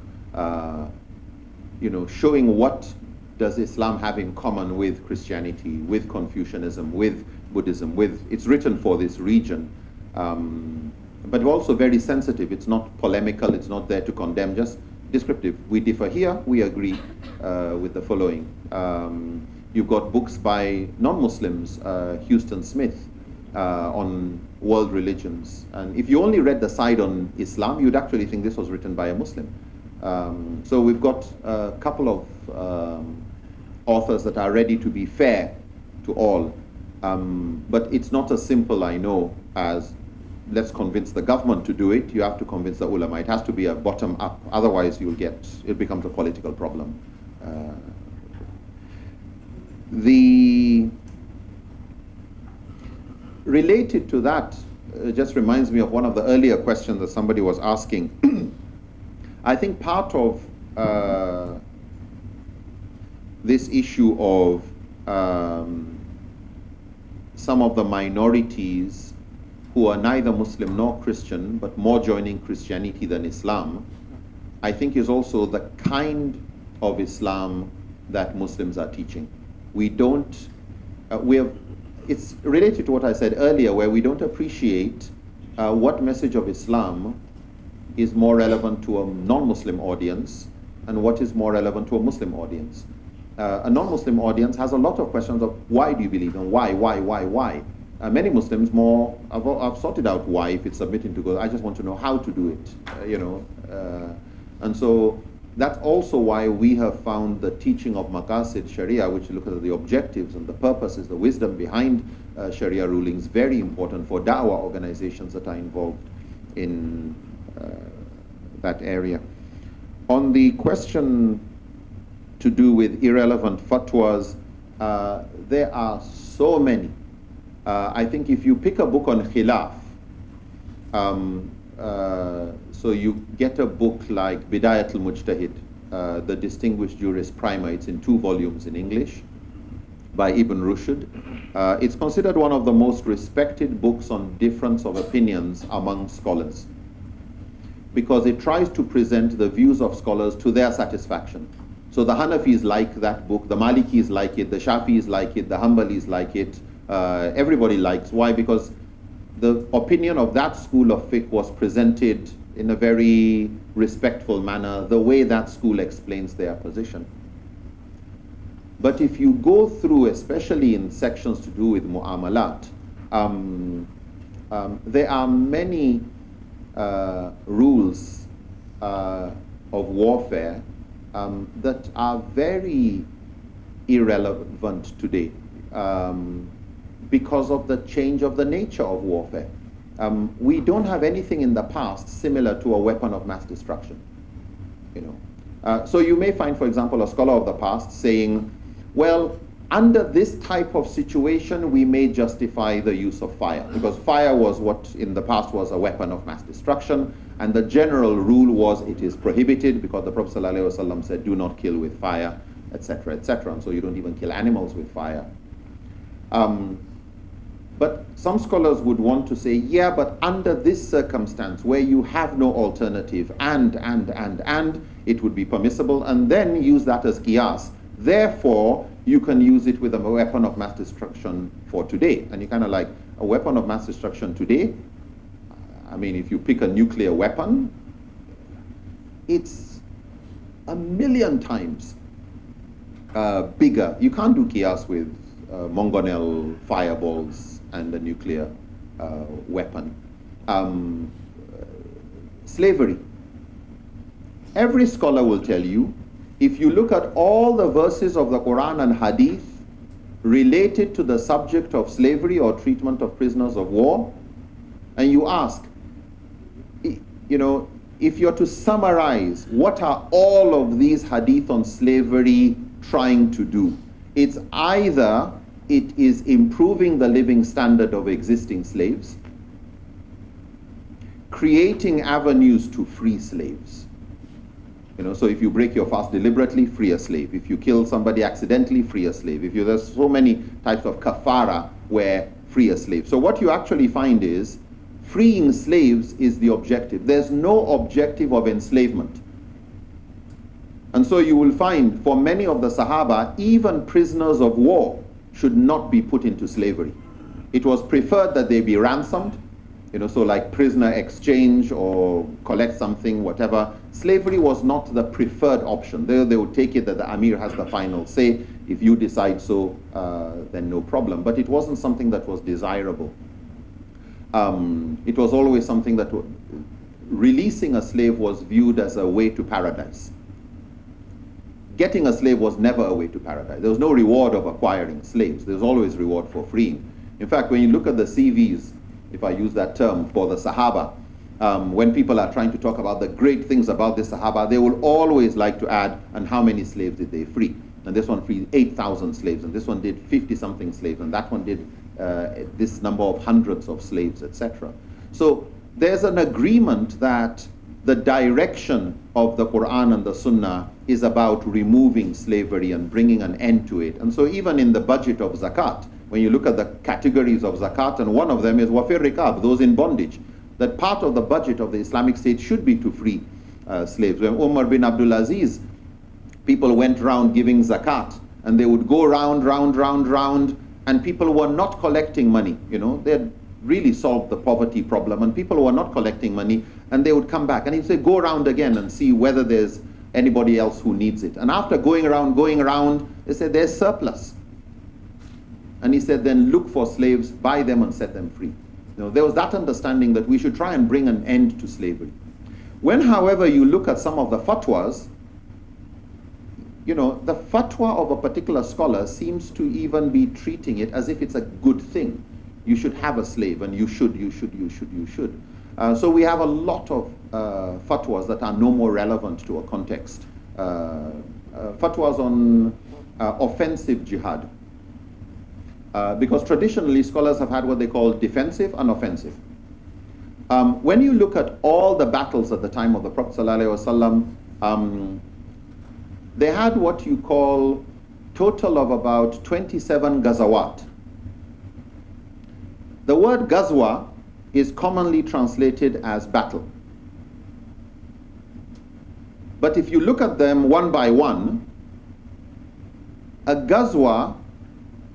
you know, showing what does Islam have in common with Christianity, with Confucianism, with Buddhism, it's written for this region, but also very sensitive. It's not polemical, it's not there to condemn, just descriptive. We differ here, we agree with the following. You've got books by non-Muslims, Houston Smith, on world religions. And if you only read the side on Islam, you'd actually think this was written by a Muslim. So we've got a couple of authors that are ready to be fair to all. But it's not as simple, I know, as let's convince the government to do it. You have to convince the ulama. It has to be a bottom-up. Otherwise, it becomes a political problem. Related to that, just reminds me of one of the earlier questions that somebody was asking. I think part of this issue of some of the minorities who are neither Muslim nor Christian, but more joining Christianity than Islam, I think is also the kind of Islam that Muslims are teaching. We don't, it's related to what I said earlier, where we don't appreciate what message of Islam is more relevant to a non-Muslim audience and what is more relevant to a Muslim audience. A non-Muslim audience has a lot of questions of why do you believe and why? Many Muslims have sorted out why if it's submitting to God. I just want to know how to do it, you know. And so that's also why we have found the teaching of Maqasid Sharia, which looks at the objectives and the purposes, the wisdom behind Sharia rulings, very important for da'wah organizations that are involved in that area. On the question to do with irrelevant fatwas, there are so many. I think if you pick a book on khilaf, so you get a book like Bidayat al-Mujtahid the distinguished jurist primer. It's in 2 volumes in English by Ibn Rushd. It's considered one of the most respected books on difference of opinions among scholars, because it tries to present the views of scholars to their satisfaction. So the Hanafis like that book, the Malikis like it, the Shafis like it, the Hanbalis like it, everybody likes. Why? Because the opinion of that school of fiqh was presented in a very respectful manner, the way that school explains their position. But if you go through, especially in sections to do with mu'amalat, there are many rules of warfare that are very irrelevant today because of the change of the nature of warfare. We don't have anything in the past similar to a weapon of mass destruction. So you may find, for example, a scholar of the past saying, well, under this type of situation, we may justify the use of fire, because fire was what in the past was a weapon of mass destruction, and the general rule was it is prohibited because the Prophet ﷺ said, do not kill with fire, etc., etc., and so you don't even kill animals with fire. But some scholars would want to say, yeah, but under this circumstance where you have no alternative and, it would be permissible, and then use that as qiyas. Therefore, you can use it with a weapon of mass destruction for today. And you kind of like, a weapon of mass destruction today, I mean, if you pick a nuclear weapon, it's 1,000,000 times bigger. You can't do qiyas with mangonel fireballs and a nuclear weapon. Slavery. Every scholar will tell you, if you look at all the verses of the Quran and Hadith related to the subject of slavery or treatment of prisoners of war, and you ask, if you're to summarize, what are all of these Hadith on slavery trying to do? It's either it is improving the living standard of existing slaves, creating avenues to free slaves. So if you break your fast deliberately, free a slave. If you kill somebody accidentally, free a slave. There's so many types of kafara where free a slave. So what you actually find is freeing slaves is the objective. There's no objective of enslavement. And so you will find for many of the Sahaba, even prisoners of war should not be put into slavery. It was preferred that they be ransomed, so like prisoner exchange or collect something, whatever. Slavery was not the preferred option. They would take it that the Amir has the final say. If you decide so, then no problem. But it wasn't something that was desirable. It was always something that releasing a slave was viewed as a way to paradise. Getting a slave was never a way to paradise. There was no reward of acquiring slaves. There was always reward for freeing. In fact, when you look at the CVs, if I use that term, for the Sahaba, when people are trying to talk about the great things about this Sahaba, they will always like to add, and how many slaves did they free? And this one freed 8,000 slaves, and this one did 50-something slaves, and that one did this number of hundreds of slaves, etc. So there's an agreement that the direction of the Quran and the Sunnah is about removing slavery and bringing an end to it. And so even in the budget of zakat, when you look at the categories of zakat, and one of them is wafir rikab, those in bondage, that part of the budget of the Islamic State should be to free slaves. When Umar bin Abdul Aziz, people went round giving zakat, and they would go round, and people were not collecting money. They had really solved the poverty problem, and people were not collecting money, and they would come back, and he'd say, go around again and see whether there's anybody else who needs it. And after going around, they said, there's surplus. And he said, then look for slaves, buy them and set them free. There was that understanding that we should try and bring an end to slavery. When, however, you look at some of the fatwas, the fatwa of a particular scholar seems to even be treating it as if it's a good thing. You should have a slave, and you should. So we have a lot of fatwas that are no more relevant to a context. Fatwas on offensive jihad. Because traditionally scholars have had what they call defensive and offensive. When you look at all the battles at the time of the Prophet ﷺ, they had what you call total of about 27 ghazawat. The word ghazwa is commonly translated as battle. But if you look at them one by one, a ghazwa,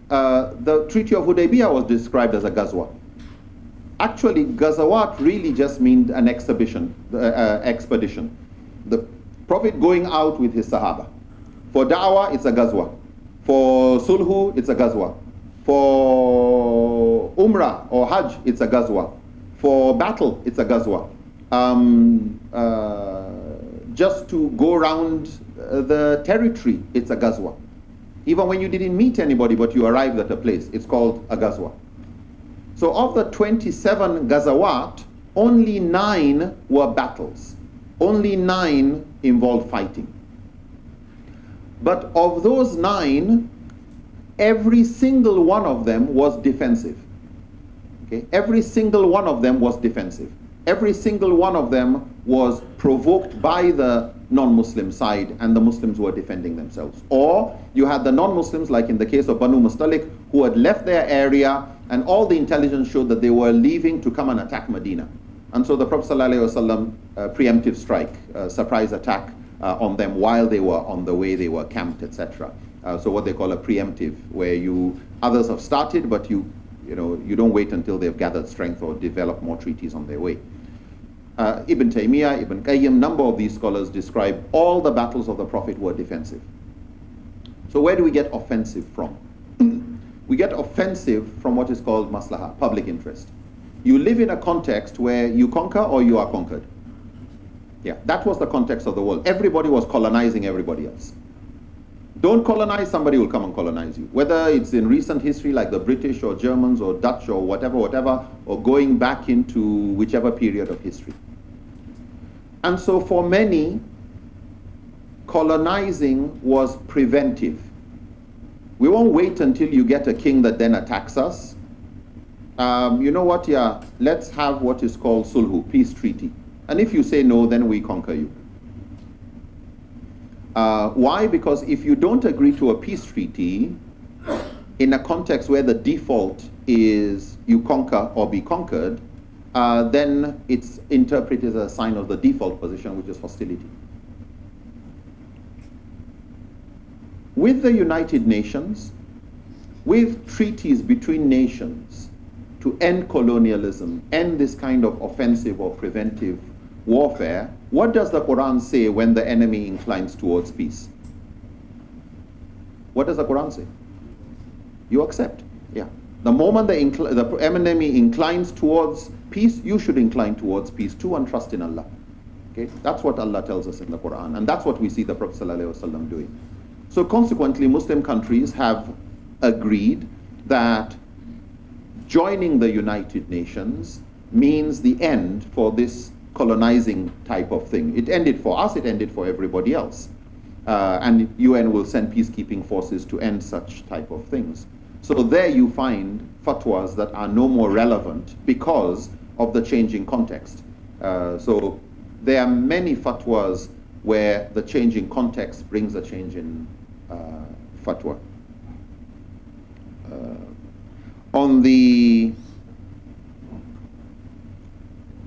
the Treaty of Hudaybiyah was described as a ghazwa. Actually, ghazawat really just means an expedition. The Prophet going out with his Sahaba. For da'wah, it's a ghazwa. For sulhu, it's a ghazwa. For umrah or hajj, it's a ghazwa. For battle, it's a ghazwa. Just to go around the territory, it's a ghazwa. Even when you didn't meet anybody but you arrived at a place, it's called a ghazwa. So of the 27 ghazawat, only 9 were battles. Only 9 involved fighting. But of those 9, every single one of them was defensive. Okay? Every single one of them was defensive. Every single one of them was provoked by the non-Muslim side, and the Muslims were defending themselves. Or you had the non-Muslims, like in the case of Banu Mustalik, who had left their area, and all the intelligence showed that they were leaving to come and attack Medina. And so the Prophet ﷺ, preemptive strike, surprise attack on them while they were on the way, they were camped, etc. So what they call a preemptive, where others have started, but you don't wait until they've gathered strength or developed more treaties on their way. Ibn Taymiyyah, Ibn Qayyim, number of these scholars describe all the battles of the Prophet were defensive. So where do we get offensive from? We get offensive from what is called maslahah, public interest. You live in a context where you conquer or you are conquered. Yeah, that was the context of the world. Everybody was colonizing everybody else. Don't colonize, somebody will come and colonize you. Whether it's in recent history like the British or Germans or Dutch or whatever, or going back into whichever period of history. And so for many, colonizing was preventive. We won't wait until you get a king that then attacks us. You know what, yeah, let's have what is called sulhu, peace treaty. And if you say no, then we conquer you. Why? Because if you don't agree to a peace treaty, in a context where the default is you conquer or be conquered, then it's interpreted as a sign of the default position, which is hostility. With the United Nations, with treaties between nations to end colonialism, end this kind of offensive or preventive warfare, what does the Quran say when the enemy inclines towards peace? What does the Quran say? You accept. Yeah. The moment the enemy inclines towards peace, you should incline towards peace too and trust in Allah. Okay? That's what Allah tells us in the Quran, and that's what we see the Prophet ﷺ doing. So consequently, Muslim countries have agreed that joining the United Nations means the end for this colonizing type of thing. It ended for us, it ended for everybody else. And UN will send peacekeeping forces to end such type of things. So there you find fatwas that are no more relevant because of the changing context. So there are many fatwas where the changing context brings a change in fatwa. On the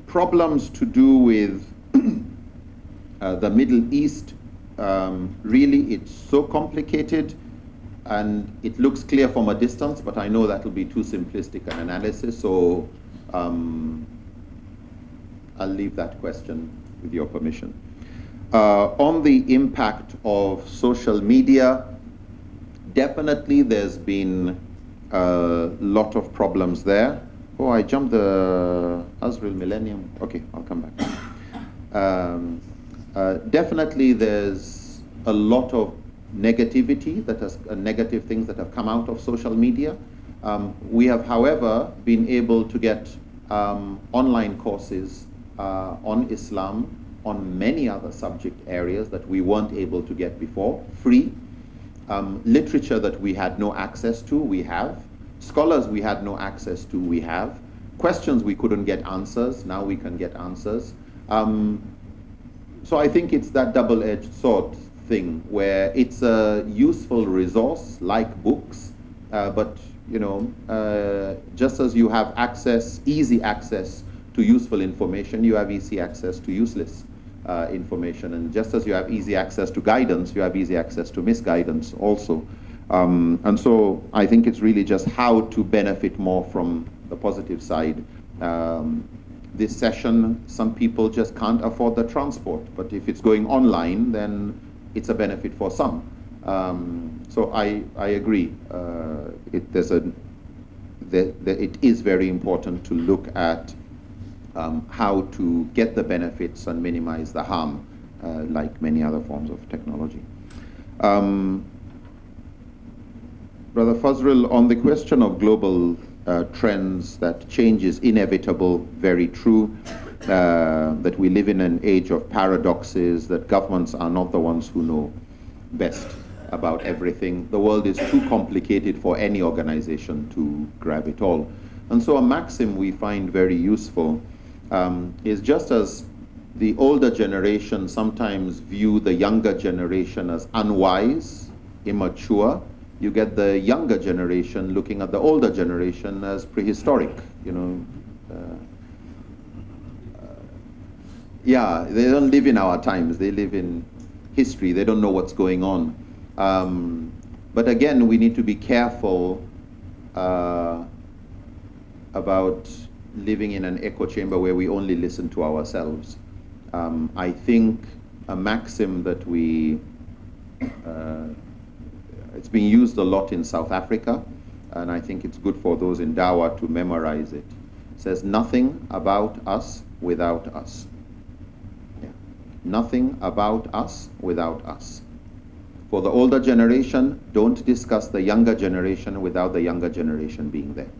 problems to do with the Middle East, really it's so complicated and it looks clear from a distance, but I know that will be too simplistic an analysis, so I'll leave that question with your permission. On the impact of social media, definitely there's been a lot of problems there. Oh, I jumped the Azrael Millennium. Okay, I'll come back. Definitely there's a lot of negativity, negative things that have come out of social media. We have, however, been able to get online courses on Islam, on many other subject areas that we weren't able to get before, free. Literature that we had no access to, we have. Scholars we had no access to, we have. Questions we couldn't get answers, now we can get answers. So I think it's that double-edged sword thing where it's a useful resource like books, but you know, just as you have access, easy access to useful information, you have easy access to useless information, and just as you have easy access to guidance, you have easy access to misguidance also. And so I think it's really just how to benefit more from the positive side. This session, some people just can't afford the transport, but if it's going online, then it's a benefit for some. So I agree. It is very important to look at how to get the benefits and minimize the harm, like many other forms of technology. Brother Fazril, on the question of global trends, that change is inevitable, very true, that we live in an age of paradoxes, that governments are not the ones who know best about everything. The world is too complicated for any organization to grab it all. And so a maxim we find very useful is, just as the older generation sometimes view the younger generation as unwise, immature, you get the younger generation looking at the older generation as prehistoric, you know. Yeah, they don't live in our times, they live in history, they don't know what's going on. But again, we need to be careful about living in an echo chamber where we only listen to ourselves. I think a maxim that it's being used a lot in South Africa, and I think it's good for those in Dawah to memorize it. It says, nothing about us without us. Yeah. Nothing about us without us. For the older generation, don't discuss the younger generation without the younger generation being there.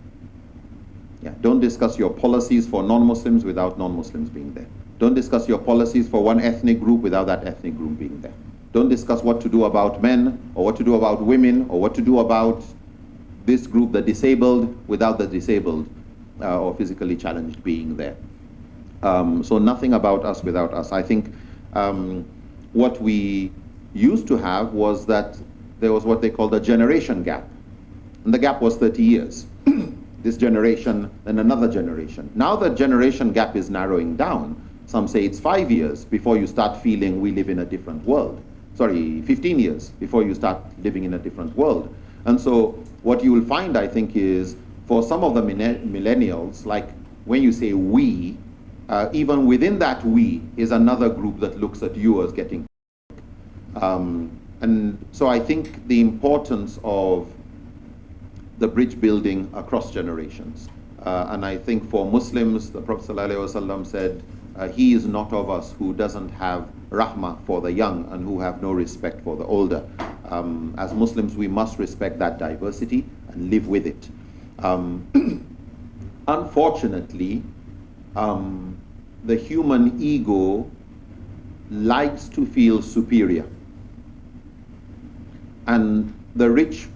Yeah. Don't discuss your policies for non-Muslims without non-Muslims being there. Don't discuss your policies for one ethnic group without that ethnic group being there. Don't discuss what to do about men, or what to do about women, or what to do about this group, the disabled, without the disabled or physically challenged being there. So nothing about us without us. I think what we used to have was that there was what they called a generation gap. And the gap was 30 years. This generation, then another generation. Now the generation gap is narrowing down. Some say it's 5 years before you start feeling we live in a different world. Sorry, 15 years before you start living in a different world. And so what you will find, I think, is for some of the millennials, like when you say we, even within that we is another group that looks at you as getting. And so I think the importance of the bridge building across generations. And I think for Muslims, the Prophet ﷺ said, he is not of us who doesn't have rahmah for the young and who have no respect for the older. As Muslims, we must respect that diversity and live with it. Unfortunately, the human ego likes to feel superior. And the rich,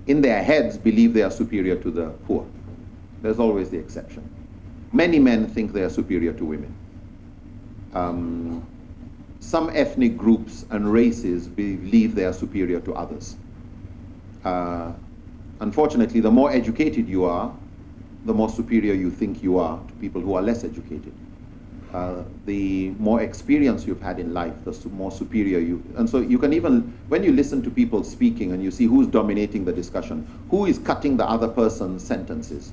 in their heads, believe they are superior to the poor. There's always the exception. Many men think they are superior to women. Some ethnic groups and races believe they are superior to others. Unfortunately, the more educated you are, the more superior you think you are to people who are less educated. The more experience you've had in life, the more superior you. And so you can even, when you listen to people speaking and you see who's dominating the discussion, who is cutting the other person's sentences,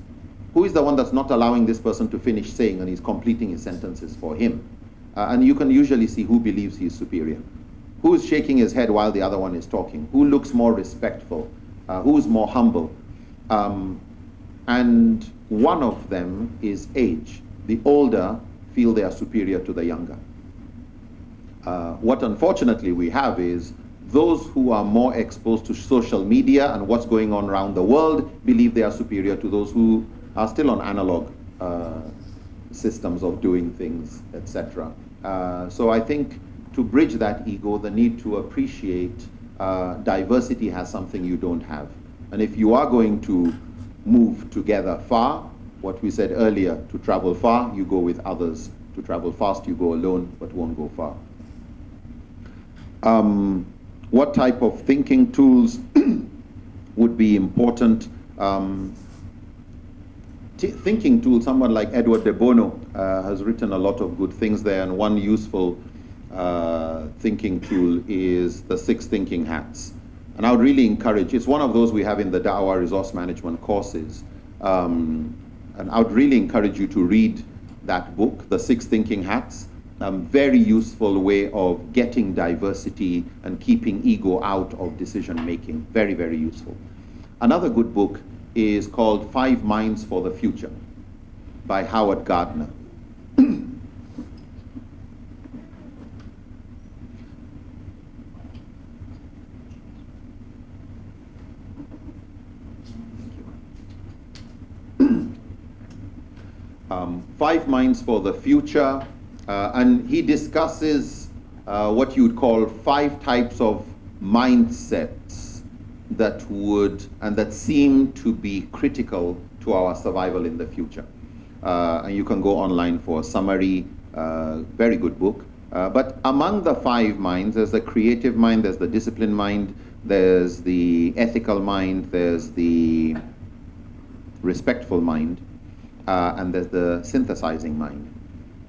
who is the one that's not allowing this person to finish saying and he's completing his sentences for him. And you can usually see who believes he's superior. Who is shaking his head while the other one is talking? Who looks more respectful? Who is more humble? And one of them is age. The older feel they are superior to the younger. What unfortunately we have is those who are more exposed to social media and what's going on around the world believe they are superior to those who are still on analog systems of doing things, etc. So I think to bridge that ego, the need to appreciate diversity has something you don't have. And if you are going to move together far, what we said earlier, to travel far, you go with others. To travel fast, you go alone, but won't go far. What type of thinking tools would be important? Thinking tool, someone like Edward de Bono has written a lot of good things there, and one useful thinking tool is the 6 thinking hats. And I would really encourage, it's one of those we have in the Da'wah resource management courses, and I would really encourage you to read that book, the 6 thinking hats. Very useful way of getting diversity and keeping ego out of decision making. Very, very useful. Another good book is called 5 Minds for the Future by Howard Gardner. Five Minds for the Future, and he discusses what you would call 5 types of mindsets that would and that seem to be critical to our survival in the future. And you can go online for a summary. Very good book. But among the 5 minds, there's the creative mind, there's the disciplined mind, there's the ethical mind, there's the respectful mind, and there's the synthesizing mind.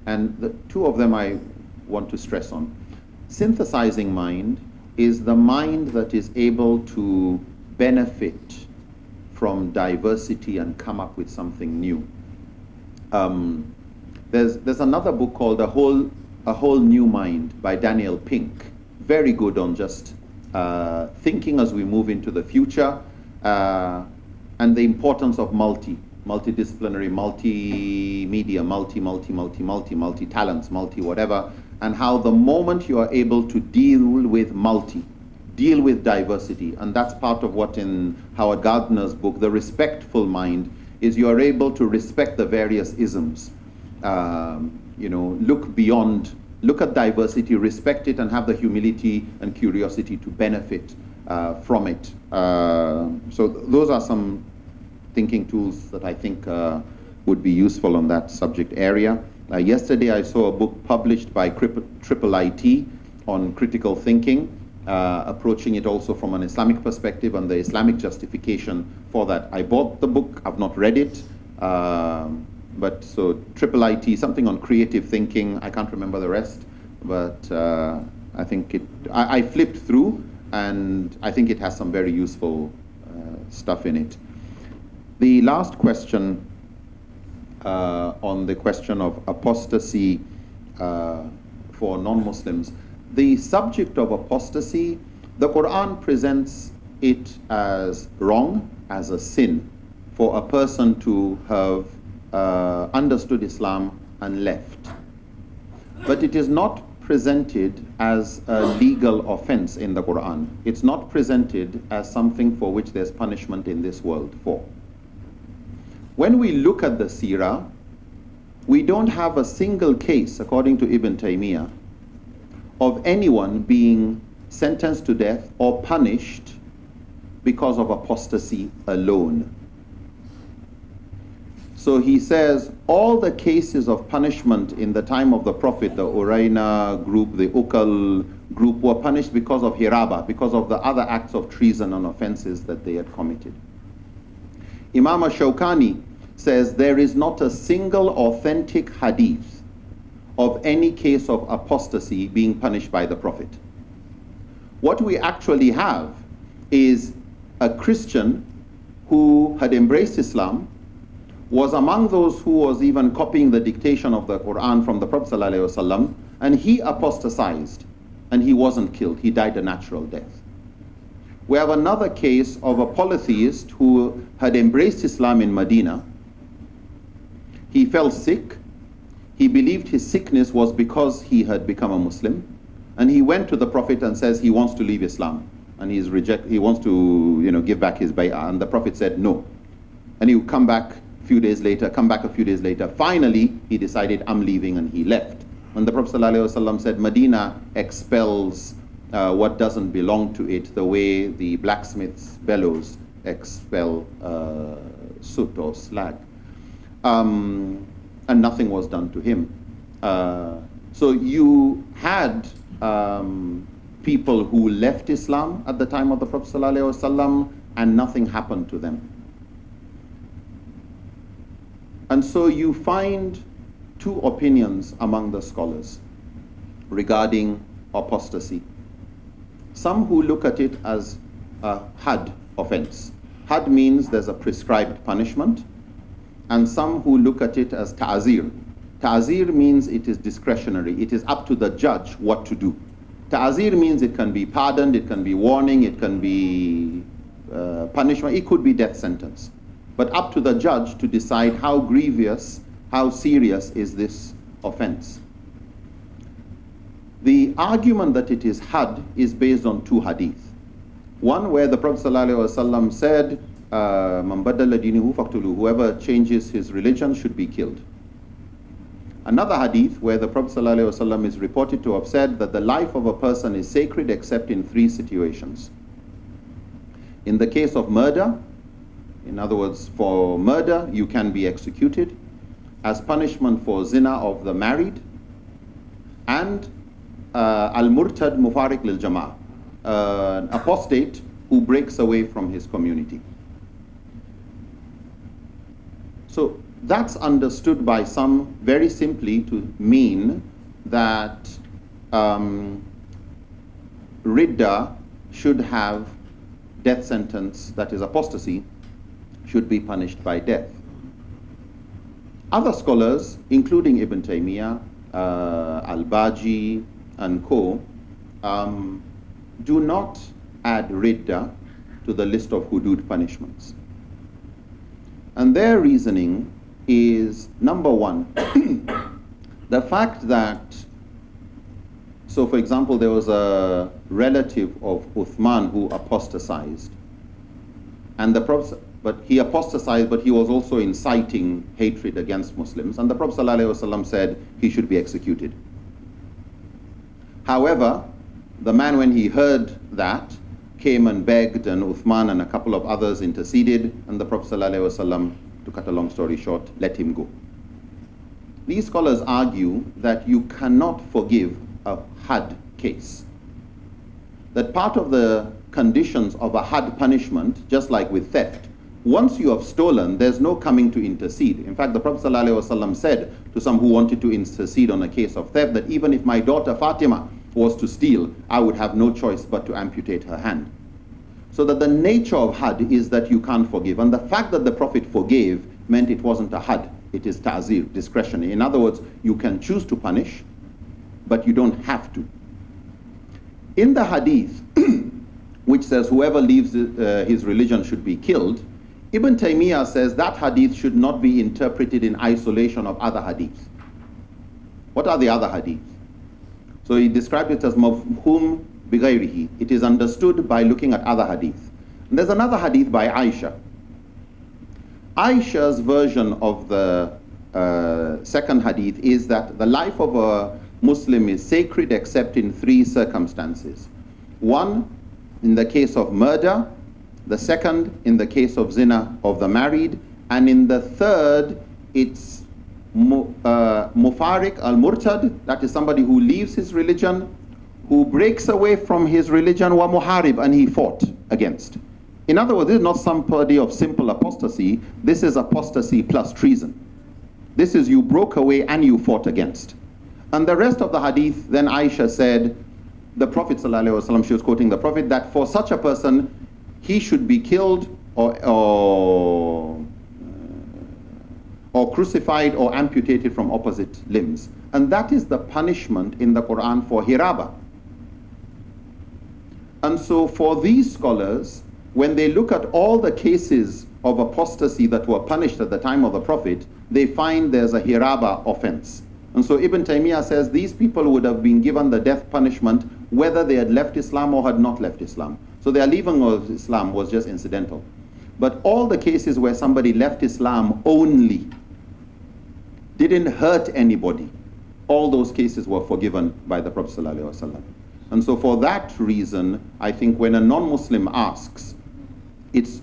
And the 2 of them I want to stress on. Synthesizing mind is the mind that is able to benefit from diversity and come up with something new. There's another book called A Whole New Mind by Daniel Pink. Very good on just thinking as we move into the future, and the importance of multidisciplinary, multimedia, multi-talents, multi-whatever, and how the moment you are able to deal with diversity, and that's part of what in Howard Gardner's book, The Respectful Mind, is you are able to respect the various isms. Look beyond, look at diversity, respect it, and have the humility and curiosity to benefit from it. So those are some thinking tools that I think would be useful on that subject area. Yesterday I saw a book published by Triple IT on critical thinking, approaching it also from an Islamic perspective and the Islamic justification for that. I bought the book, I've not read it, but so Triple IT, something on creative thinking, I can't remember the rest, but I think I flipped through and I think it has some very useful stuff in it. The last question on the question of apostasy for non-Muslims. The subject of apostasy, the Quran presents it as wrong, as a sin, for a person to have understood Islam and left. But it is not presented as a legal offense in the Quran. It's not presented as something for which there's punishment in this world for. When we look at the seerah, we don't have a single case, according to Ibn Taymiyyah, of anyone being sentenced to death or punished because of apostasy alone. So he says all the cases of punishment in the time of the Prophet, the Urayna group, the Ukal group, were punished because of hiraba, because of the other acts of treason and offenses that they had committed. Imam Shawkani says there is not a single authentic hadith of any case of apostasy being punished by the Prophet. What we actually have is a Christian who had embraced Islam, was among those who was even copying the dictation of the Quran from the Prophet ﷺ, and he apostatized and he wasn't killed, he died a natural death. We have another case of a polytheist who had embraced Islam in Medina. He fell sick. He believed his sickness was because he had become a Muslim, and he went to the Prophet and says he wants to leave Islam and he wants to give back his bay'ah, and the Prophet said no. And he would come back a few days later, Finally, he decided, I'm leaving, and he left. And the Prophet ﷺ said, Medina expels what doesn't belong to it, the way the blacksmith's bellows expel soot or slag. And nothing was done to him. So you had people who left Islam at the time of the Prophet ﷺ and nothing happened to them. And so you find two opinions among the scholars regarding apostasy. Some who look at it as a had offense. Had means there's a prescribed punishment. And some who look at it as ta'zir. Ta'zir means it is discretionary. It is up to the judge what to do. Ta'zir means it can be pardoned, it can be warning, it can be punishment, it could be death sentence. But up to the judge to decide how grievous, how serious is this offense. The argument that it is had is based on two hadith. One where the Prophet ﷺ said, "Man badala dinahu faqtuluhu," whoever changes his religion should be killed. Another hadith where the Prophet ﷺ is reported to have said that the life of a person is sacred except in three situations. In the case of murder, in other words, for murder you can be executed, as punishment for zina of the married, and al-murtad mufarik lil jama'ah, an apostate who breaks away from his community. So that's understood by some very simply to mean that ridda should have death sentence, that is apostasy, should be punished by death. Other scholars, including Ibn Taymiyyah, Al-Baji, and co., do not add ridda to the list of hudud punishments. And their reasoning is, number one, the fact that, so for example, there was a relative of Uthman who apostatized, and the Prophet, but he apostatized, but he was also inciting hatred against Muslims, and the Prophet ﷺ said he should be executed. However, the man, when he heard that, came and begged, and Uthman and a couple of others interceded, and the Prophet ﷺ, to cut a long story short, let him go. These scholars argue that you cannot forgive a had case. That part of the conditions of a had punishment, just like with theft, once you have stolen, there's no coming to intercede. In fact, the Prophet ﷺ said to some who wanted to intercede on a case of theft that even if my daughter Fatima was to steal, I would have no choice but to amputate her hand. So that the nature of had is that you can't forgive. And the fact that the Prophet forgave meant it wasn't a had, it is ta'zir, discretionary. In other words, you can choose to punish, but you don't have to. In the hadith, which says whoever leaves his religion should be killed, Ibn Taymiyyah says that hadith should not be interpreted in isolation of other hadith. What are the other hadith? So he described it as mafhum bighayrihi. It is understood by looking at other hadith. And there's another hadith by Aisha. Aisha's version of the second hadith is that the life of a Muslim is sacred except in three circumstances. One, in the case of murder. The second, in the case of zina of the married. And in the third, it's mufarik al-murtad, that is somebody who leaves his religion, who breaks away from his religion, wa muharib, and he fought against. In other words, this is not somebody of simple apostasy, this is apostasy plus treason. This is you broke away and you fought against. And the rest of the hadith, then Aisha said, the Prophet ﷺ, she was quoting the Prophet, that for such a person, he should be killed or crucified or amputated from opposite limbs. And that is the punishment in the Quran for hiraba. And so for these scholars, when they look at all the cases of apostasy that were punished at the time of the Prophet, they find there's a hiraba offense. And so Ibn Taymiyyah says these people would have been given the death punishment whether they had left Islam or had not left Islam. So their leaving of Islam was just incidental. But all the cases where somebody left Islam only, didn't hurt anybody, all those cases were forgiven by the Prophet ﷺ. And so for that reason, I think when a non-Muslim asks, it's,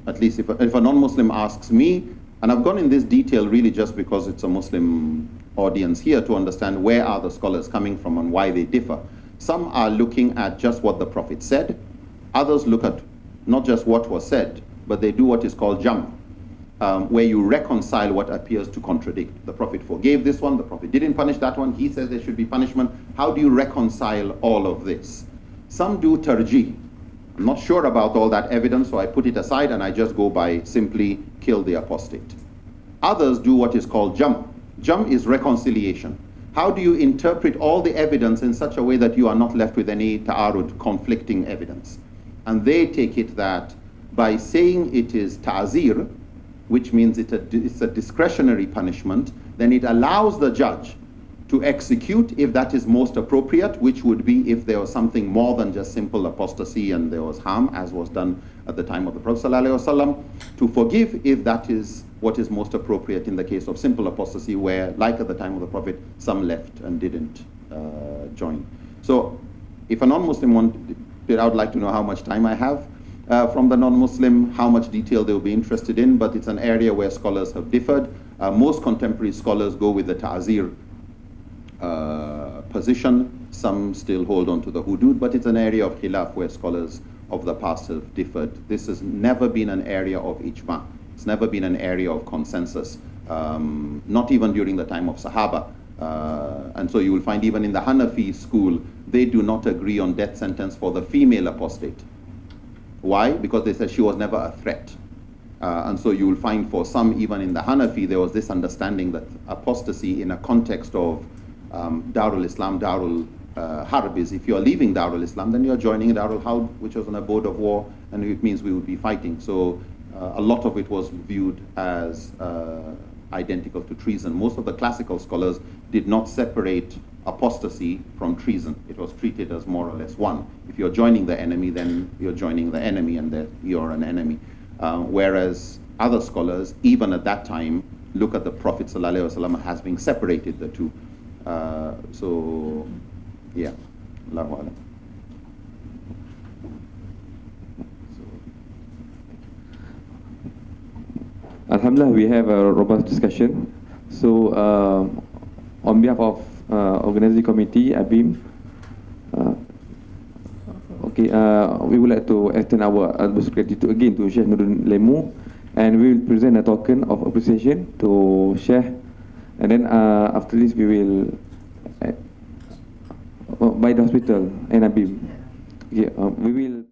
at least if a non-Muslim asks me, and I've gone in this detail really just because it's a Muslim audience here to understand where are the scholars coming from and why they differ. Some are looking at just what the Prophet said. Others look at not just what was said, but they do what is called jam, where you reconcile what appears to contradict. The Prophet forgave this one, the Prophet didn't punish that one, he says there should be punishment. How do you reconcile all of this? Some do tarjih. I'm not sure about all that evidence, so I put it aside and I just go by simply kill the apostate. Others do what is called jam. Jam is reconciliation. How do you interpret all the evidence in such a way that you are not left with any ta'arud, conflicting evidence? And they take it that by saying it is ta'zir, which means it's a discretionary punishment, then it allows the judge to execute if that is most appropriate, which would be if there was something more than just simple apostasy and there was harm, as was done at the time of the Prophet ﷺ, to forgive if that is what is most appropriate in the case of simple apostasy, where, like at the time of the Prophet, some left and didn't join. So if a non-Muslim wanted, I would like to know how much time I have from the non-Muslim, how much detail they will be interested in, but it's an area where scholars have differed. Most contemporary scholars go with the ta'zir position. Some still hold on to the hudud, but it's an area of khilaf where scholars of the past have differed. This has never been an area of ijma. It's never been an area of consensus, not even during the time of Sahaba. And so you will find even in the Hanafi school, they do not agree on death sentence for the female apostate. Why? Because they said she was never a threat. And so you will find for some, even in the Hanafi, there was this understanding that apostasy in a context of Darul Islam, Darul Harb is if you are leaving Darul Islam, then you are joining Darul Harb, which was an abode of war, and it means we would be fighting. So a lot of it was viewed as identical to treason. Most of the classical scholars did not separate apostasy from treason. It was treated as more or less one. If you're joining the enemy, then you're joining the enemy and that you're an enemy. Whereas other scholars, even at that time, look at the Prophet ﷺ as being separated the two. So, yeah, Allahu Alam. Alhamdulillah, we have a robust discussion. So, on behalf of organizing committee, ABIM, we would like to extend our utmost gratitude again to Sheikh Nurul Lemu, and we will present a token of appreciation to Sheikh, and then after this we will by the hospital and ABIM. Okay, we will